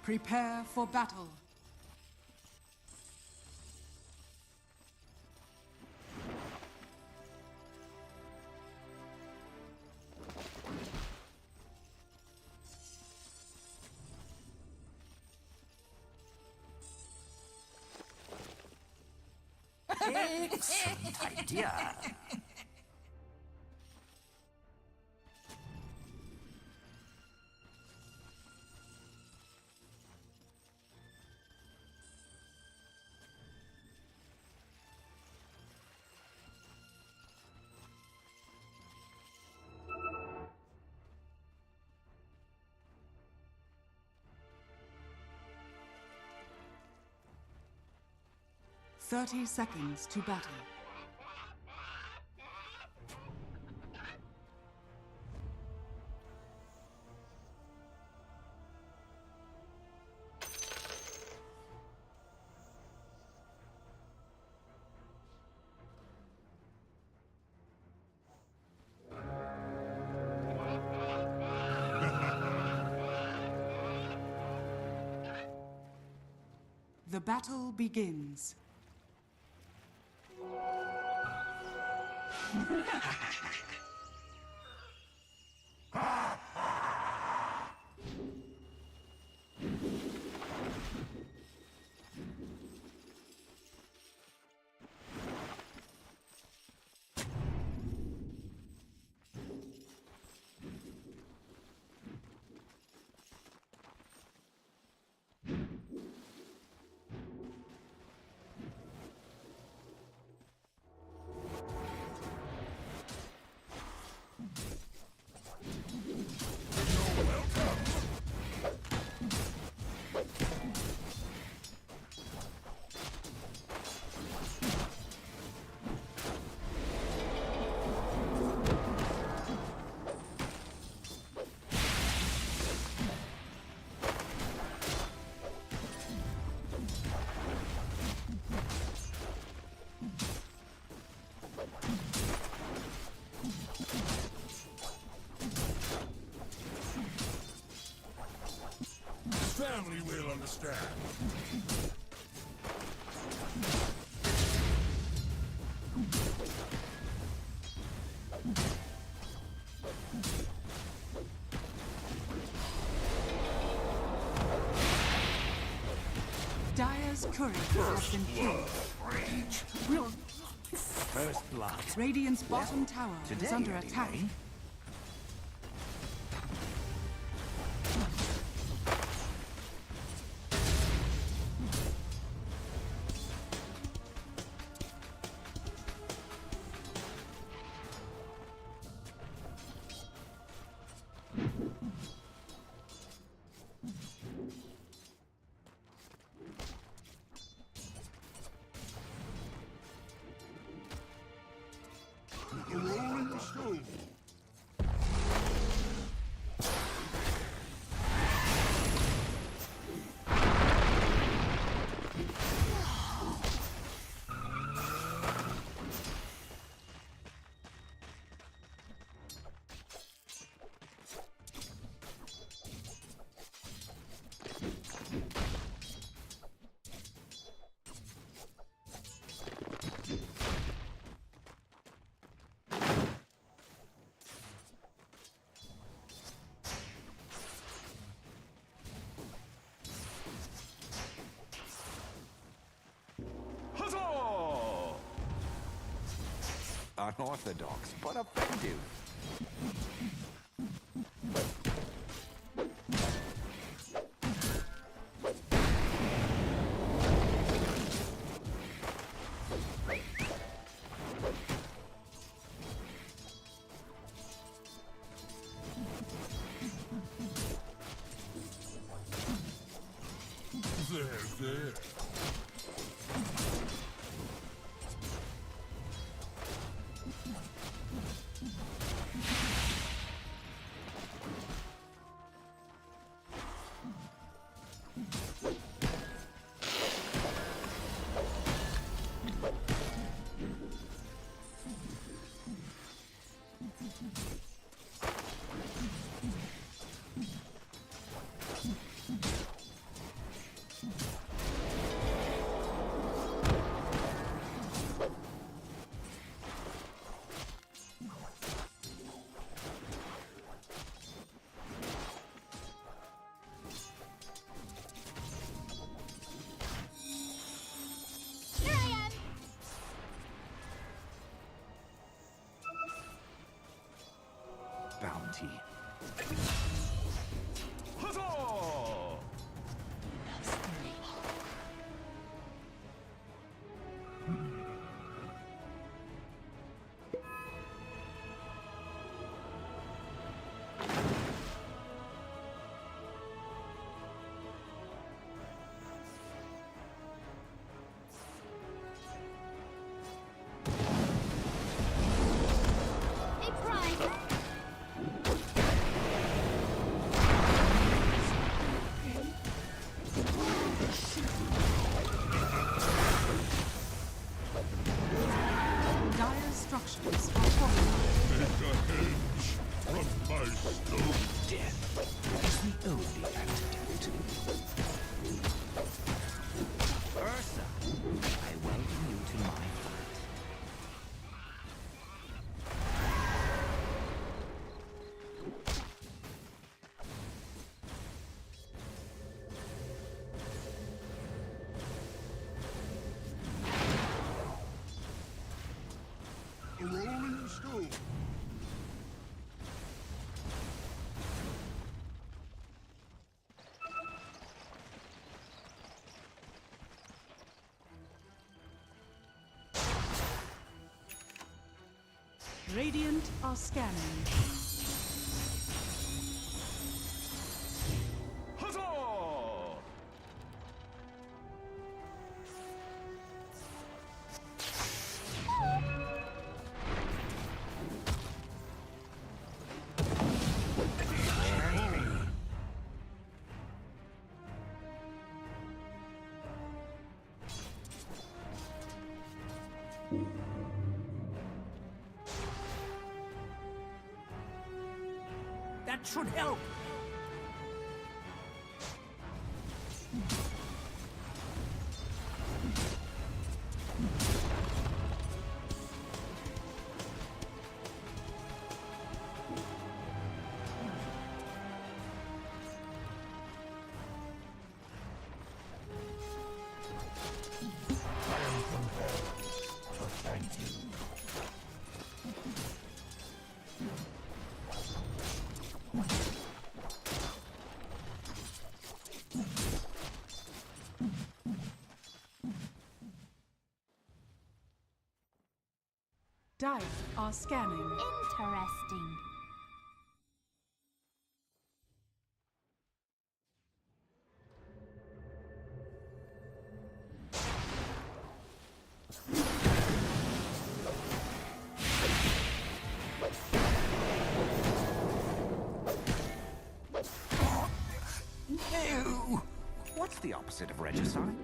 Prepare for battle. Excellent idea. Thirty seconds to battle. The battle begins. Family will understand. Dire's courier has been killed. First blood. Radiant's bottom tower is Today, under attack. anyway. Rolling stone. Huzzah! Unorthodox, but effective. There. duty. Huzzah! Hey, Prime! Dire's structures are fortified. Make a hedge from my stone. Death is the only antidote. Ursa, I welcome you to my fort. A rolling stone. Radiant are scanning. Huzzah! That should help. Dire are scanning. Interesting. No! What's the opposite of regicide?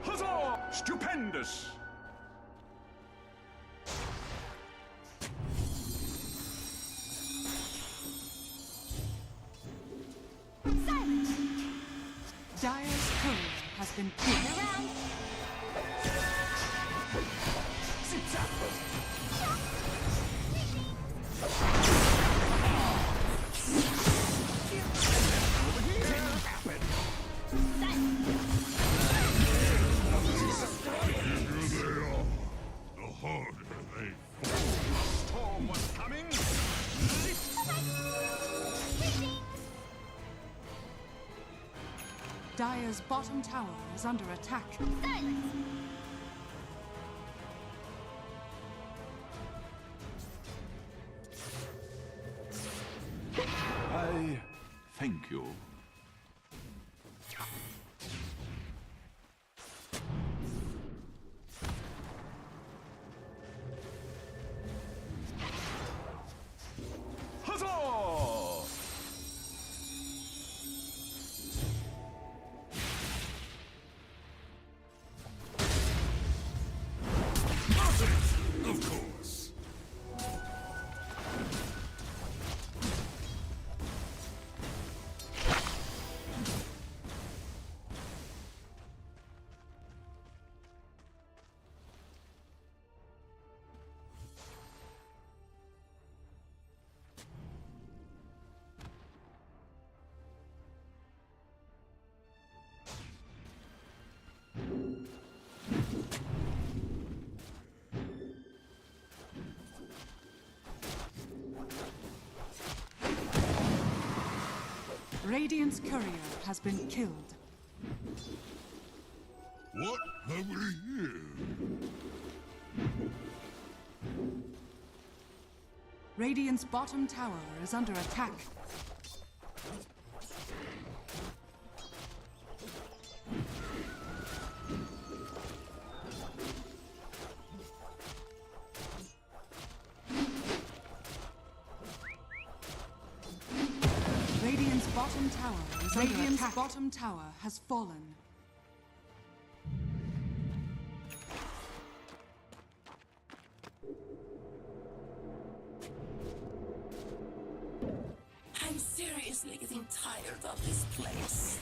Huzzah! Stupendous! Dire's courier has been killed. Around. The harder they fall. Storm was coming. Dire's bottom tower is under attack. I thank you. Huzzah! Radiant's courier has been killed. What have we here? Radiant's bottom tower is under attack. Radiant's bottom tower is under attack. Bottom tower has fallen. I'm seriously getting tired of this place.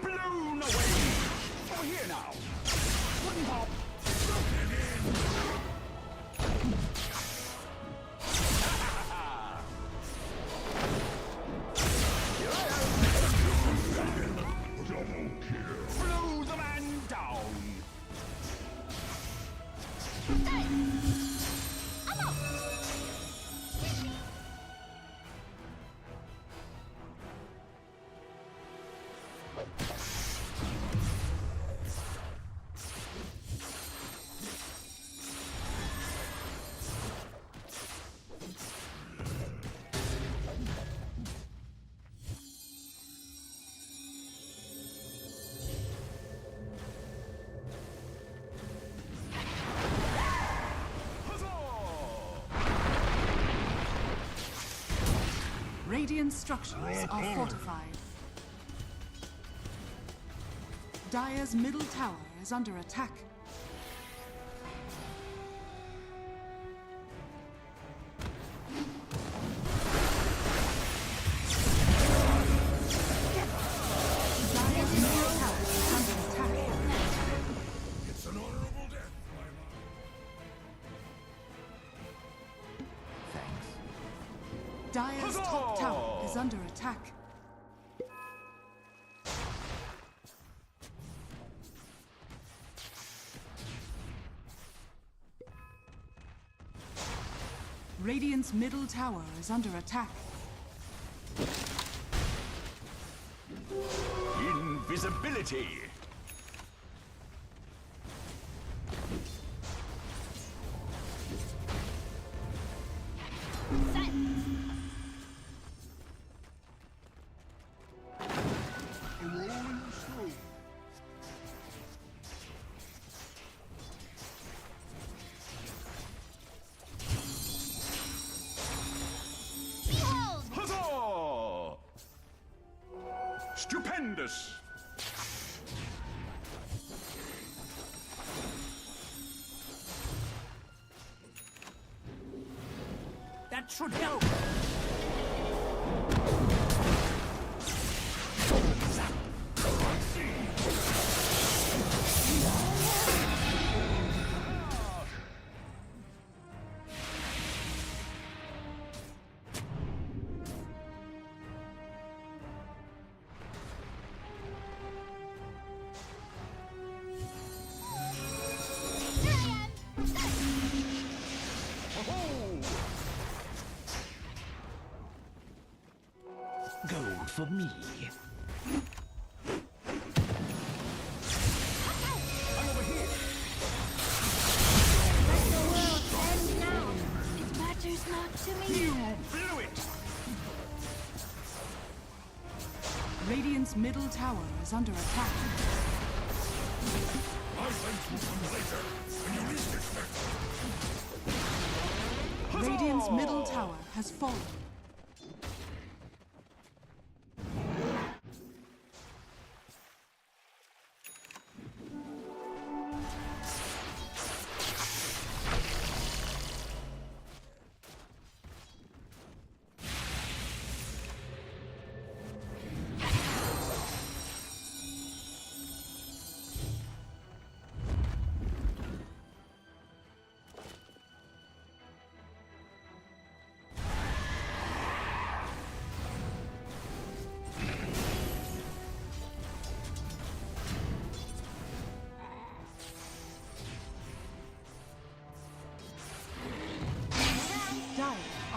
Blown away! Over here now! Wooden pop! Blow the man down! Radiant structures are fortified. Dire's middle tower is under attack. Dire's middle tower is under attack. It's an honorable death, my lord. Dire's top tower is under attack. Radiant's middle tower is under attack. Invisibility! Rolling stone. Behold! Huzzah! Stupendous! That should help. Gold for me. It matters not to me. Blew it! Radiant's middle tower is under attack. My thanks will come later, when you least expect it. Radiant's middle tower has fallen.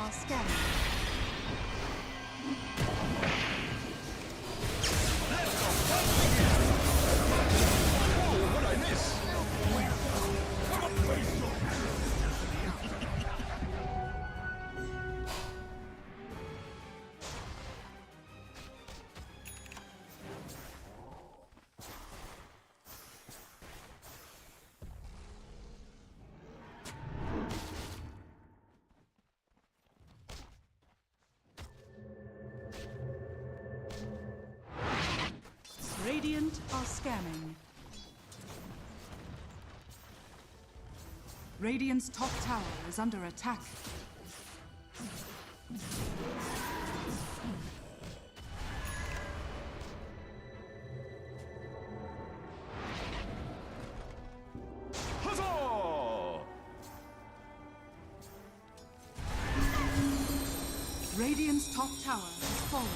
are scanning. What'd I miss? Radiant are scanning. Radiant's top tower is under attack. Huzzah! Radiant's top tower has fallen.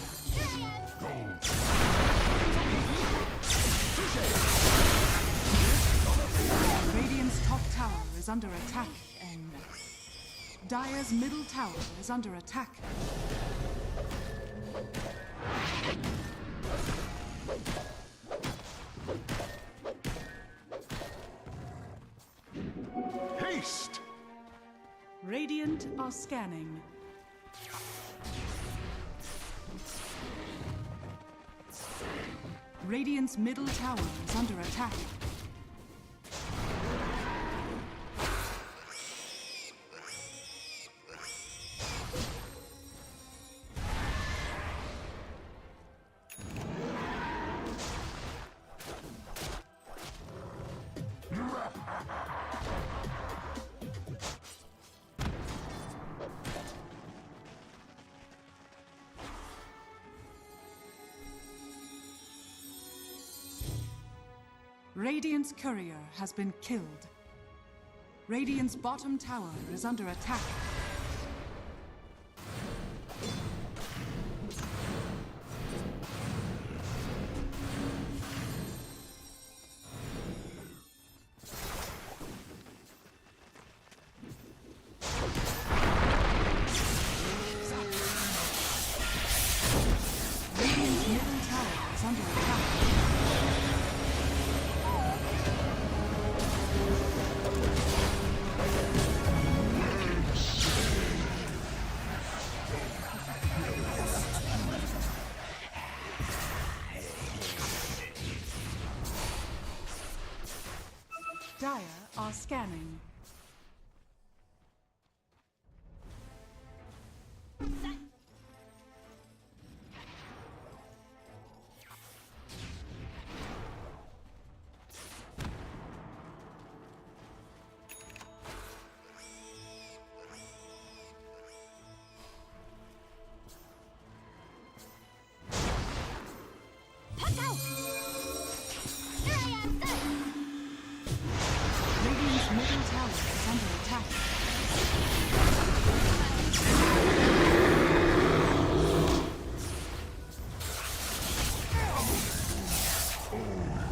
Radiant's top tower is under attack, and Dire's middle tower is under attack. Haste! Radiant are scanning. Radiant's middle tower is under attack. Radiant's courier has been killed. Radiant's bottom tower is under attack. Radiant's middle tower is under attack. Dire are scanning. Radiant's middle tower is under attack.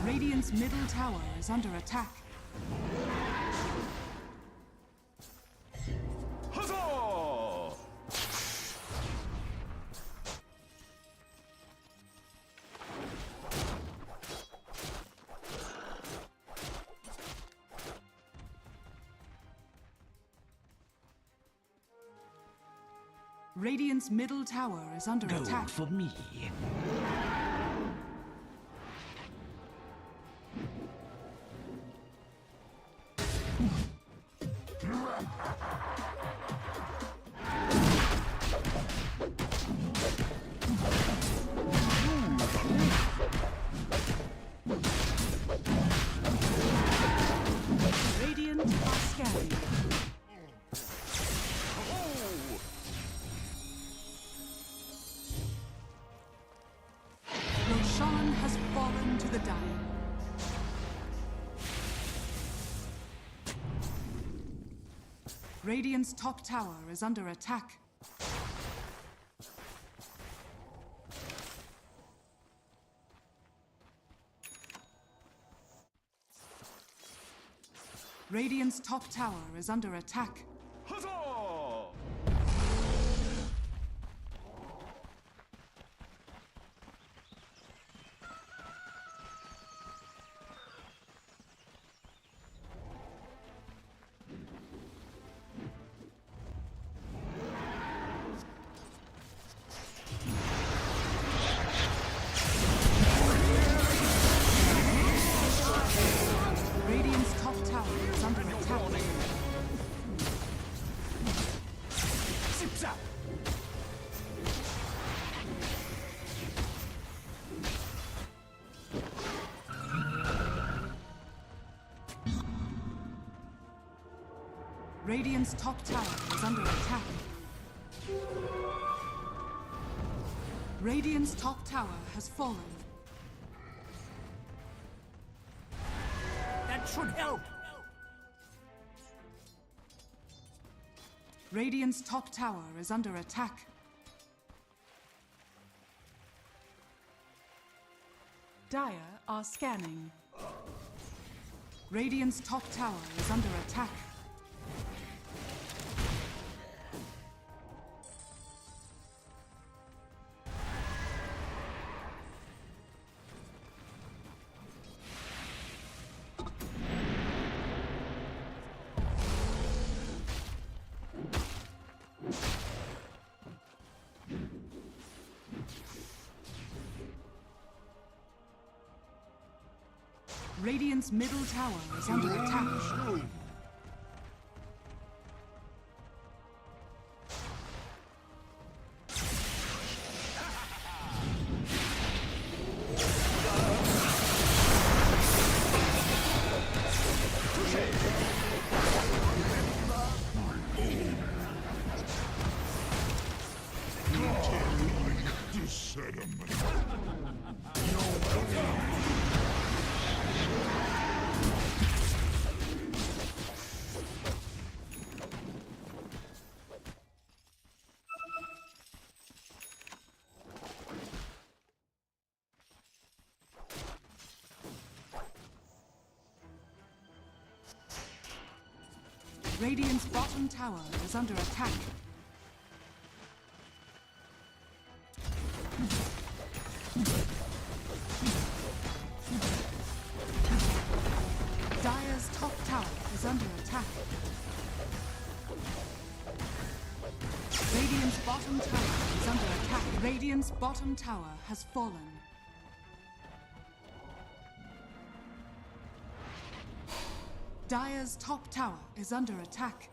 Radiant's middle tower is under attack. Huzzah! Radiant's middle tower is under attack. For me. Radiant are scanning. Roshan has fallen to the Dire. Radiant's top tower is under attack. Radiant's top tower is under attack. Huzzah! Radiant's top tower is under attack. Radiant's top tower has fallen. That should help. Radiant's top tower is under attack. Dire are scanning. Radiant's top tower is under attack. Radiant's middle tower is under attack. The sediment. Radiant's bottom tower is under attack. Dire's top tower is under attack. Radiant's bottom tower is under attack. Radiant's bottom tower has fallen. Dire's top tower is under attack.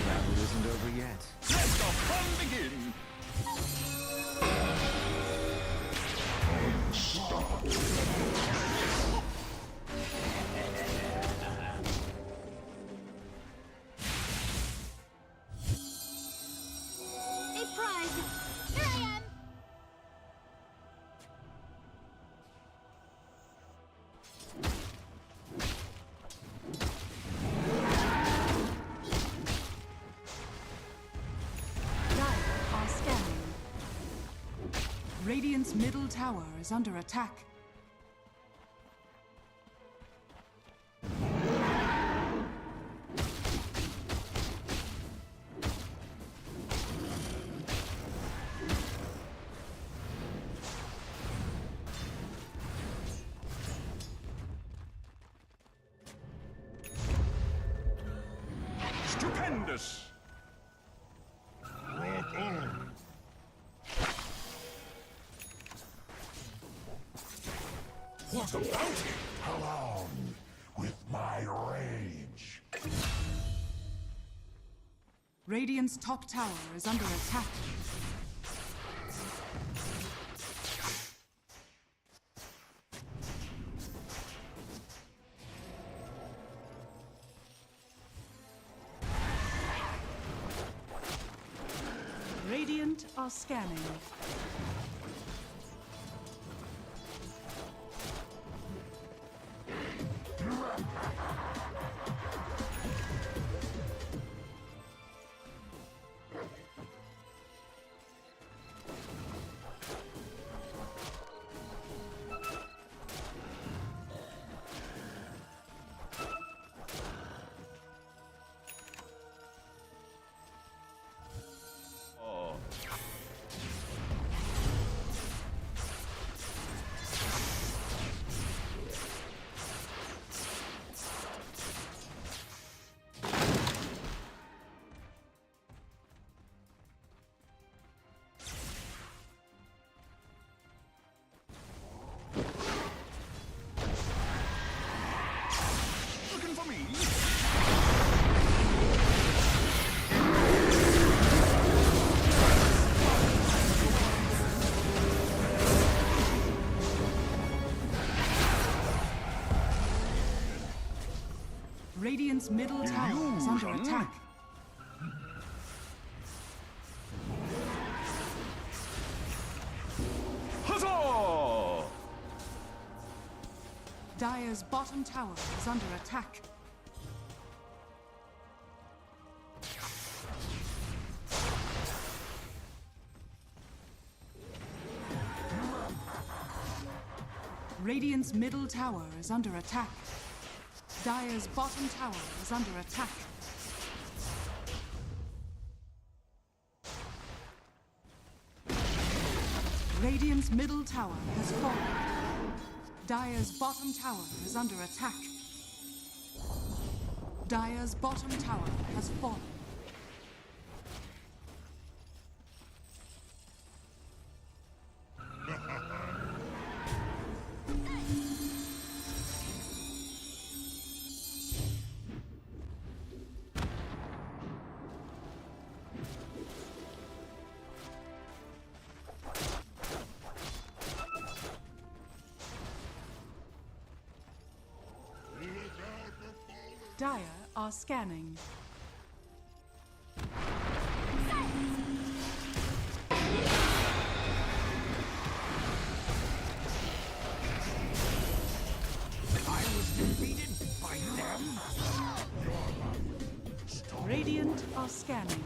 Battle isn't over yet. Let the fun begin. A prize. Here I am. Dire are scanning. Radiant's middle tower is under attack. Stupendous. Rock on. What a bounty. Talon with my rage. Radiant's top tower is under attack. Radiant are scanning. me. Radiant's middle tower is under attack. Huzzah! Dire's bottom tower is under attack. Radiant's middle tower is under attack. Dire's bottom tower is under attack. Radiant's middle tower has fallen. Dire's bottom tower is under attack. Dire's bottom tower has fallen. Dire are scanning. I was defeated by them. Radiant are scanning.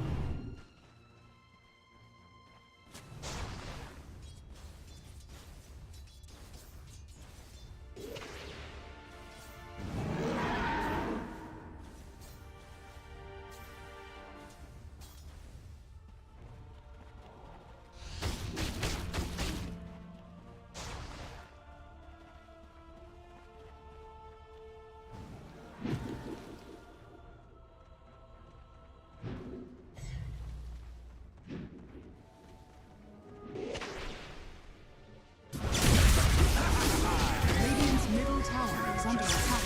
Radiant's middle tower is under attack.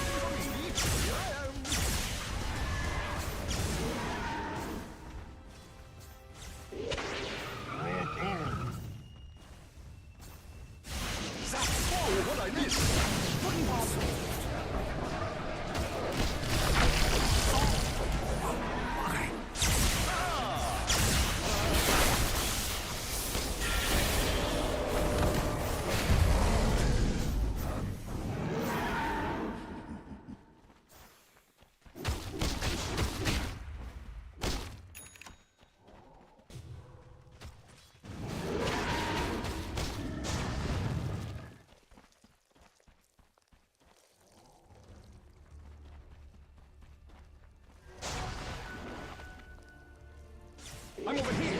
What I missed? Wouldn't possible. I'm over here.